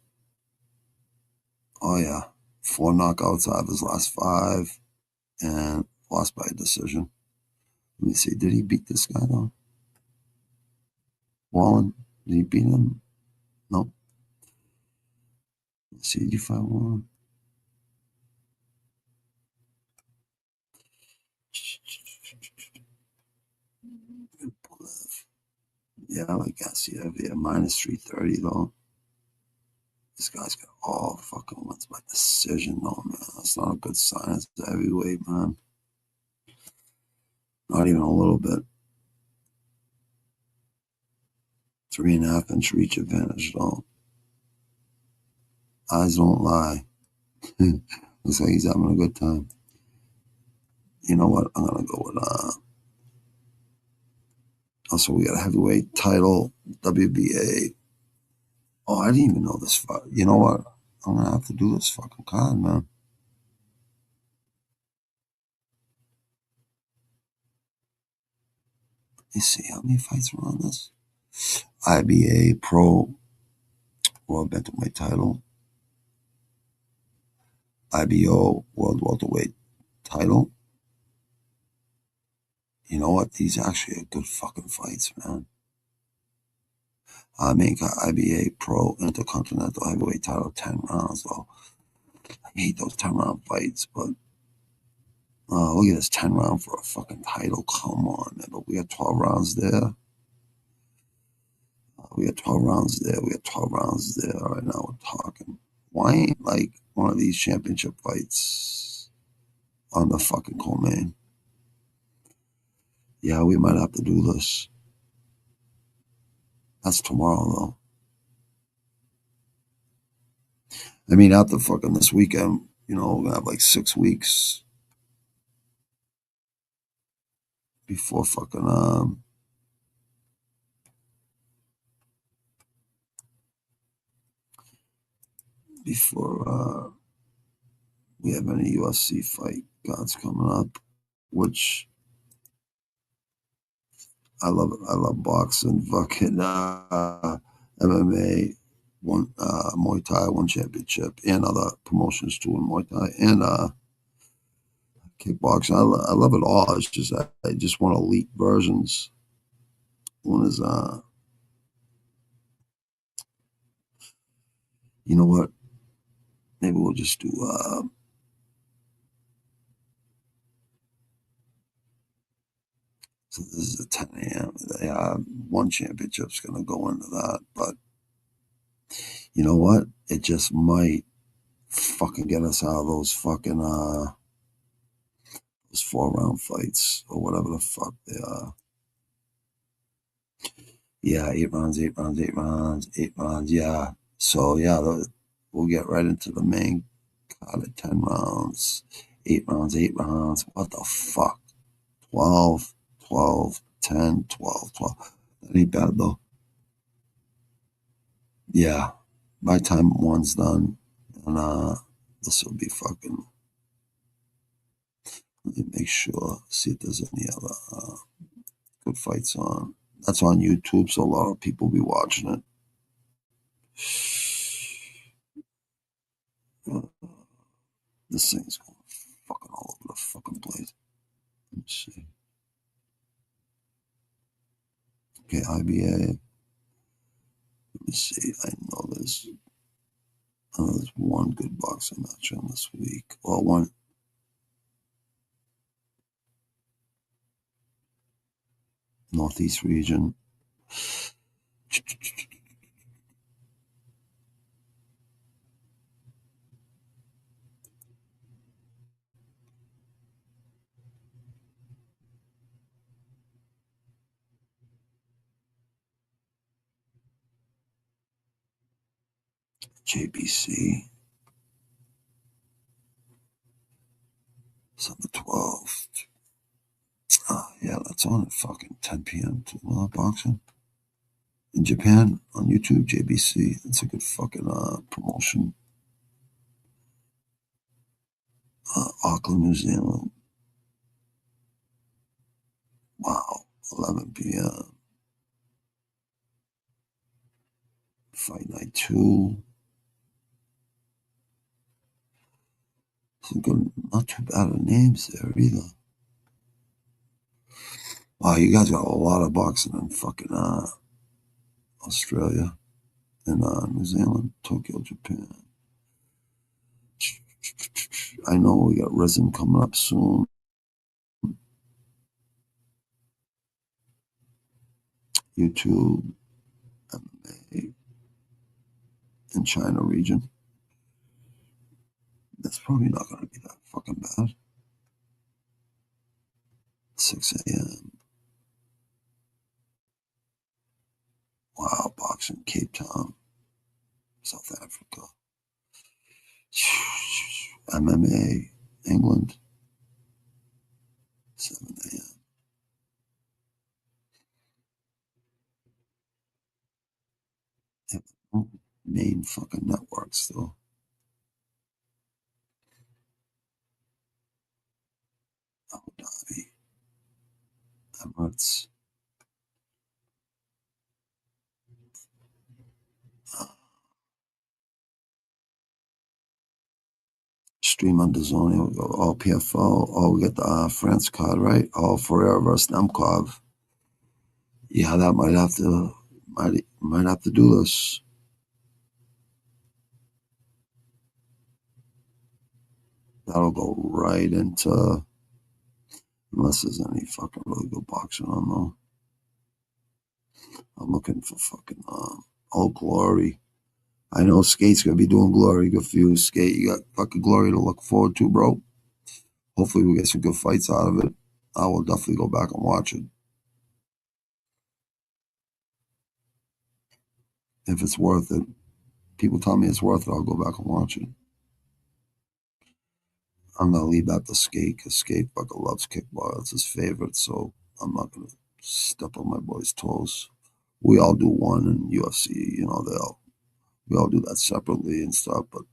Oh yeah, 4 knockouts out of his last 5, and lost by a decision. Let me see. Did he beat this guy though? Wallen? Did he beat him? Nope. Let's see. Did you find Wallen? Yeah, I guess yeah, minus 330 though. This guy's got all fucking wins by decision though, man. That's not a good sign as a heavyweight, man. Not even a little bit. 3.5 inch reach advantage though. Eyes don't lie. Looks like he's having a good time. You know what? I'm gonna go with also we got a heavyweight title, WBA. Oh, I didn't even know this fight. You know what? I'm gonna have to do this fucking card, man. Let me see how many fights were on this. IBA Pro World Bantamweight title. IBO World Welterweight title. You know what? These actually are good fucking fights, man. I make IBA Pro Intercontinental Heavyweight title 10 rounds, though. I hate those 10-round fights, but look at this 10 round for a fucking title. Come on, man. But we got 12 rounds there. We got 12 rounds there. We got 12 rounds there. All right, now we're talking. Why ain't like one of these championship fights on the fucking co-main? Yeah, we might have to do this. That's tomorrow, though. I mean, after fucking this weekend, we're gonna have like 6 weeks before fucking before we have any UFC fight cards coming up, which I love. I love boxing, fucking MMA, one Muay Thai, one championship, and other promotions too in Muay Thai and kickboxing. I love it all. It's just I just want elite versions. One is you know what? Maybe we'll just do so this is at 10 a.m. One championship's gonna go into that, but you know what? It just might fucking get us out of those fucking those 4-round fights or whatever the fuck they are. Yeah, 8 rounds, 8 rounds, 8 rounds, 8 rounds. Yeah. So yeah, we'll get right into the main card at 10 rounds, 8 rounds, 8 rounds. What the fuck? 12, 12, 10, 12, 12. That ain't bad though. Yeah. By the time one's done, and this will be fucking. Let me make sure, see if there's any other good fights on. That's on YouTube, so a lot of people be watching it. This thing's going fucking all over the fucking place. Let me see. Okay, IBA. Let me see. I know there's one good boxing match on this week. Well, one. Northeast region. JBC. December 12th. Yeah, that's on at fucking 10 p.m. to boxing. In Japan, on YouTube, JBC. It's a good fucking promotion. Auckland, New Zealand. Wow, 11 p.m. Fight night 2. Some good, not too bad of names there either. Wow, you guys got a lot of boxing in fucking Australia and New Zealand, Tokyo, Japan. I know we got Risen coming up soon. YouTube, MMA, in China region. That's probably not going to be that fucking bad. 6 a.m. Wow, boxing, Cape Town, South Africa. MMA, England, 7 a.m. Main fucking networks, though. Abu Dhabi, Emirates. Stream on the zone. Here we go. All PFL. Oh, we get the France card, right? Oh, Ferrer versus Nemkov. Yeah, that might have to do this. That'll go right into, unless there's any fucking really good boxing on though. I'm looking for fucking Glory. I know Skate's gonna be doing Glory. Good for you, Skate. You got fucking Glory to look forward to, bro. Hopefully we get some good fights out of it. I will definitely go back and watch it. If it's worth it. People tell me it's worth it, I'll go back and watch it. I'm gonna leave that to Skate, because Skate fucking loves kickball. It's his favorite, so I'm not gonna step on my boy's toes. We all do one in UFC, you know, we all do that separately and stuff, but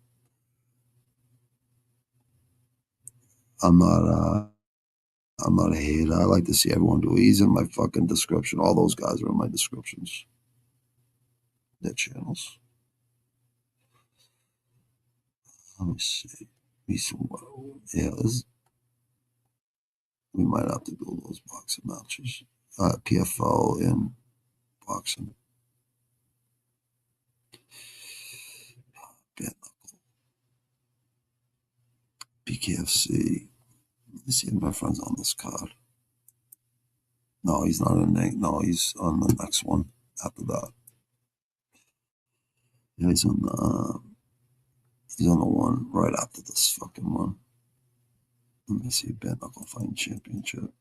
I'm not a hater. I like to see everyone do it. He's in my fucking description. All those guys are in my descriptions. Their channels. Let me see. Yeah, we might have to do those boxing matches. PFL and boxing. BKFC. Let me see if my friend's on this card. No, he's not in the. No, he's on the next one after that. Yeah, he's on the one right after this fucking one. Let me see, Bare Knuckle Fighting Championship.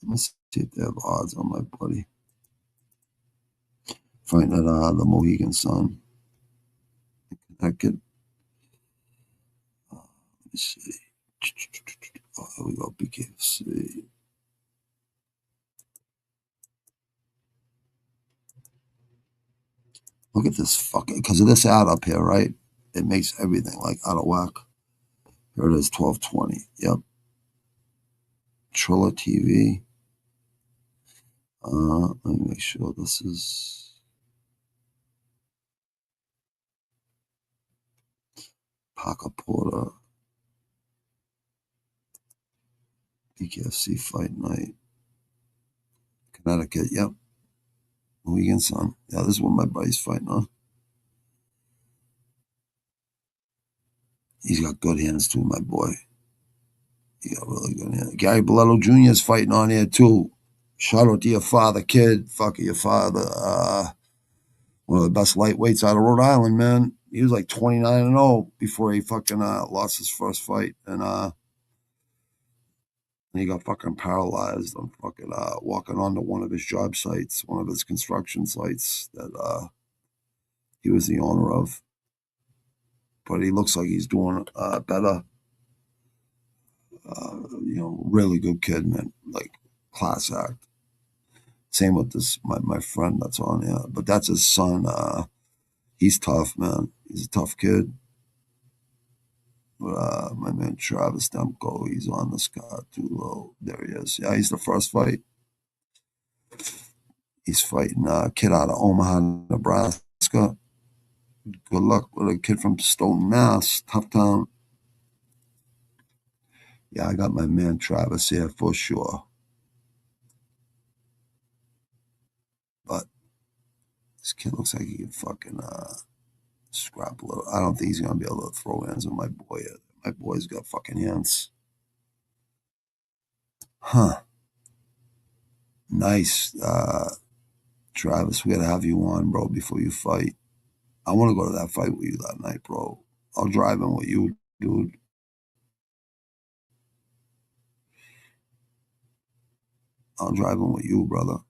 Let me see if they have odds on my buddy fighting at the Mohegan Sun in Connecticut. Let me see. Oh, here we go, BKFC. Look at this fucking, because of this ad up here, right? It makes everything like out of whack. Here it is, 1220. Yep. Trilla TV. Let me make sure this is Parker Porter. BKFC Fight Night. Connecticut, yep. Mohegan Sun. Yeah, this is what my buddy's fighting on. He's got good hands too, my boy. He got really good hands. Gary Boletto Jr. is fighting on here too. Shout out to your father, kid. Fuck your father. One of the best lightweights out of Rhode Island, man. He was like 29-0 before he fucking lost his first fight. And he got fucking paralyzed on fucking walking onto one of his job sites, one of his construction sites that he was the owner of. But he looks like he's doing better. Really good kid, man. Like, class act. Same with this, my friend that's on here. But that's his son. He's tough, man. He's a tough kid. But my man Travis Demko, he's on this card too low. There he is. Yeah, he's the first fight. He's fighting a kid out of Omaha, Nebraska. Good luck with a kid from Stoughton, Mass. Tough town. Yeah, I got my man Travis here for sure. But this kid looks like he can fucking scrap a little. I don't think he's going to be able to throw hands on my boy yet. My boy's got fucking hands. Huh. Nice. Travis, we got to have you on, bro, before you fight. I want to go to that fight with you that night, bro. I'll drive in with you, dude. I'll drive in with you, brother.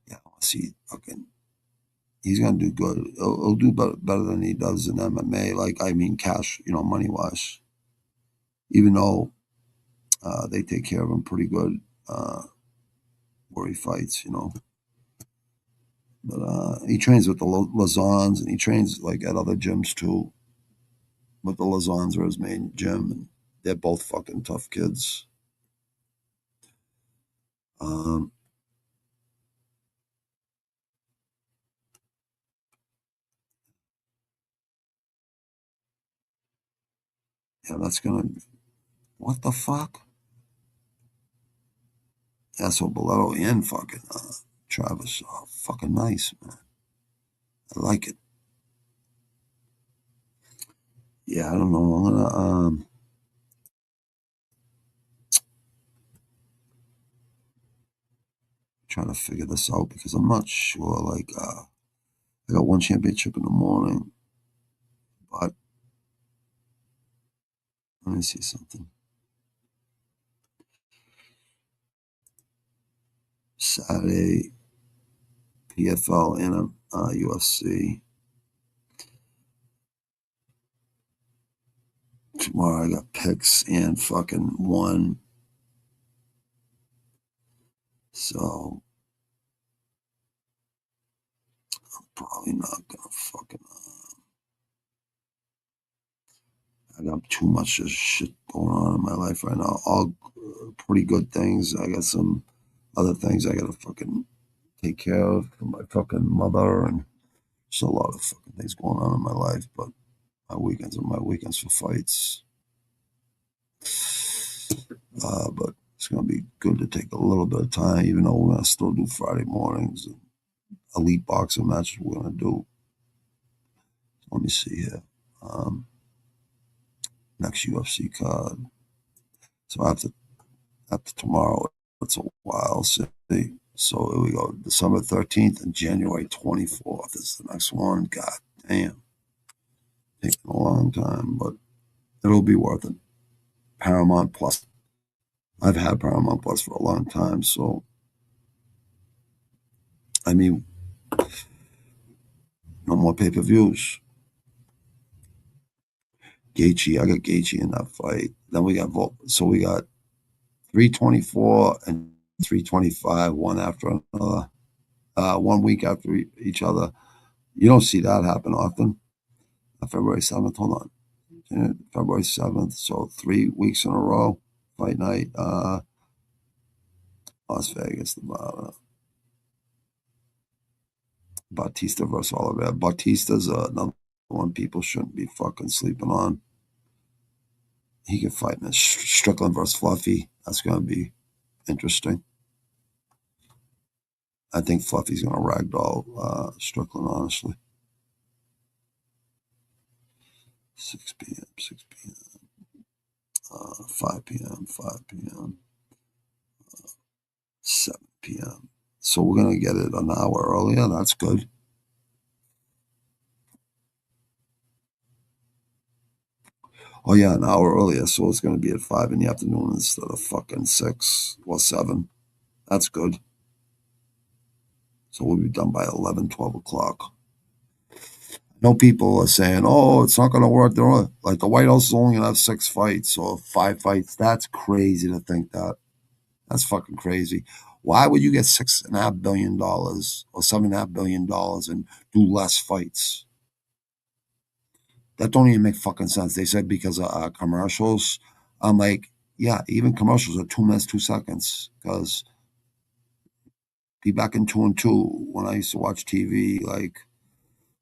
Yeah, I want to see fucking. He's gonna do good. He'll do better than he does in MMA. Like, I mean, cash, money wise. Even though they take care of him pretty good where he fights, But he trains with the Lazons, and he trains like at other gyms too. But the Lazons are his main gym, and they're both fucking tough kids. Yeah, that's gonna. What the fuck? That's what Boleto and fucking Travis are fucking nice, man. I like it. Yeah, I don't know. I'm gonna try to figure this out because I'm not sure. Like, I got one championship in the morning, but let me see something. Saturday, PFL and UFC. Tomorrow I got picks and fucking one. So I'm probably not gonna fucking. I got too much of shit going on in my life right now. All pretty good things. I got some other things I gotta fucking take care of for my fucking mother, and just a lot of fucking things going on in my life. But my weekends are my weekends for fights. But it's gonna be good to take a little bit of time, even though we're gonna still do Friday mornings and elite boxing matches. We're gonna do. Let me see here. Next UFC card. So after tomorrow, it's a while. So here we go. December 13th and January 24th is the next one. God damn. Taking a long time, but it'll be worth it. Paramount Plus. I've had Paramount Plus for a long time, so I mean, no more pay-per-views. Gaethje, I got Gaethje in that fight. Then we got 324 and 325, one after another, 1 week after each other. You don't see that happen often. February 7th, hold on. February 7th, so 3 weeks in a row. Fight night, Las Vegas, Nevada. Bautista versus Oliveira. Bautista's another one people shouldn't be fucking sleeping on. He can fight in Strickland versus Fluffy. That's going to be interesting. I think Fluffy's going to ragdoll Strickland, honestly. 6 p.m., 6 p.m., 5 p.m., 5 p.m., 7 p.m. So we're going to get it an hour earlier. That's good. Oh, yeah, an hour earlier. So it's going to be at 5 in the afternoon instead of fucking 6 or 7. That's good. So we'll be done by 11, 12 o'clock. No, people are saying, oh, it's not going to work. Like the White House is only going to have 6 fights or 5 fights. That's crazy to think that. That's fucking crazy. Why would you get $6.5 billion or $7.5 billion and do less fights? That don't even make fucking sense. They said because of commercials. I'm like, yeah, even commercials are 2 minutes, 2 seconds. Because be back in 2 and 2 when I used to watch TV like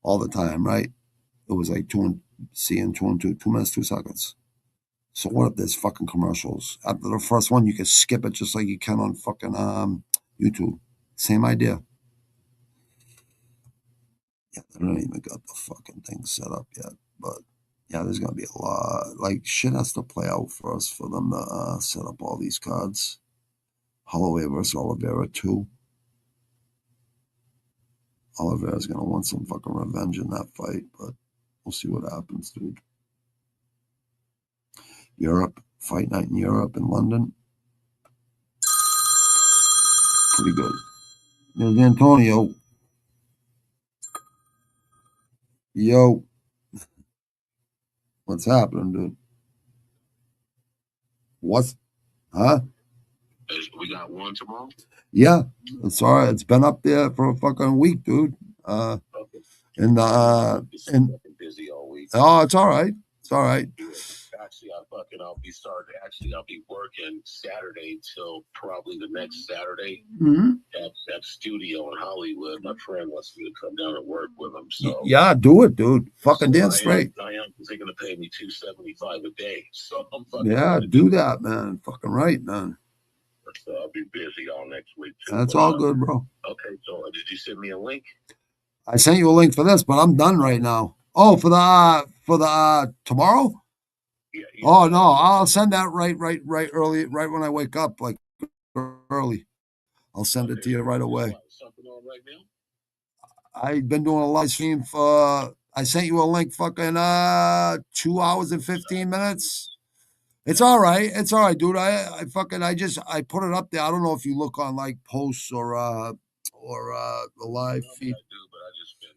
all the time, right? It was like 2 and 2, 2 minutes, 2 seconds. So what if there's fucking commercials? After the first one, you can skip it just like you can on fucking YouTube. Same idea. Yeah, they don't even got the fucking thing set up yet. But yeah, there's gonna be a lot. Like shit has to play out for us for them to set up all these cards. Holloway versus Oliveira 2. Oliveira's gonna want some fucking revenge in that fight, but we'll see what happens, dude. Europe, fight night in Europe in London. Pretty good. There's Antonio. Yo. What's happening, dude? What's, huh? We got one tomorrow? Yeah. It's all right. It's been up there for a fucking week, dude. Okay. And Busy all week. oh, it's all right. It's all right. Gotcha. Actually, I'll be working Saturday till probably the next Saturday Mm-hmm. at that studio in Hollywood. My friend wants me to come down and work with him. So Yeah, do it, dude. Fucking dance straight. I am. They're gonna pay me $275 a day. So I'm fucking. Yeah, do that, man. Fucking right, man. So I'll be busy all next week too. That's but, all good, bro. Okay, so did you send me a link? I sent you a link for this, but I'm done right now. Oh, for the tomorrow? Yeah. Oh no, I'll send that right early, right when I wake up, like early. I'll send it to you right away. Something on right now? I've been doing a live stream for. I sent you a link, fucking 2 hours and 15 minutes. It's all right. It's all right, dude. I put it up there. I don't know if you look on like posts or the live feed. I do, but I just been.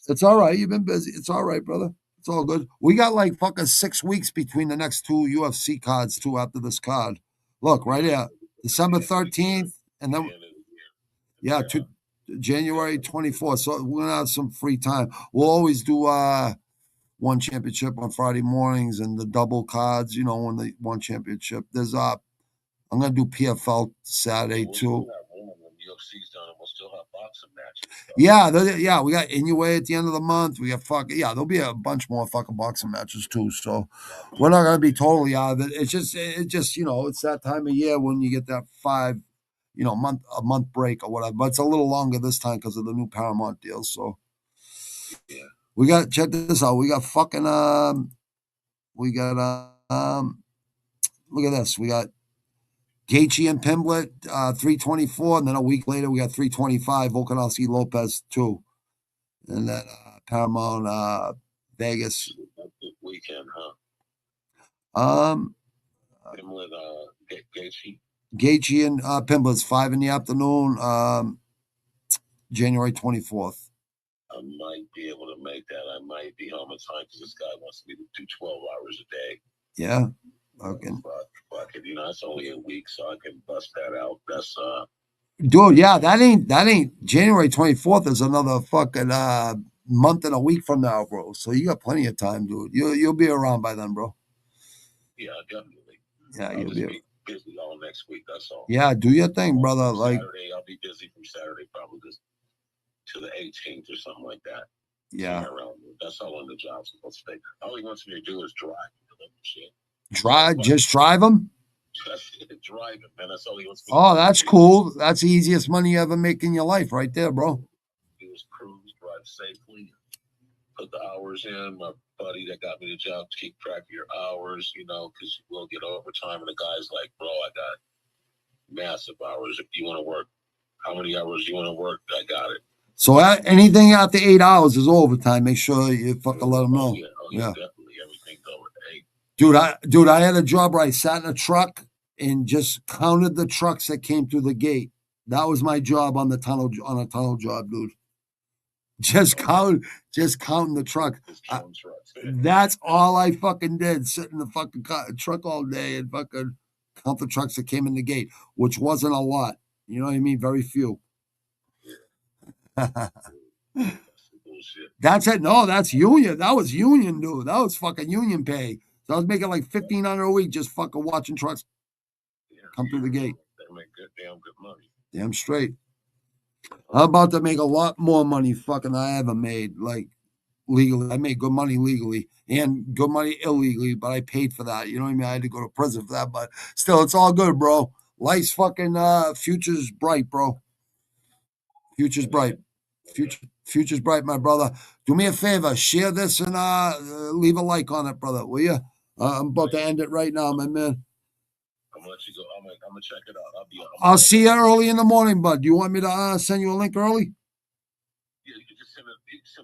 It's all right. You've been busy. It's all right, brother. It's all good. We got like fucking 6 weeks between the next two UFC cards too after this card. Look right here, December 13th, and then to January 24th. So we're gonna have some free time. We'll always do one championship on Friday mornings and the double cards. You know, when the one championship. There's I'm gonna do PFL Saturday too. UFC's done, and we'll still have boxing matches. Yeah, we got Inoue at the end of the month. We got there'll be a bunch more fucking boxing matches too. So we're not gonna be totally out of it. It's just it's that time of year when you get that a month break or whatever. But it's a little longer this time because of the new Paramount deal. So we got check this out. We got fucking look at this. We got Gaethje and Pimblett, 324, and then a week later we got 325, Volkanovski Lopez 2. And then Paramount Vegas. That's this weekend, huh? Pimblett, Gaethje and Pimblett's 5 in the afternoon, January 24th. I might be able to make that. I might be home in time because this guy wants me to do 12 hours a day. Yeah. Okay. Fuck it. It's only a week, so I can bust that out. That's dude, yeah, that ain't January 24th is another fucking month and a week from now, bro. So you got plenty of time, dude. You'll be around by then, bro. Yeah, definitely. Yeah, I'll just be busy all next week. That's all. Yeah, do your thing, brother. Like Saturday, I'll be busy from Saturday probably to the 18th or something like that. Yeah. That's all on the job's supposed to take. All he wants me to do is drive. Shit. Just drive them? Drive him, man. That's all he wants me to do. Oh, that's cool. That's the easiest money you ever make in your life right there, bro. Do is cruise, drive safely, put the hours in. My buddy that got me the job to keep track of your hours, because you will get overtime. And the guy's like, bro, I got massive hours. If you want to work, how many hours you want to work? I got it. So anything after 8 hours is overtime. Make sure you fucking let them know. Yeah. Definitely. Everything's over 8. Dude, I had a job where I sat in a truck and just counted the trucks that came through the gate. That was my job on a tunnel job, dude. Just counting the truck. That's all I fucking did. Sit in the fucking truck all day and fucking count the trucks that came in the gate, which wasn't a lot. You know what I mean? Very few. That's it. No, that's union. That was union, dude. That was fucking union pay. So I was making like $1,500 a week just fucking watching trucks come through the gate. They make damn good money. Damn straight. I'm about to make a lot more money fucking I ever made, like legally. I made good money legally and good money illegally, but I paid for that. You know what I mean? I had to go to prison for that, but still, it's all good, bro. Life's fucking future's bright, bro. Future's bright. Future's bright, my brother. Do me a favor, share this and leave a like on it, brother, will you? I'm about to end it right now, my man. I'm gonna let you go. I'm gonna check it out. I'll see you early in the morning, bud. Do you want me to send you a link early? Yeah, you can just send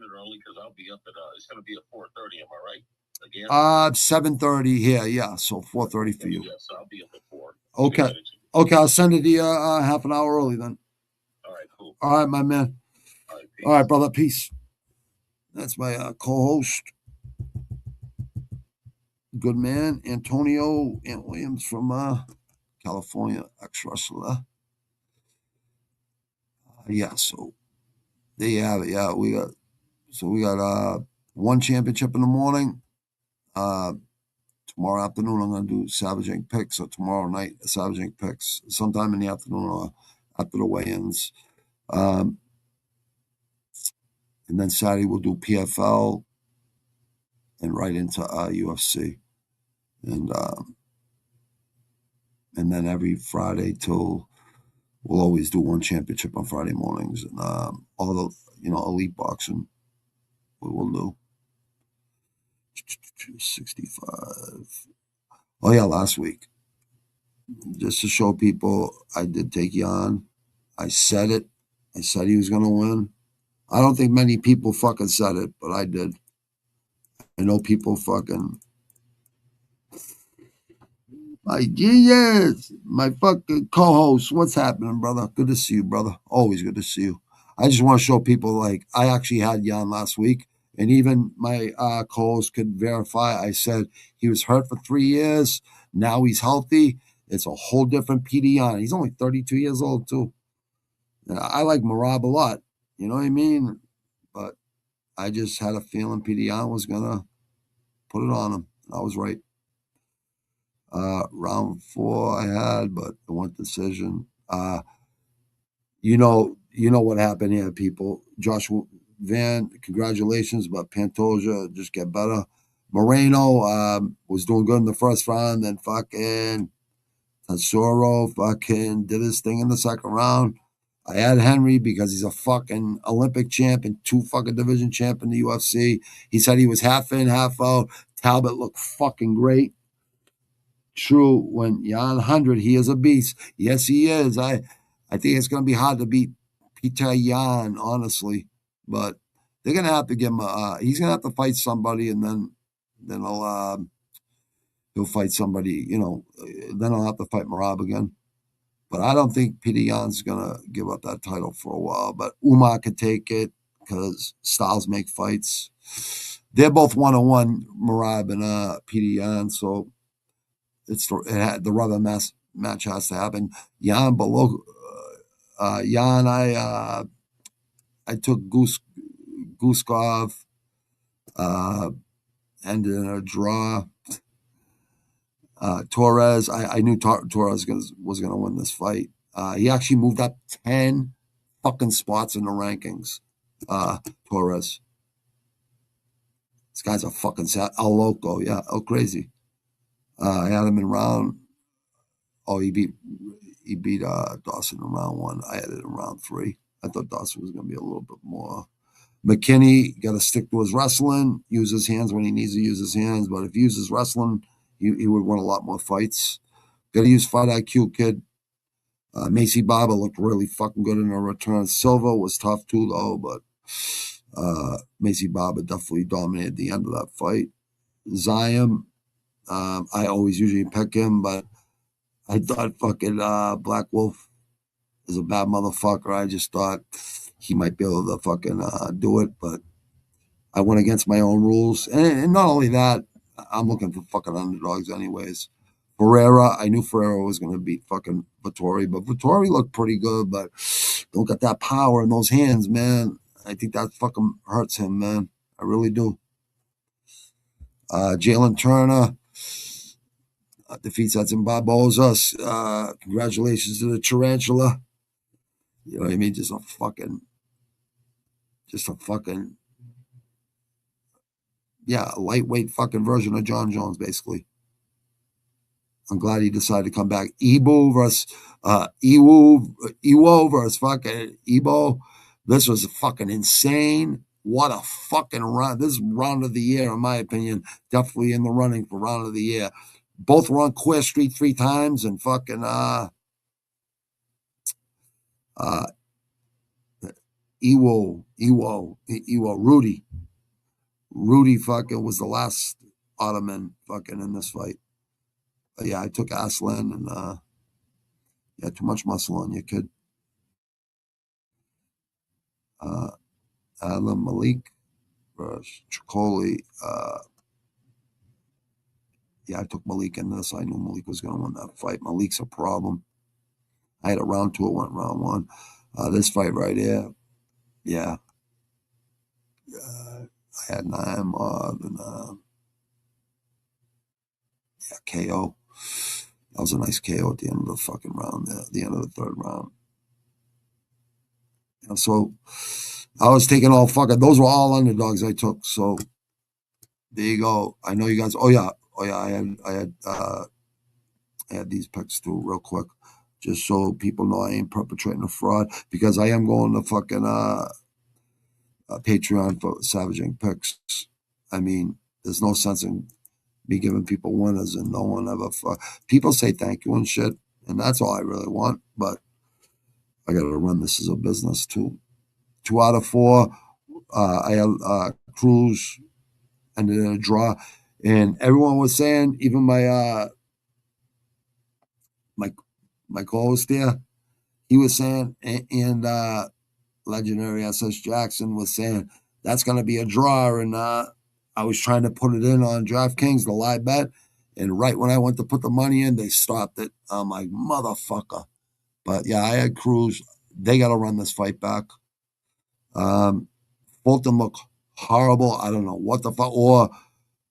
it early because I'll be up at it's gonna be at 4:30. Am I right? Again? 7:30 here. Yeah, so 4:30 for you. Yeah, so I'll be up at 4. Okay, I'll send it to you half an hour early then. All right, cool. All right, my man. All right, brother. Peace. That's my co-host. Good man, Antonio Ant Williams from California, ex-wrestler. Yeah, so there you have it. Yeah, we got one championship in the morning, tomorrow afternoon I'm going to do Savage Inc. picks, or tomorrow night Savage Inc. picks, sometime in the afternoon or after the weigh-ins. And then Saturday we'll do PFL and right into UFC. And then every Friday till we'll always do one championship on Friday mornings, and all the elite boxing we will do. 65. Oh yeah, last week, just to show people, I did take Jan. I said it. I said he was going to win. I don't think many people fucking said it, but I did. I know people fucking. My genius, my fucking co-host. What's happening, brother? Good to see you, brother. Always good to see you. I just want to show people, like, I actually had Jan last week, and even my co-host could verify. I said he was hurt for 3 years. Now he's healthy. It's a whole different PD Jan. He's only 32 years old, too. I like Marab a lot. You know what I mean? But I just had a feeling PD Jan was going to put it on him. I was right. Round 4 I had, but it went decision. You know what happened here, people. Joshua Van, congratulations, but Pantoja just get better. Moreno was doing good in the first round, then fucking Tassoro fucking did his thing in the second round. I had Henry because he's a fucking Olympic champ and 2 fucking division champ in the UFC. He said he was half in, half out. Talbot looked fucking great. True, when Jan 100, he is a beast. Yes, he is. I think it's going to be hard to beat Peter Jan, honestly. But they're going to have to give him he's going to have to fight somebody, and then he'll fight somebody, then he'll have to fight Marab again. But I don't think Peter Jan's going to give up that title for a while. But Umar could take it because styles make fights. They're both 1-on-1, Marab and Peter Jan, so the rubber match has to happen. Jan below Jan, I took Guskov, ended in a draw. Torres, I knew Torres was going to win this fight. He actually moved up 10 fucking spots in the rankings. Torres. This guy's a fucking El Loco, yeah, El Crazy. I had him in round. Oh, he beat Dawson in round 1. I had it in round 3. I thought Dawson was going to be a little bit more. McKinney got to stick to his wrestling, use his hands when he needs to use his hands. But if he uses wrestling, he would win a lot more fights. Got to use fight IQ, kid. Macy Baba looked really fucking good in her return. Silva was tough too, though, but Macy Baba definitely dominated the end of that fight. Zion, I always usually pick him, but I thought fucking Black Wolf is a bad motherfucker. I just thought he might be able to fucking do it, but I went against my own rules. And not only that, I'm looking for fucking underdogs anyways. Ferreira, I knew Ferreira was going to beat fucking Vittori, but Vittori looked pretty good, but don't get that power in those hands, man. I think that fucking hurts him, man. I really do. Jalen Turner defeats Edson Barboza. Congratulations to the Tarantula. You know what I mean? Just a fucking, yeah, a lightweight fucking version of John Jones, basically. I'm glad he decided to come back. Iwo versus fucking Ibo. This was fucking insane. What a fucking run. This is round of the year, in my opinion. Definitely in the running for round of the year. Both were on Queer Street 3 times, and fucking Rudy fucking was the last Ottoman fucking in this fight. But yeah, I took Aslan, and yeah, too much muscle on you, kid. Alan Malik versus Tricoli. Yeah, I took Malik in this. I knew Malik was going to win that fight. Malik's a problem. I had a round 2, it went round 1. This fight right here, yeah. I had Naim and KO. That was a nice KO at the end of the fucking round there, the end of the third round. And so I was taking all fucking, those were all underdogs I took. So there you go. I know you guys, oh yeah, I had these picks too real quick. Just so people know I ain't perpetrating a fraud, because I am going to fucking Patreon for Savage Inc. picks. I mean, there's no sense in me giving people winners and no one ever. People say thank you and shit, and that's all I really want. But I got to run this as a business too. 2 out of 4. I had Cruz ended in a draw, and everyone was saying, even my my co-host there, he was saying, and legendary SS Jackson was saying that's going to be a draw, and I was trying to put it in on DraftKings, the live bet, and right when I went to put the money in, they stopped it. I'm like, motherfucker. But yeah, I had Cruz. They got to run this fight back. Fulton looked horrible. I don't know what the fuck. Or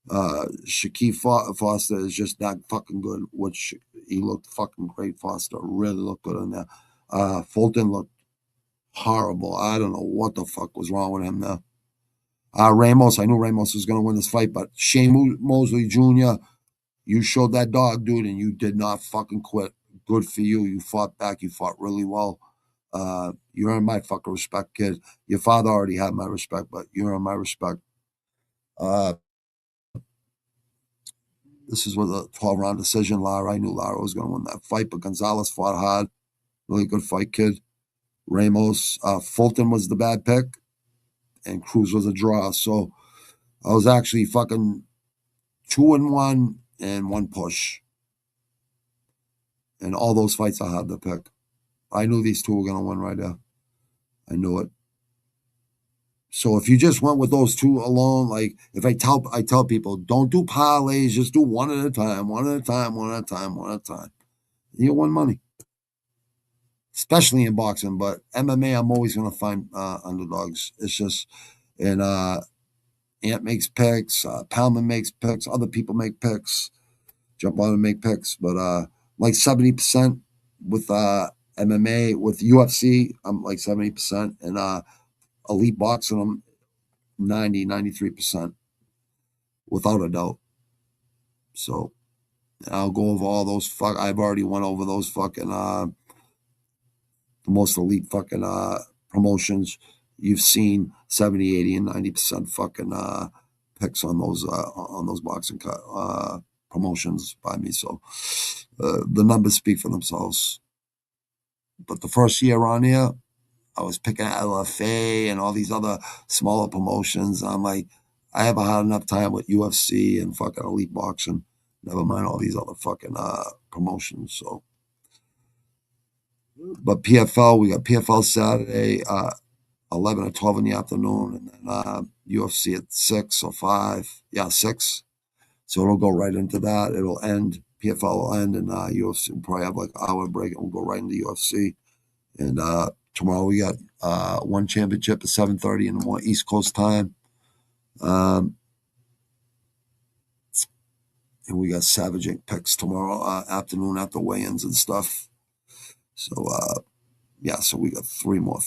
Shaquille Foster is just that fucking good, which he looked fucking great. Foster really looked good in there. Fulton looked horrible. I don't know what the fuck was wrong with him there. Ramos, I knew Ramos was going to win this fight, but Shane Mosley Jr., you showed that dog, dude, and you did not fucking quit. Good for you. You fought back. You fought really well. You earned my fucking respect, kid. Your father already had my respect, but you earned my respect. This is with a 12-round decision. I knew Lara was going to win that fight, but Gonzalez fought hard. Really good fight, kid. Ramos, Fulton was the bad pick, and Cruz was a draw. So I was actually fucking 2-1 and 1 push. And all those fights I had to pick. I knew these two were going to win right there. I knew it. So if you just went with those two alone, like if I tell people, don't do parlays, just do one at a time, one at a time, one at a time, one at a time. You'll win money. Especially in boxing, but MMA, I'm always going to find underdogs. It's just, and Ant makes picks, Palman makes picks, other people make picks, jump on and make picks, but like 70% with MMA, with UFC, I'm like 70%, and elite boxing, I'm 93%, without a doubt. So I'll go over all those I've already went over those fucking the most elite fucking promotions. You've seen 70, 80, and 90% fucking picks on those boxing promotions by me. So the numbers speak for themselves. But the first year on here, I was picking LFA and all these other smaller promotions. I'm like, I haven't had enough time with UFC and fucking elite boxing. Never mind all these other fucking promotions. So, but PFL, we got PFL Saturday, 11 or 12 in the afternoon, and then UFC at 6 or 5. Yeah, 6. So it'll go right into that. It'll end. PFL will end, and UFC will probably have like an hour break, and we'll go right into UFC. And tomorrow we got one championship at 7:30 in the morning, East Coast time. And we got Savage Inc. picks tomorrow afternoon after weigh-ins and stuff. So, yeah, so we got 3 more,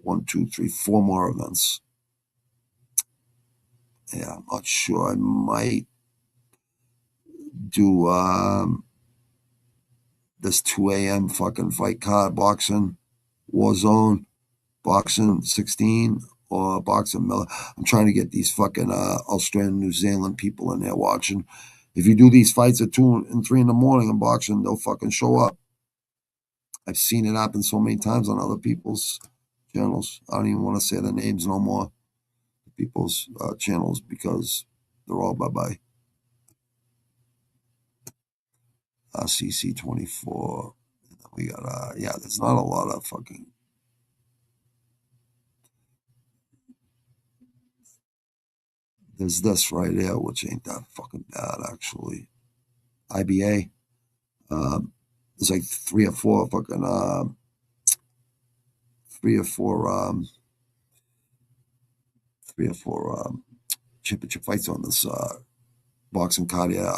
1, 2, 3, 4 more events. Yeah, I'm not sure. I might do this 2 a.m. fucking fight card, boxing, Warzone, boxing 16, or boxing Miller. I'm trying to get these fucking Australian, New Zealand people in there watching. If you do these fights at 2 and 3 in the morning in boxing, they'll fucking show up. I've seen it happen so many times on other people's channels. I don't even want to say their names no more. People's channels, because they're all bye-bye. CC24. We got, yeah, there's not a lot of fucking. There's this right here, which ain't that fucking bad, actually. IBA. There's like 3 or 4 fucking, 3 or 4, 3 or 4 championship fights on this boxing card here.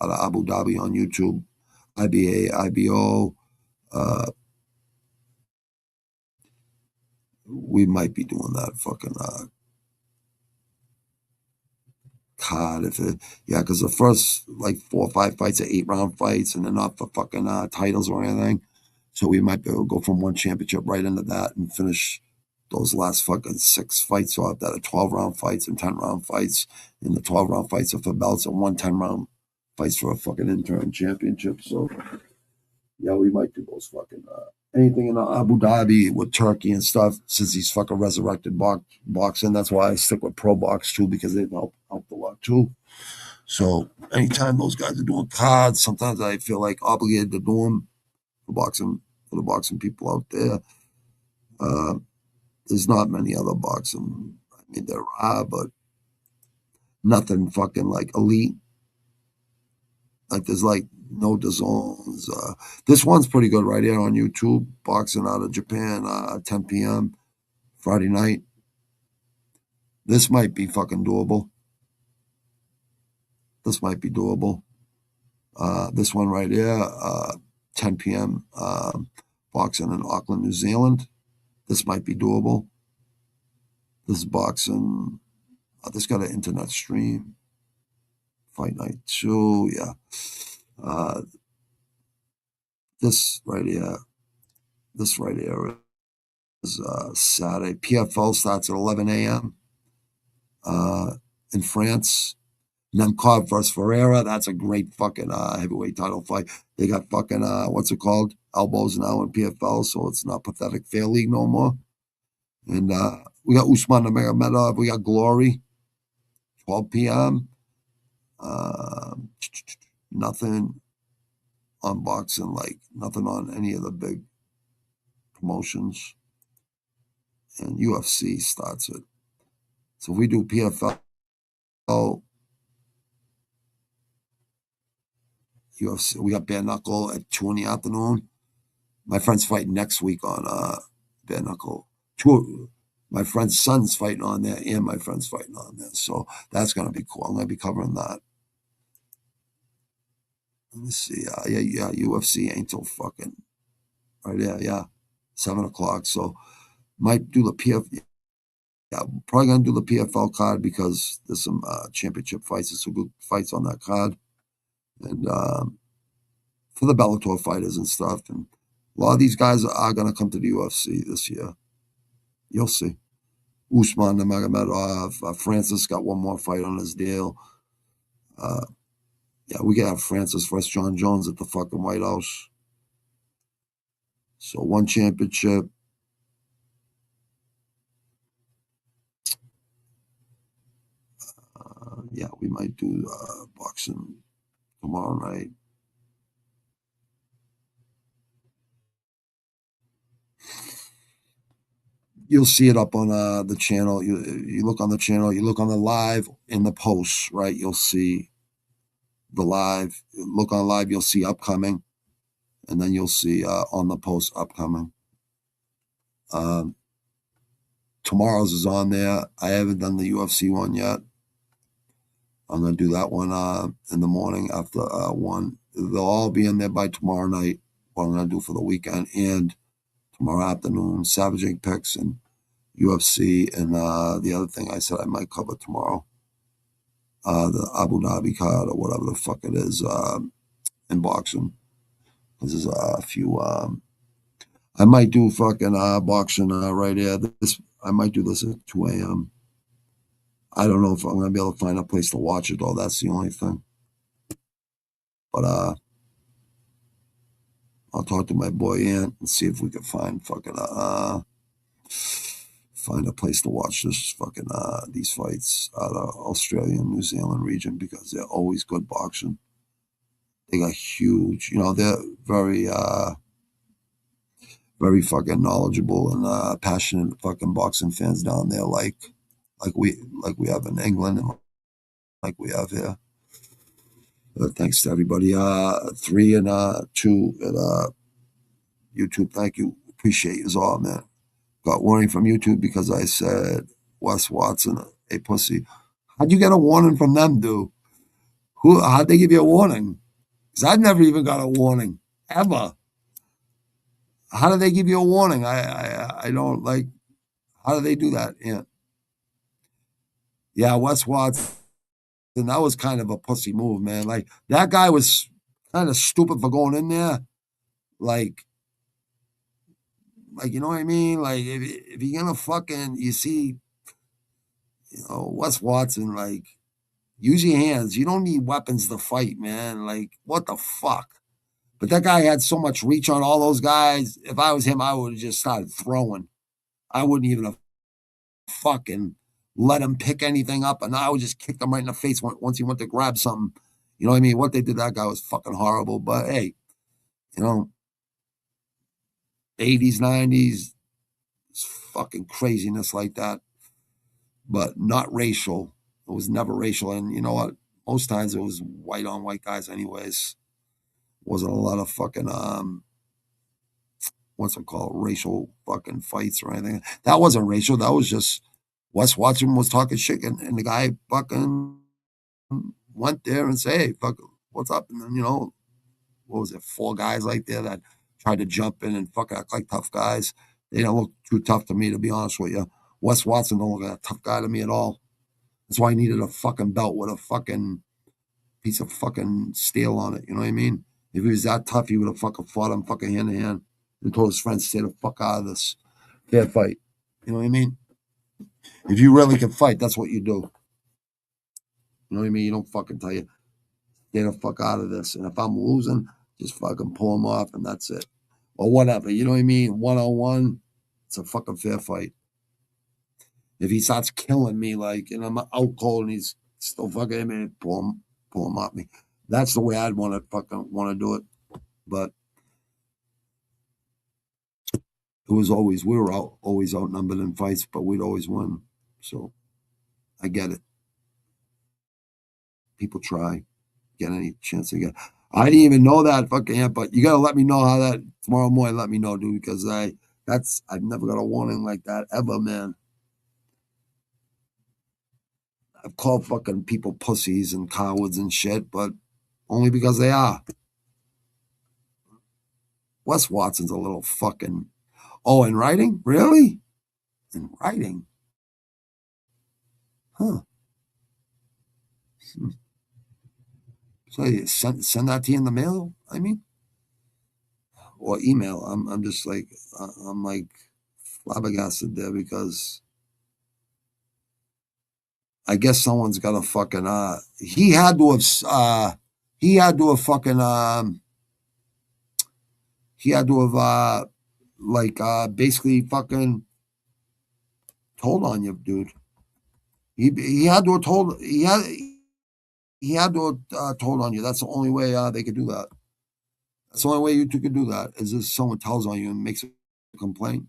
out of Abu Dhabi on YouTube. IBA, IBO. We might be doing that fucking card because the first like 4 or 5 fights are 8-round fights, and they're not for fucking titles or anything. So we might be able to go from one championship right into that and finish those last fucking 6 fights off that are 12-round fights and 10-round fights. And the 12-round fights are for belts, and 1 10-round fights for a fucking interim championship. So yeah, we might do those fucking anything in Abu Dhabi with Turkey and stuff, since he's fucking resurrected boxing. That's why I stick with Pro Box too, because they've helped a lot too. So anytime those guys are doing cards, sometimes I feel like obligated to do them for the boxing people out there. There's not many other boxing. I mean, there are, but nothing fucking like elite. Like there's like no DAZNs. This one's pretty good right here on YouTube. Boxing out of Japan, 10 p.m. Friday night. This might be fucking doable. This might be doable. This one right here, 10 p.m. Boxing in Auckland, New Zealand. This might be doable. This is boxing. This got an internet stream. Fight night 2, yeah. This right here is Saturday. PFL starts at 11 a.m. In France. Nemkov versus Ferreira. That's a great fucking heavyweight title fight. They got fucking, what's it called? Elbows now in PFL, so it's not Pathetic Fair League no more. And we got Usman Nurmagomedov. We got Glory. 12 p.m. Nothing on boxing, like nothing on any of the big promotions. And UFC starts it. So if we do PFL, UFC, we got bare knuckle at 2 in the afternoon. My friend's fighting next week on bare knuckle. My friend's son's fighting on there, and my friend's fighting on there. So that's gonna be cool. I'm gonna be covering that. Let me see. Yeah. UFC ain't till fucking right there. Yeah, 7 o'clock. So might do the PFL. Yeah, probably gonna do the PFL card because there's some championship fights. There's some good fights on that card, and for the Bellator fighters and stuff. And a lot of these guys are gonna come to the UFC this year. You'll see. Usman Nurmagomedov. Francis got one more fight on his deal. Yeah, we got Francis versus John Jones at the fucking White House. So 1 championship. Yeah, we might do boxing tomorrow night. You'll see it up on the channel. You look on the channel, you look on the live in the posts, right? You'll see the live. Look on live, you'll see upcoming. And then you'll see on the post upcoming. Tomorrow's is on there. I haven't done the UFC one yet. I'm going to do that one in the morning after 1. They'll all be in there by tomorrow night, what I'm going to do for the weekend. And tomorrow afternoon, Savage Inc. picks and UFC. And the other thing I said I might cover tomorrow, the Abu Dhabi card or whatever the fuck it is in boxing. There's a few. I might do fucking boxing right here. I might do this at 2 a.m. I don't know if I'm gonna be able to find a place to watch it though. That's the only thing. But I'll talk to my boy Ant and see if we can find fucking find a place to watch this fucking these fights out of Australia and New Zealand region, because they're always good boxing. They got huge, they're very very fucking knowledgeable and passionate fucking boxing fans down there, like we have in England and like we have here. Thanks to everybody. 3 and 2 at YouTube. Thank you. Appreciate you all, man. Got warning from YouTube because I said Wes Watson, a pussy. How'd you get a warning from them, dude? How'd they give you a warning? Because I've never even got a warning, ever. How do they give you a warning? I don't like, how do they do that? Yeah, Wes Watson, that was kind of a pussy move, man. Like, that guy was kind of stupid for going in there. Like, you know what I mean? Like, if you're gonna fucking, you see, Wes Watson, like, use your hands. You don't need weapons to fight, man. Like, what the fuck? But that guy had so much reach on all those guys. If I was him, I would have just started throwing. I wouldn't even have fucking let him pick anything up, and I would just kick him right in the face once he went to grab something. You know what I mean? What they did to that guy was fucking horrible. But hey, 80s, 90s, fucking craziness like that. But not racial. It was never racial. And you know what? Most times it was white on white guys anyways. Wasn't a lot of fucking what's it called? Racial fucking fights or anything. That wasn't racial. That was just Wes Watson was talking shit, and the guy fucking went there and said, "Hey, fuck, what's up?" And then what was it? 4 guys like there that tried to jump in and fucking act like tough guys. They don't look too tough to me, to be honest with you. Wes Watson don't look like a tough guy to me at all. That's why he needed a fucking belt with a fucking piece of fucking steel on it. You know what I mean? If he was that tough, he would have fucking fought him fucking hand to hand and told his friends, stay the fuck out of this fair fight. You know what I mean? If you really can fight, that's what you do. You know what I mean? You don't fucking tell you, stay the fuck out of this. And if I'm losing, just fucking pull him off and that's it. Or whatever. You know what I mean? 1-on-1, it's a fucking fair fight. If he starts killing me, like, and I'm out cold and he's still fucking hit me, pull him off me. That's the way I'd want to do it. But it was always, we were always outnumbered in fights, but we'd always win. So I get it. People try, get any chance to get. I didn't even know that fucking yet, but you gotta let me know how that tomorrow morning. Let me know, dude, because I've never got a warning like that ever, man. I've called fucking people pussies and cowards and shit, but only because they are. Wes Watson's a little fucking. Oh, in writing? Really? In writing? Huh. So you send that to you in the mail, I mean? Or email. I'm just like, I'm like flabbergasted there because I guess someone's got a fucking, he had to have basically fucking told on you, dude. He had to have told on you. That's the only way they could do that. That's the only way you two could do that is if someone tells on you and makes a complaint.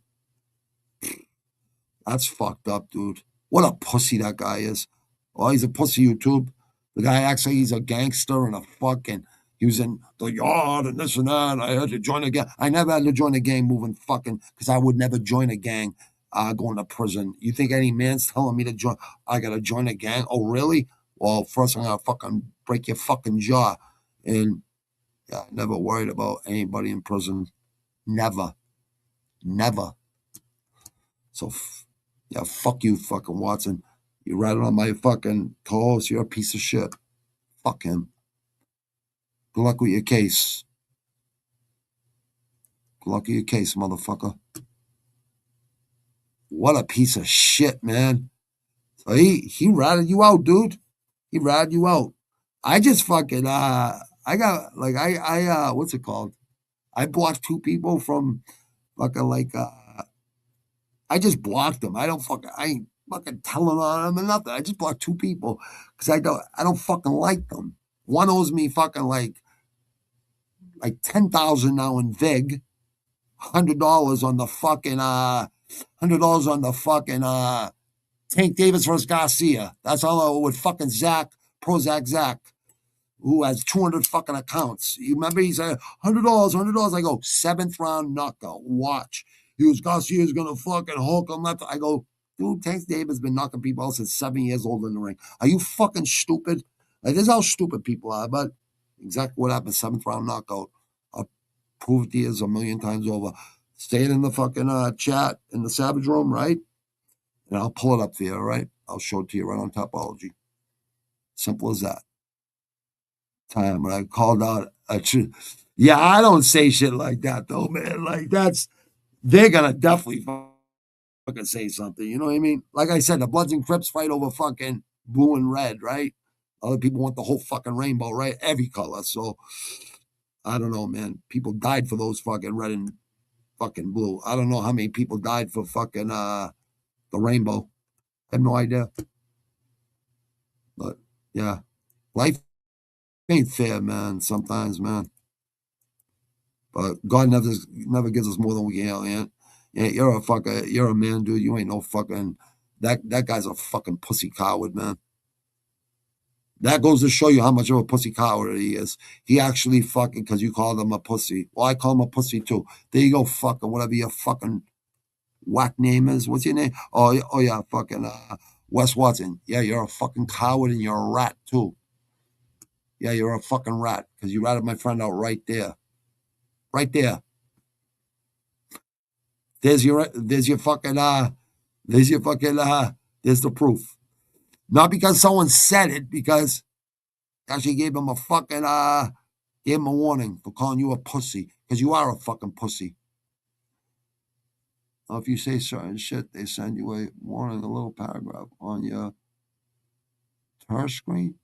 That's fucked up, dude. What a pussy that guy is. Oh, he's a pussy, YouTube. The guy acts like he's a gangster and he was in the yard and this and that. I had to join a gang. I never had to join a gang moving fucking, because I would never join a gang going to prison. You think any man's telling me to join? I got to join a gang? Oh, really? Well, first I'm going to fucking break your fucking jaw. And yeah, never worried about anybody in prison. Never. So, yeah, fuck you, fucking Watson. You ratted on my fucking toes. You're a piece of shit. Fuck him. Good luck with your case. Good luck with your case, motherfucker. What a piece of shit, man. So he ratted you out, dude. He ratted you out. I just fucking I got like I what's it called? I blocked 2 people from fucking like I just blocked them. I ain't fucking telling on them or nothing. I just blocked 2 people because I don't fucking like them. One owes me fucking like 10,000 now in VIG, $100 on the fucking $100 on the fucking Tank Davis versus Garcia. That's all I owe with fucking Prozac Zach, who has 200 fucking accounts. You remember he said $100. I go 7th round knockout. Watch. He was Garcia's gonna fucking Hulk him left. I go, dude, Tank Davis has been knocking people out since 7 years old in the ring. Are you fucking stupid? Like, this is how stupid people are, but exactly what happened, 7th round knockout. I'll prove it to you a million times over. Stay in the fucking chat in the Savage Room, right? And I'll pull it up for you, all right? I'll show it to you right on Topology. Simple as that. Time when I called out yeah, I don't say shit like that though, man. Like, they're gonna definitely fucking say something. You know what I mean? Like I said, the Bloods and Crips fight over fucking blue and red, right? Other people want the whole fucking rainbow, right? Every color. So I don't know, man. People died for those fucking red and fucking blue. I don't know how many people died for fucking the rainbow. I have no idea. But yeah, life ain't fair, man. Sometimes, man. But God never gives us more than we can handle, man. Yeah, you're a man, dude. You ain't no fucking that guy's a fucking pussy coward, man. That goes to show you how much of a pussy coward he is. He actually fucking, because you called him a pussy. Well, I call him a pussy too. There you go, fucking whatever your fucking whack name is. What's your name? Oh yeah, fucking Wes Watson. Yeah, you're a fucking coward and you're a rat too. Yeah, you're a fucking rat because you ratted my friend out right there. Right there. There's your fucking there's the proof. Not because someone said it, because actually gave him a fucking gave him a warning for calling you a pussy, because you are a fucking pussy. Now, if you say certain shit, they send you a warning, a little paragraph on your touch screen.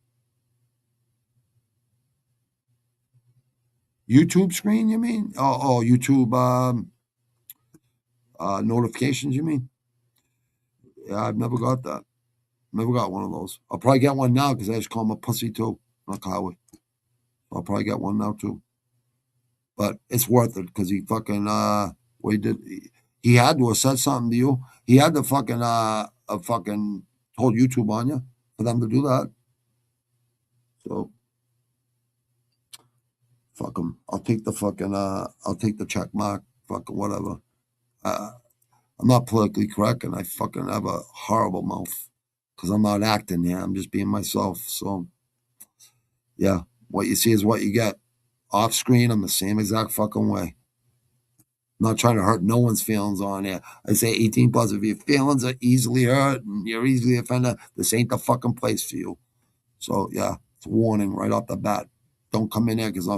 YouTube screen, you mean? Oh, YouTube notifications, you mean? Yeah, I've never got that. Never got one of those. I'll probably get one now because I just call him a pussy too, not coward. I'll probably get one now too. But it's worth it because he fucking what he had to have said something to you. He had to fucking fucking hold YouTube on you for them to do that. So fuck him. I'll take the check mark. Fucking whatever. I'm not politically correct, and I fucking have a horrible mouth because I'm not acting here. I'm just being myself. So yeah, what you see is what you get. Off screen, I'm the same exact fucking way. I'm not trying to hurt no one's feelings on here. I say 18 plus. If your feelings are easily hurt and you're easily offended, this ain't the fucking place for you. So yeah, it's a warning right off the bat. Don't come in here because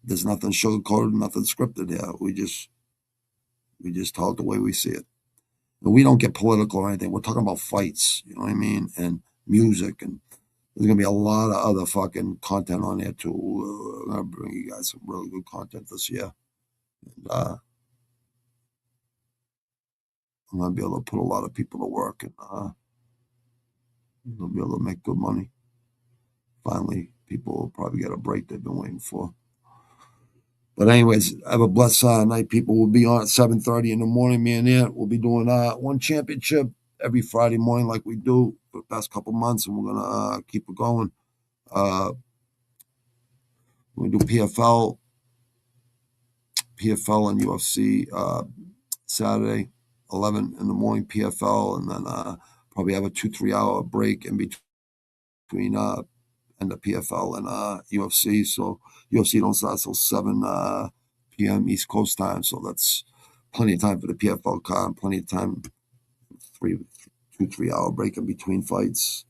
there's nothing sugarcoated, nothing scripted here. We just tell it the way we see it. And we don't get political or anything. We're talking about fights, you know what I mean? And music, and there's gonna be a lot of other fucking content on there too. I'm gonna bring you guys some really good content this year. And I'm gonna be able to put a lot of people to work, and they'll be able to make good money. Finally, people will probably get a break they've been waiting for. But anyways, have a blessed night. People will be on at 7:30 in the morning. Me and Ant will be doing one championship every Friday morning like we do for the past couple months, and we're gonna keep it going. We do PFL and UFC Saturday, 11 in the morning PFL, and then probably have a 2-3 hour break in between and the PFL and UFC. So UFC don't start till 7 p.m. East Coast time. So that's plenty of time for the PFL card, plenty of time, 2-3 hour break in between fights,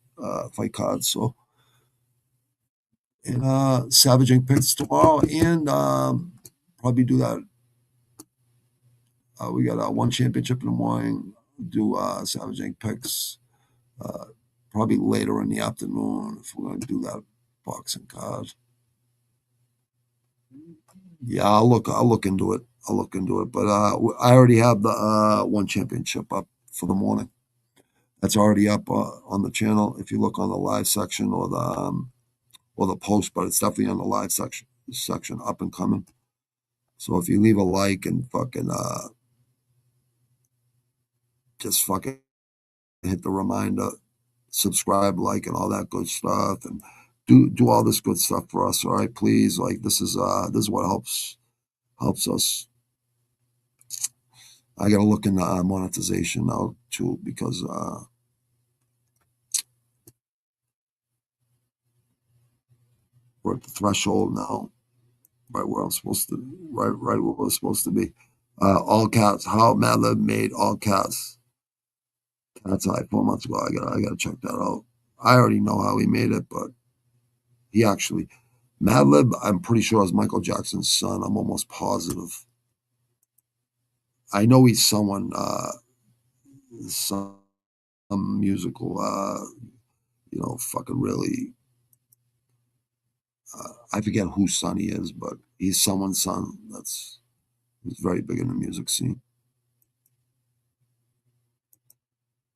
fight cards. So, and Savage Ink picks tomorrow, and probably do that. We got one championship in the morning, do Savage Ink picks probably later in the afternoon if we're going to do that boxing card. Yeah, I'll look into it. But I already have the one championship up for the morning. That's already up on the channel. If you look on the live section or the post, but it's definitely on the live section up and coming. So if you leave a like and fucking just fucking hit the reminder, subscribe, like, and all that good stuff, and do all this good stuff for us. All right, please. Like, this is what helps us. I got to look into monetization now too, because We're at the threshold now, right where I'm supposed to, right where we're supposed to be. All caps. How Madlib made all caps. That's like 4 months ago. I gotta check that out. I already know how he made it, but he actually Madlib, I'm pretty sure is Michael Jackson's son. I'm almost positive. I know he's someone, some musical, fucking really. I forget whose son he is, but he's someone's son. He's very big in the music scene.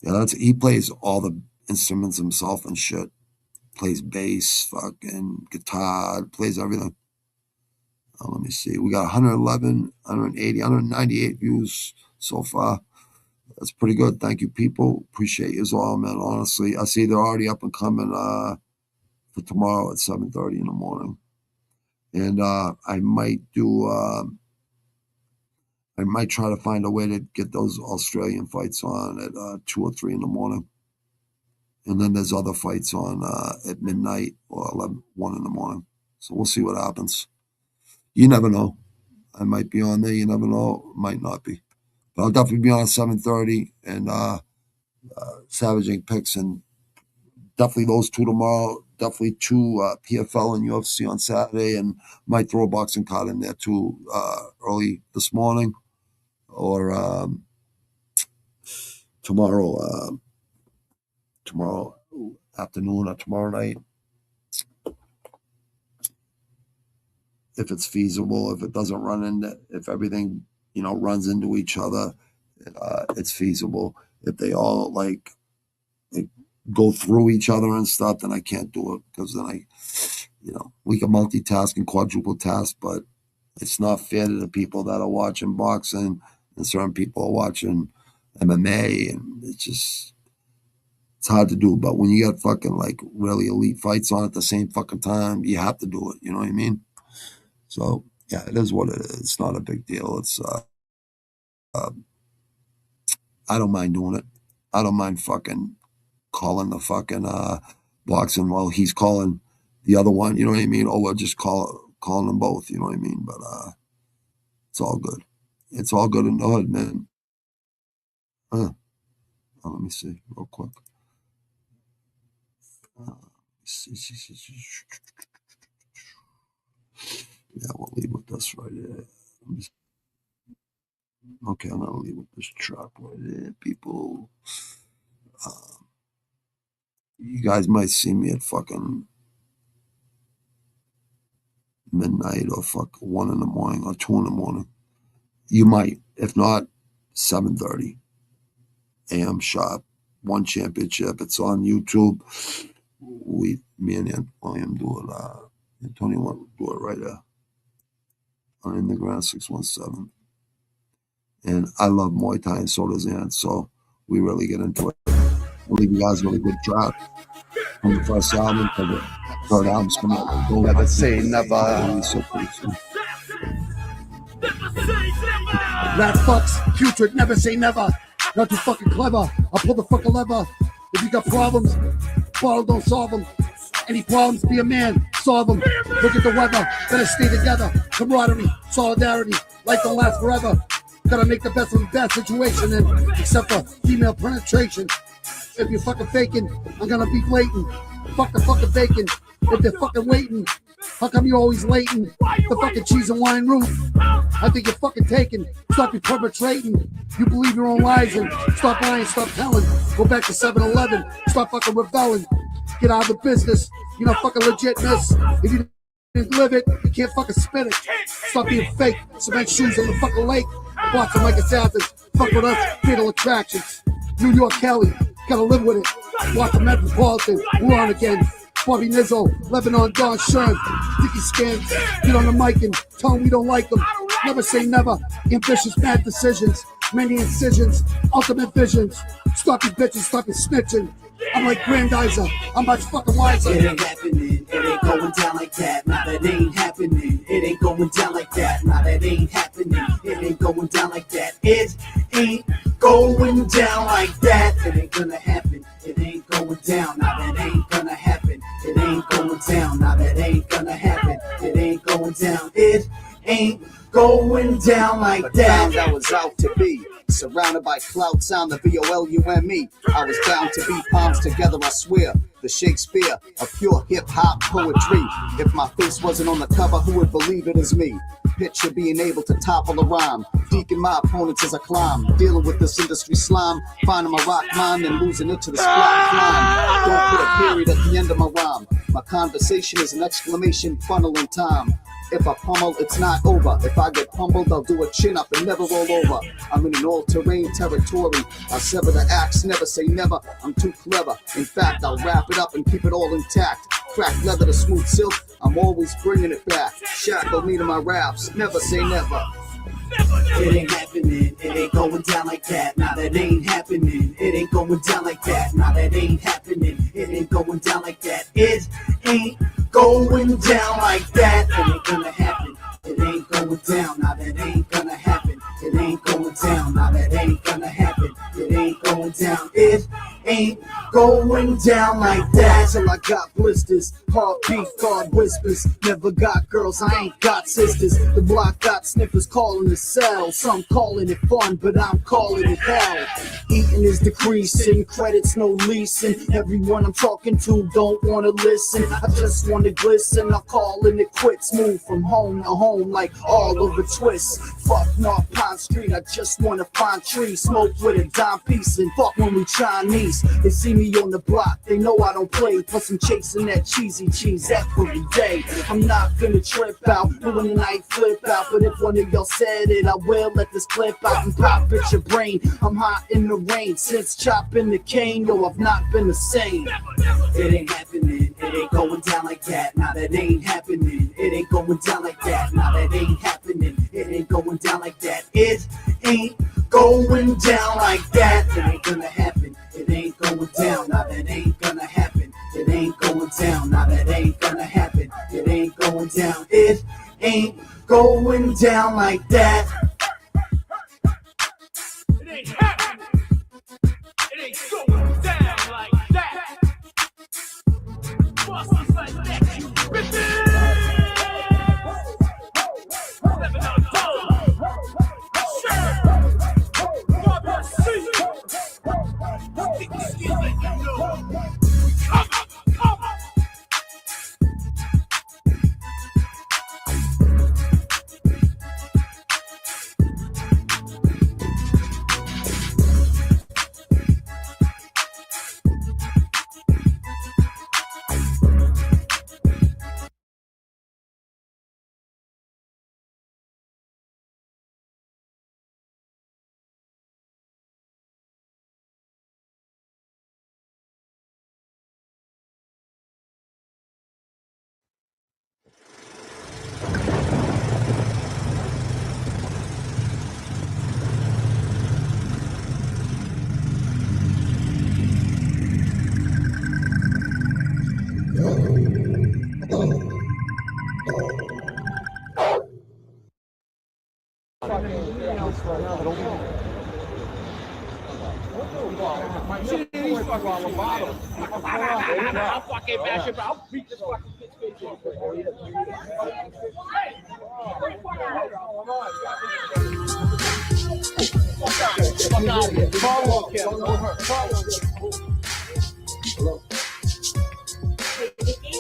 Yeah, he plays all the instruments himself and shit. Plays bass, fucking guitar, plays everything. Let me see. We got 111, 180, 198 views so far. That's pretty good. Thank you, people. Appreciate you all, man. Honestly, I see they're already up and coming for tomorrow at 7:30 in the morning. And I might try to find a way to get those Australian fights on at 2 or 3 in the morning. And then there's other fights on at midnight or 1 in the morning. So we'll see what happens. You never know. I might be on there. You never know. Might not be. But I'll definitely be on at 7:30 and Savaging Picks, and definitely those 2 tomorrow. Definitely 2 PFL and UFC on Saturday, and might throw a boxing card in there too early this morning or tomorrow afternoon or tomorrow night, if it's feasible. If it doesn't run into, if everything runs into each other, it's feasible. If they all like go through each other and stuff, then I can't do it, because then we can multitask and quadruple task, but it's not fair to the people that are watching boxing, and certain people are watching MMA, and it's hard to do. But when you got fucking like really elite fights on at the same fucking time, you have to do it. You know what I mean? So yeah, it is what it is. It's not a big deal. It's I don't mind doing it. I don't mind fucking calling the fucking boxing while he's calling the other one. You know what I mean? Or we'll just calling them both. You know what I mean? But it's all good. It's all good in the hood, man. Let me see real quick. Yeah, we'll leave with this right here. Okay, I'm gonna leave with this track right here, people. You guys might see me at fucking midnight or 1 in the morning or 2 in the morning. You might. If not, 7:30 a.m. sharp. One Championship. It's on YouTube. Me and William do it. Antonio will do it right there on In the Ground 617. And I love Muay Thai, and so does Ant. So we really get into it. I'll leave you guys with a good track from the first album to the third album. Never say never. Rat fucks, putrid, never say never. Not too fucking clever. I'll pull the fucking lever. If you got problems, bottle don't solve them. Any problems, be a man, solve them. Look at the weather, better stay together. Camaraderie, solidarity, life don't last forever. Gotta make the best of the bad situation, and except for female penetration. If you're fucking faking, I'm gonna be blatant. Fuck the fucking bacon. If they're fucking waiting, how come you always latent? The fucking cheese and wine roof. I think you're fucking taking. Stop your perpetrating. You believe your own lies and stop lying, stop telling. Go back to 7-Eleven. Stop fucking rebelling. Get out of the business. You're not fucking legit, miss. If you didn't live it, you can't fucking spin it. Stop being fake. Cement shoes on the fucking lake. Boxing like assassins. Fuck with us. Fatal attractions. New York Kelly. Gotta live with it. Watch the Metropolitan. We're on again. Bobby Nizzo, Lebanon, Don Shern, Dickie Scans, get on the mic and tell them we don't like them. Never say never. Ambitious, bad decisions, many incisions, ultimate visions. Stop your bitches, stop your snitching. I'm like Grandizer, I'm much fucking wiser. It ain't happening, it ain't going down like that. Nah, that ain't happening. It ain't going down like that. Nah, that ain't happening. It ain't going down like that. It ain't going down like that. It ain't gonna happen. It ain't going down. Nah, that ain't gonna happen. It ain't going down. Now that ain't gonna happen. It ain't going down. It ain't going down like that. I was out to be. Surrounded by clout sound, the VOLUME. I was bound to be palms together, I swear. The Shakespeare of pure hip-hop poetry. If my face wasn't on the cover, who would believe it is me? Picture being able to topple a rhyme. Deacon my opponents as I climb. Dealing with this industry slime. Finding my rock mind and losing it to the squat climb. Don't put a period at the end of my rhyme. My conversation is an exclamation funnel in time. If I pummel, it's not over. If I get pummeled, I'll do a chin up and never roll over. I'm in an all-terrain territory. I'll sever the axe, never say never. I'm too clever. In fact, I'll wrap it up and keep it all intact. Crack leather to smooth silk, I'm always bringing it back. Shackle me to my raps, never say never. It ain't happening, it ain't going down like that. Nah, that ain't happening. It ain't going down like that. Nah, that ain't happening. It ain't going down like that. It ain't going down like that. It ain't gonna happen. It ain't going down. Nah, that ain't gonna happen. It ain't going down. Nah, that ain't gonna happen. It ain't going down. It ain't going down like that. Till I got blisters, heartbeat, guard whispers. Never got girls, I ain't got sisters. The block got sniffers calling the cell. Some calling it fun, but I'm calling it hell. Eating is decreasing, credits no leasing. Everyone I'm talking to don't wanna listen. I just wanna glisten, I'm calling it quits. Move from home to home like all over twists. Fuck North Pine Street, I just wanna find trees. Smoke with a dime piece and fuck when we Chinese. They see me on the block, they know I don't play. Plus I'm chasing that cheesy cheese every day. I'm not gonna trip out, when the night flip out. But if one of y'all said it, I will let this clip out and pop at your brain. I'm hot in the rain, since chopping the cane, yo, I've not been the same. It ain't happening, it ain't going down like that. Nah, that ain't happening. It ain't going down like that. Nah, that ain't happening. It ain't going down like that. It ain't going down like that. It ain't gonna happen. It ain't going down. Nah, that ain't gonna happen. It ain't going down. Nah, that ain't gonna happen. It ain't going down. It ain't going down like that. It ain't happening. It ain't going down like that. Bosses like that, you bitches. Living on dollar. Sure. Barbara C. Excuse me, you know. Come on. I'll fucking bash it, but I'll beat this fucking kid's face Hey, Vicky?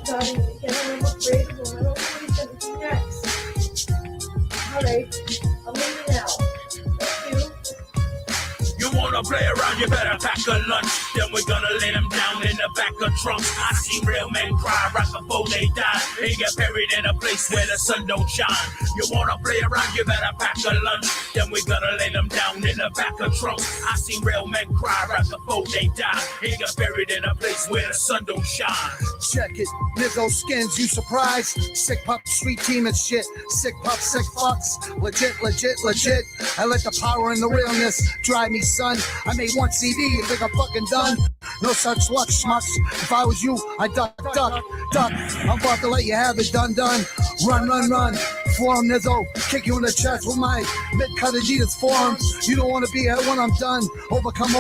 Starting again, I'm afraid of when I don't want 17 next. Alright, I'm leaving now. Thank you. You wanna play around, you better pack a lunch. Then we're gonna lay them down in the back of trunks. I see real men cry right before they die. They get buried in a place where the sun don't shine. You wanna play around, you better pack a lunch. Then we're gonna lay them down in the back of trunks. I see real men cry right before they die. They get buried in a place where the sun don't shine. Check it, Lizzo skins, you surprised? Sick pup, street team and shit. Sick pup, sick fucks. Legit, legit, legit. I let the power and the realness drive me, son. I made one CD, you think I'm fucking done? No such luck, schmucks. If I was you, I'd duck, duck, duck. I'm about to let you have it, done. Run, run, run. Form Nizzo, kick you in the chest with my mid-cut Adidas forms. You don't want to be here when I'm done. Overcome.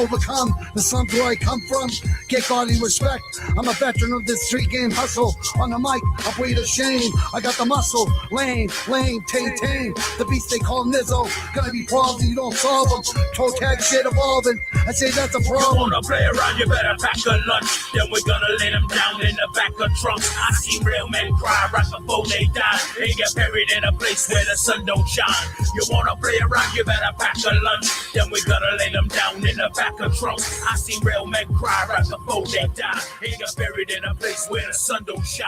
The sun's where I come from. Get godly respect. I'm a veteran of this street game hustle. On the mic, I breathe a shame. I got the muscle. Lame, tame. The beast they call Nizzo. Gonna be problems you don't solve them. Toe tag shit evolving. I say that's a You problem. wanna play around, you better pack a lunch. Then we're gonna lay them down in the back of trunks. I seen real men cry right before they die. They get buried in a place where the sun don't shine. You wanna play around, you better pack a lunch. Then we're gonna lay them down in the back of trunks. I seen real men cry right before they die. They get buried in a place where the sun don't shine.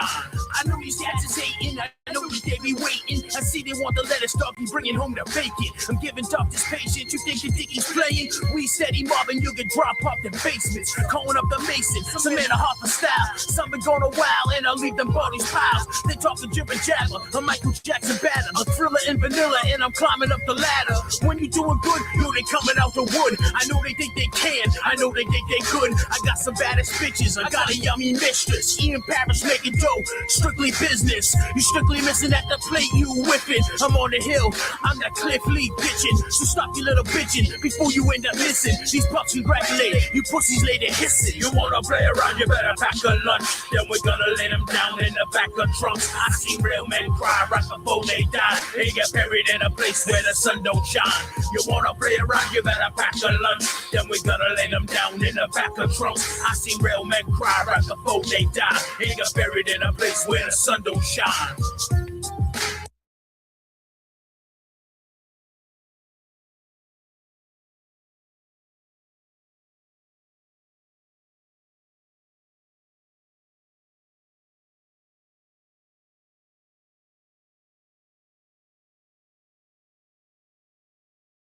I know these cats is hating, I know they be waiting. I see they want the letter start be bringing home the bacon. I'm giving doctors patience, you think he's playing? We steady mobbing, you can drop up the basements. Calling up the mason, some man a half a style. Some been going a while and I'll leave them bodies piles. They talk the jibber jabber, a Michael Jackson batter, a Thriller and Vanilla, and I'm climbing up the ladder. When you doing good, you they coming out the wood. I know they think they can, I know they think they could. I got some baddest bitches, I got a yummy mistress. Ian Parrish making dough, strictly business. You strictly missing at the plate, you whipping. I'm on the hill, I'm that Cliff Lee bitching. So stop your little bitching before you end up missing. These pups congratulate, you pussies lay there hissing. You wanna play around, you better pack a lunch. Then we're gonna lay them down in the back of trunks. I seen real men cry right before they die. They get buried in a place where the sun don't shine. You wanna play around, you better pack a lunch. Then we're gonna lay them down in the back of trunks. I seen real men cry right before they die. They get buried in a place where the sun don't shine.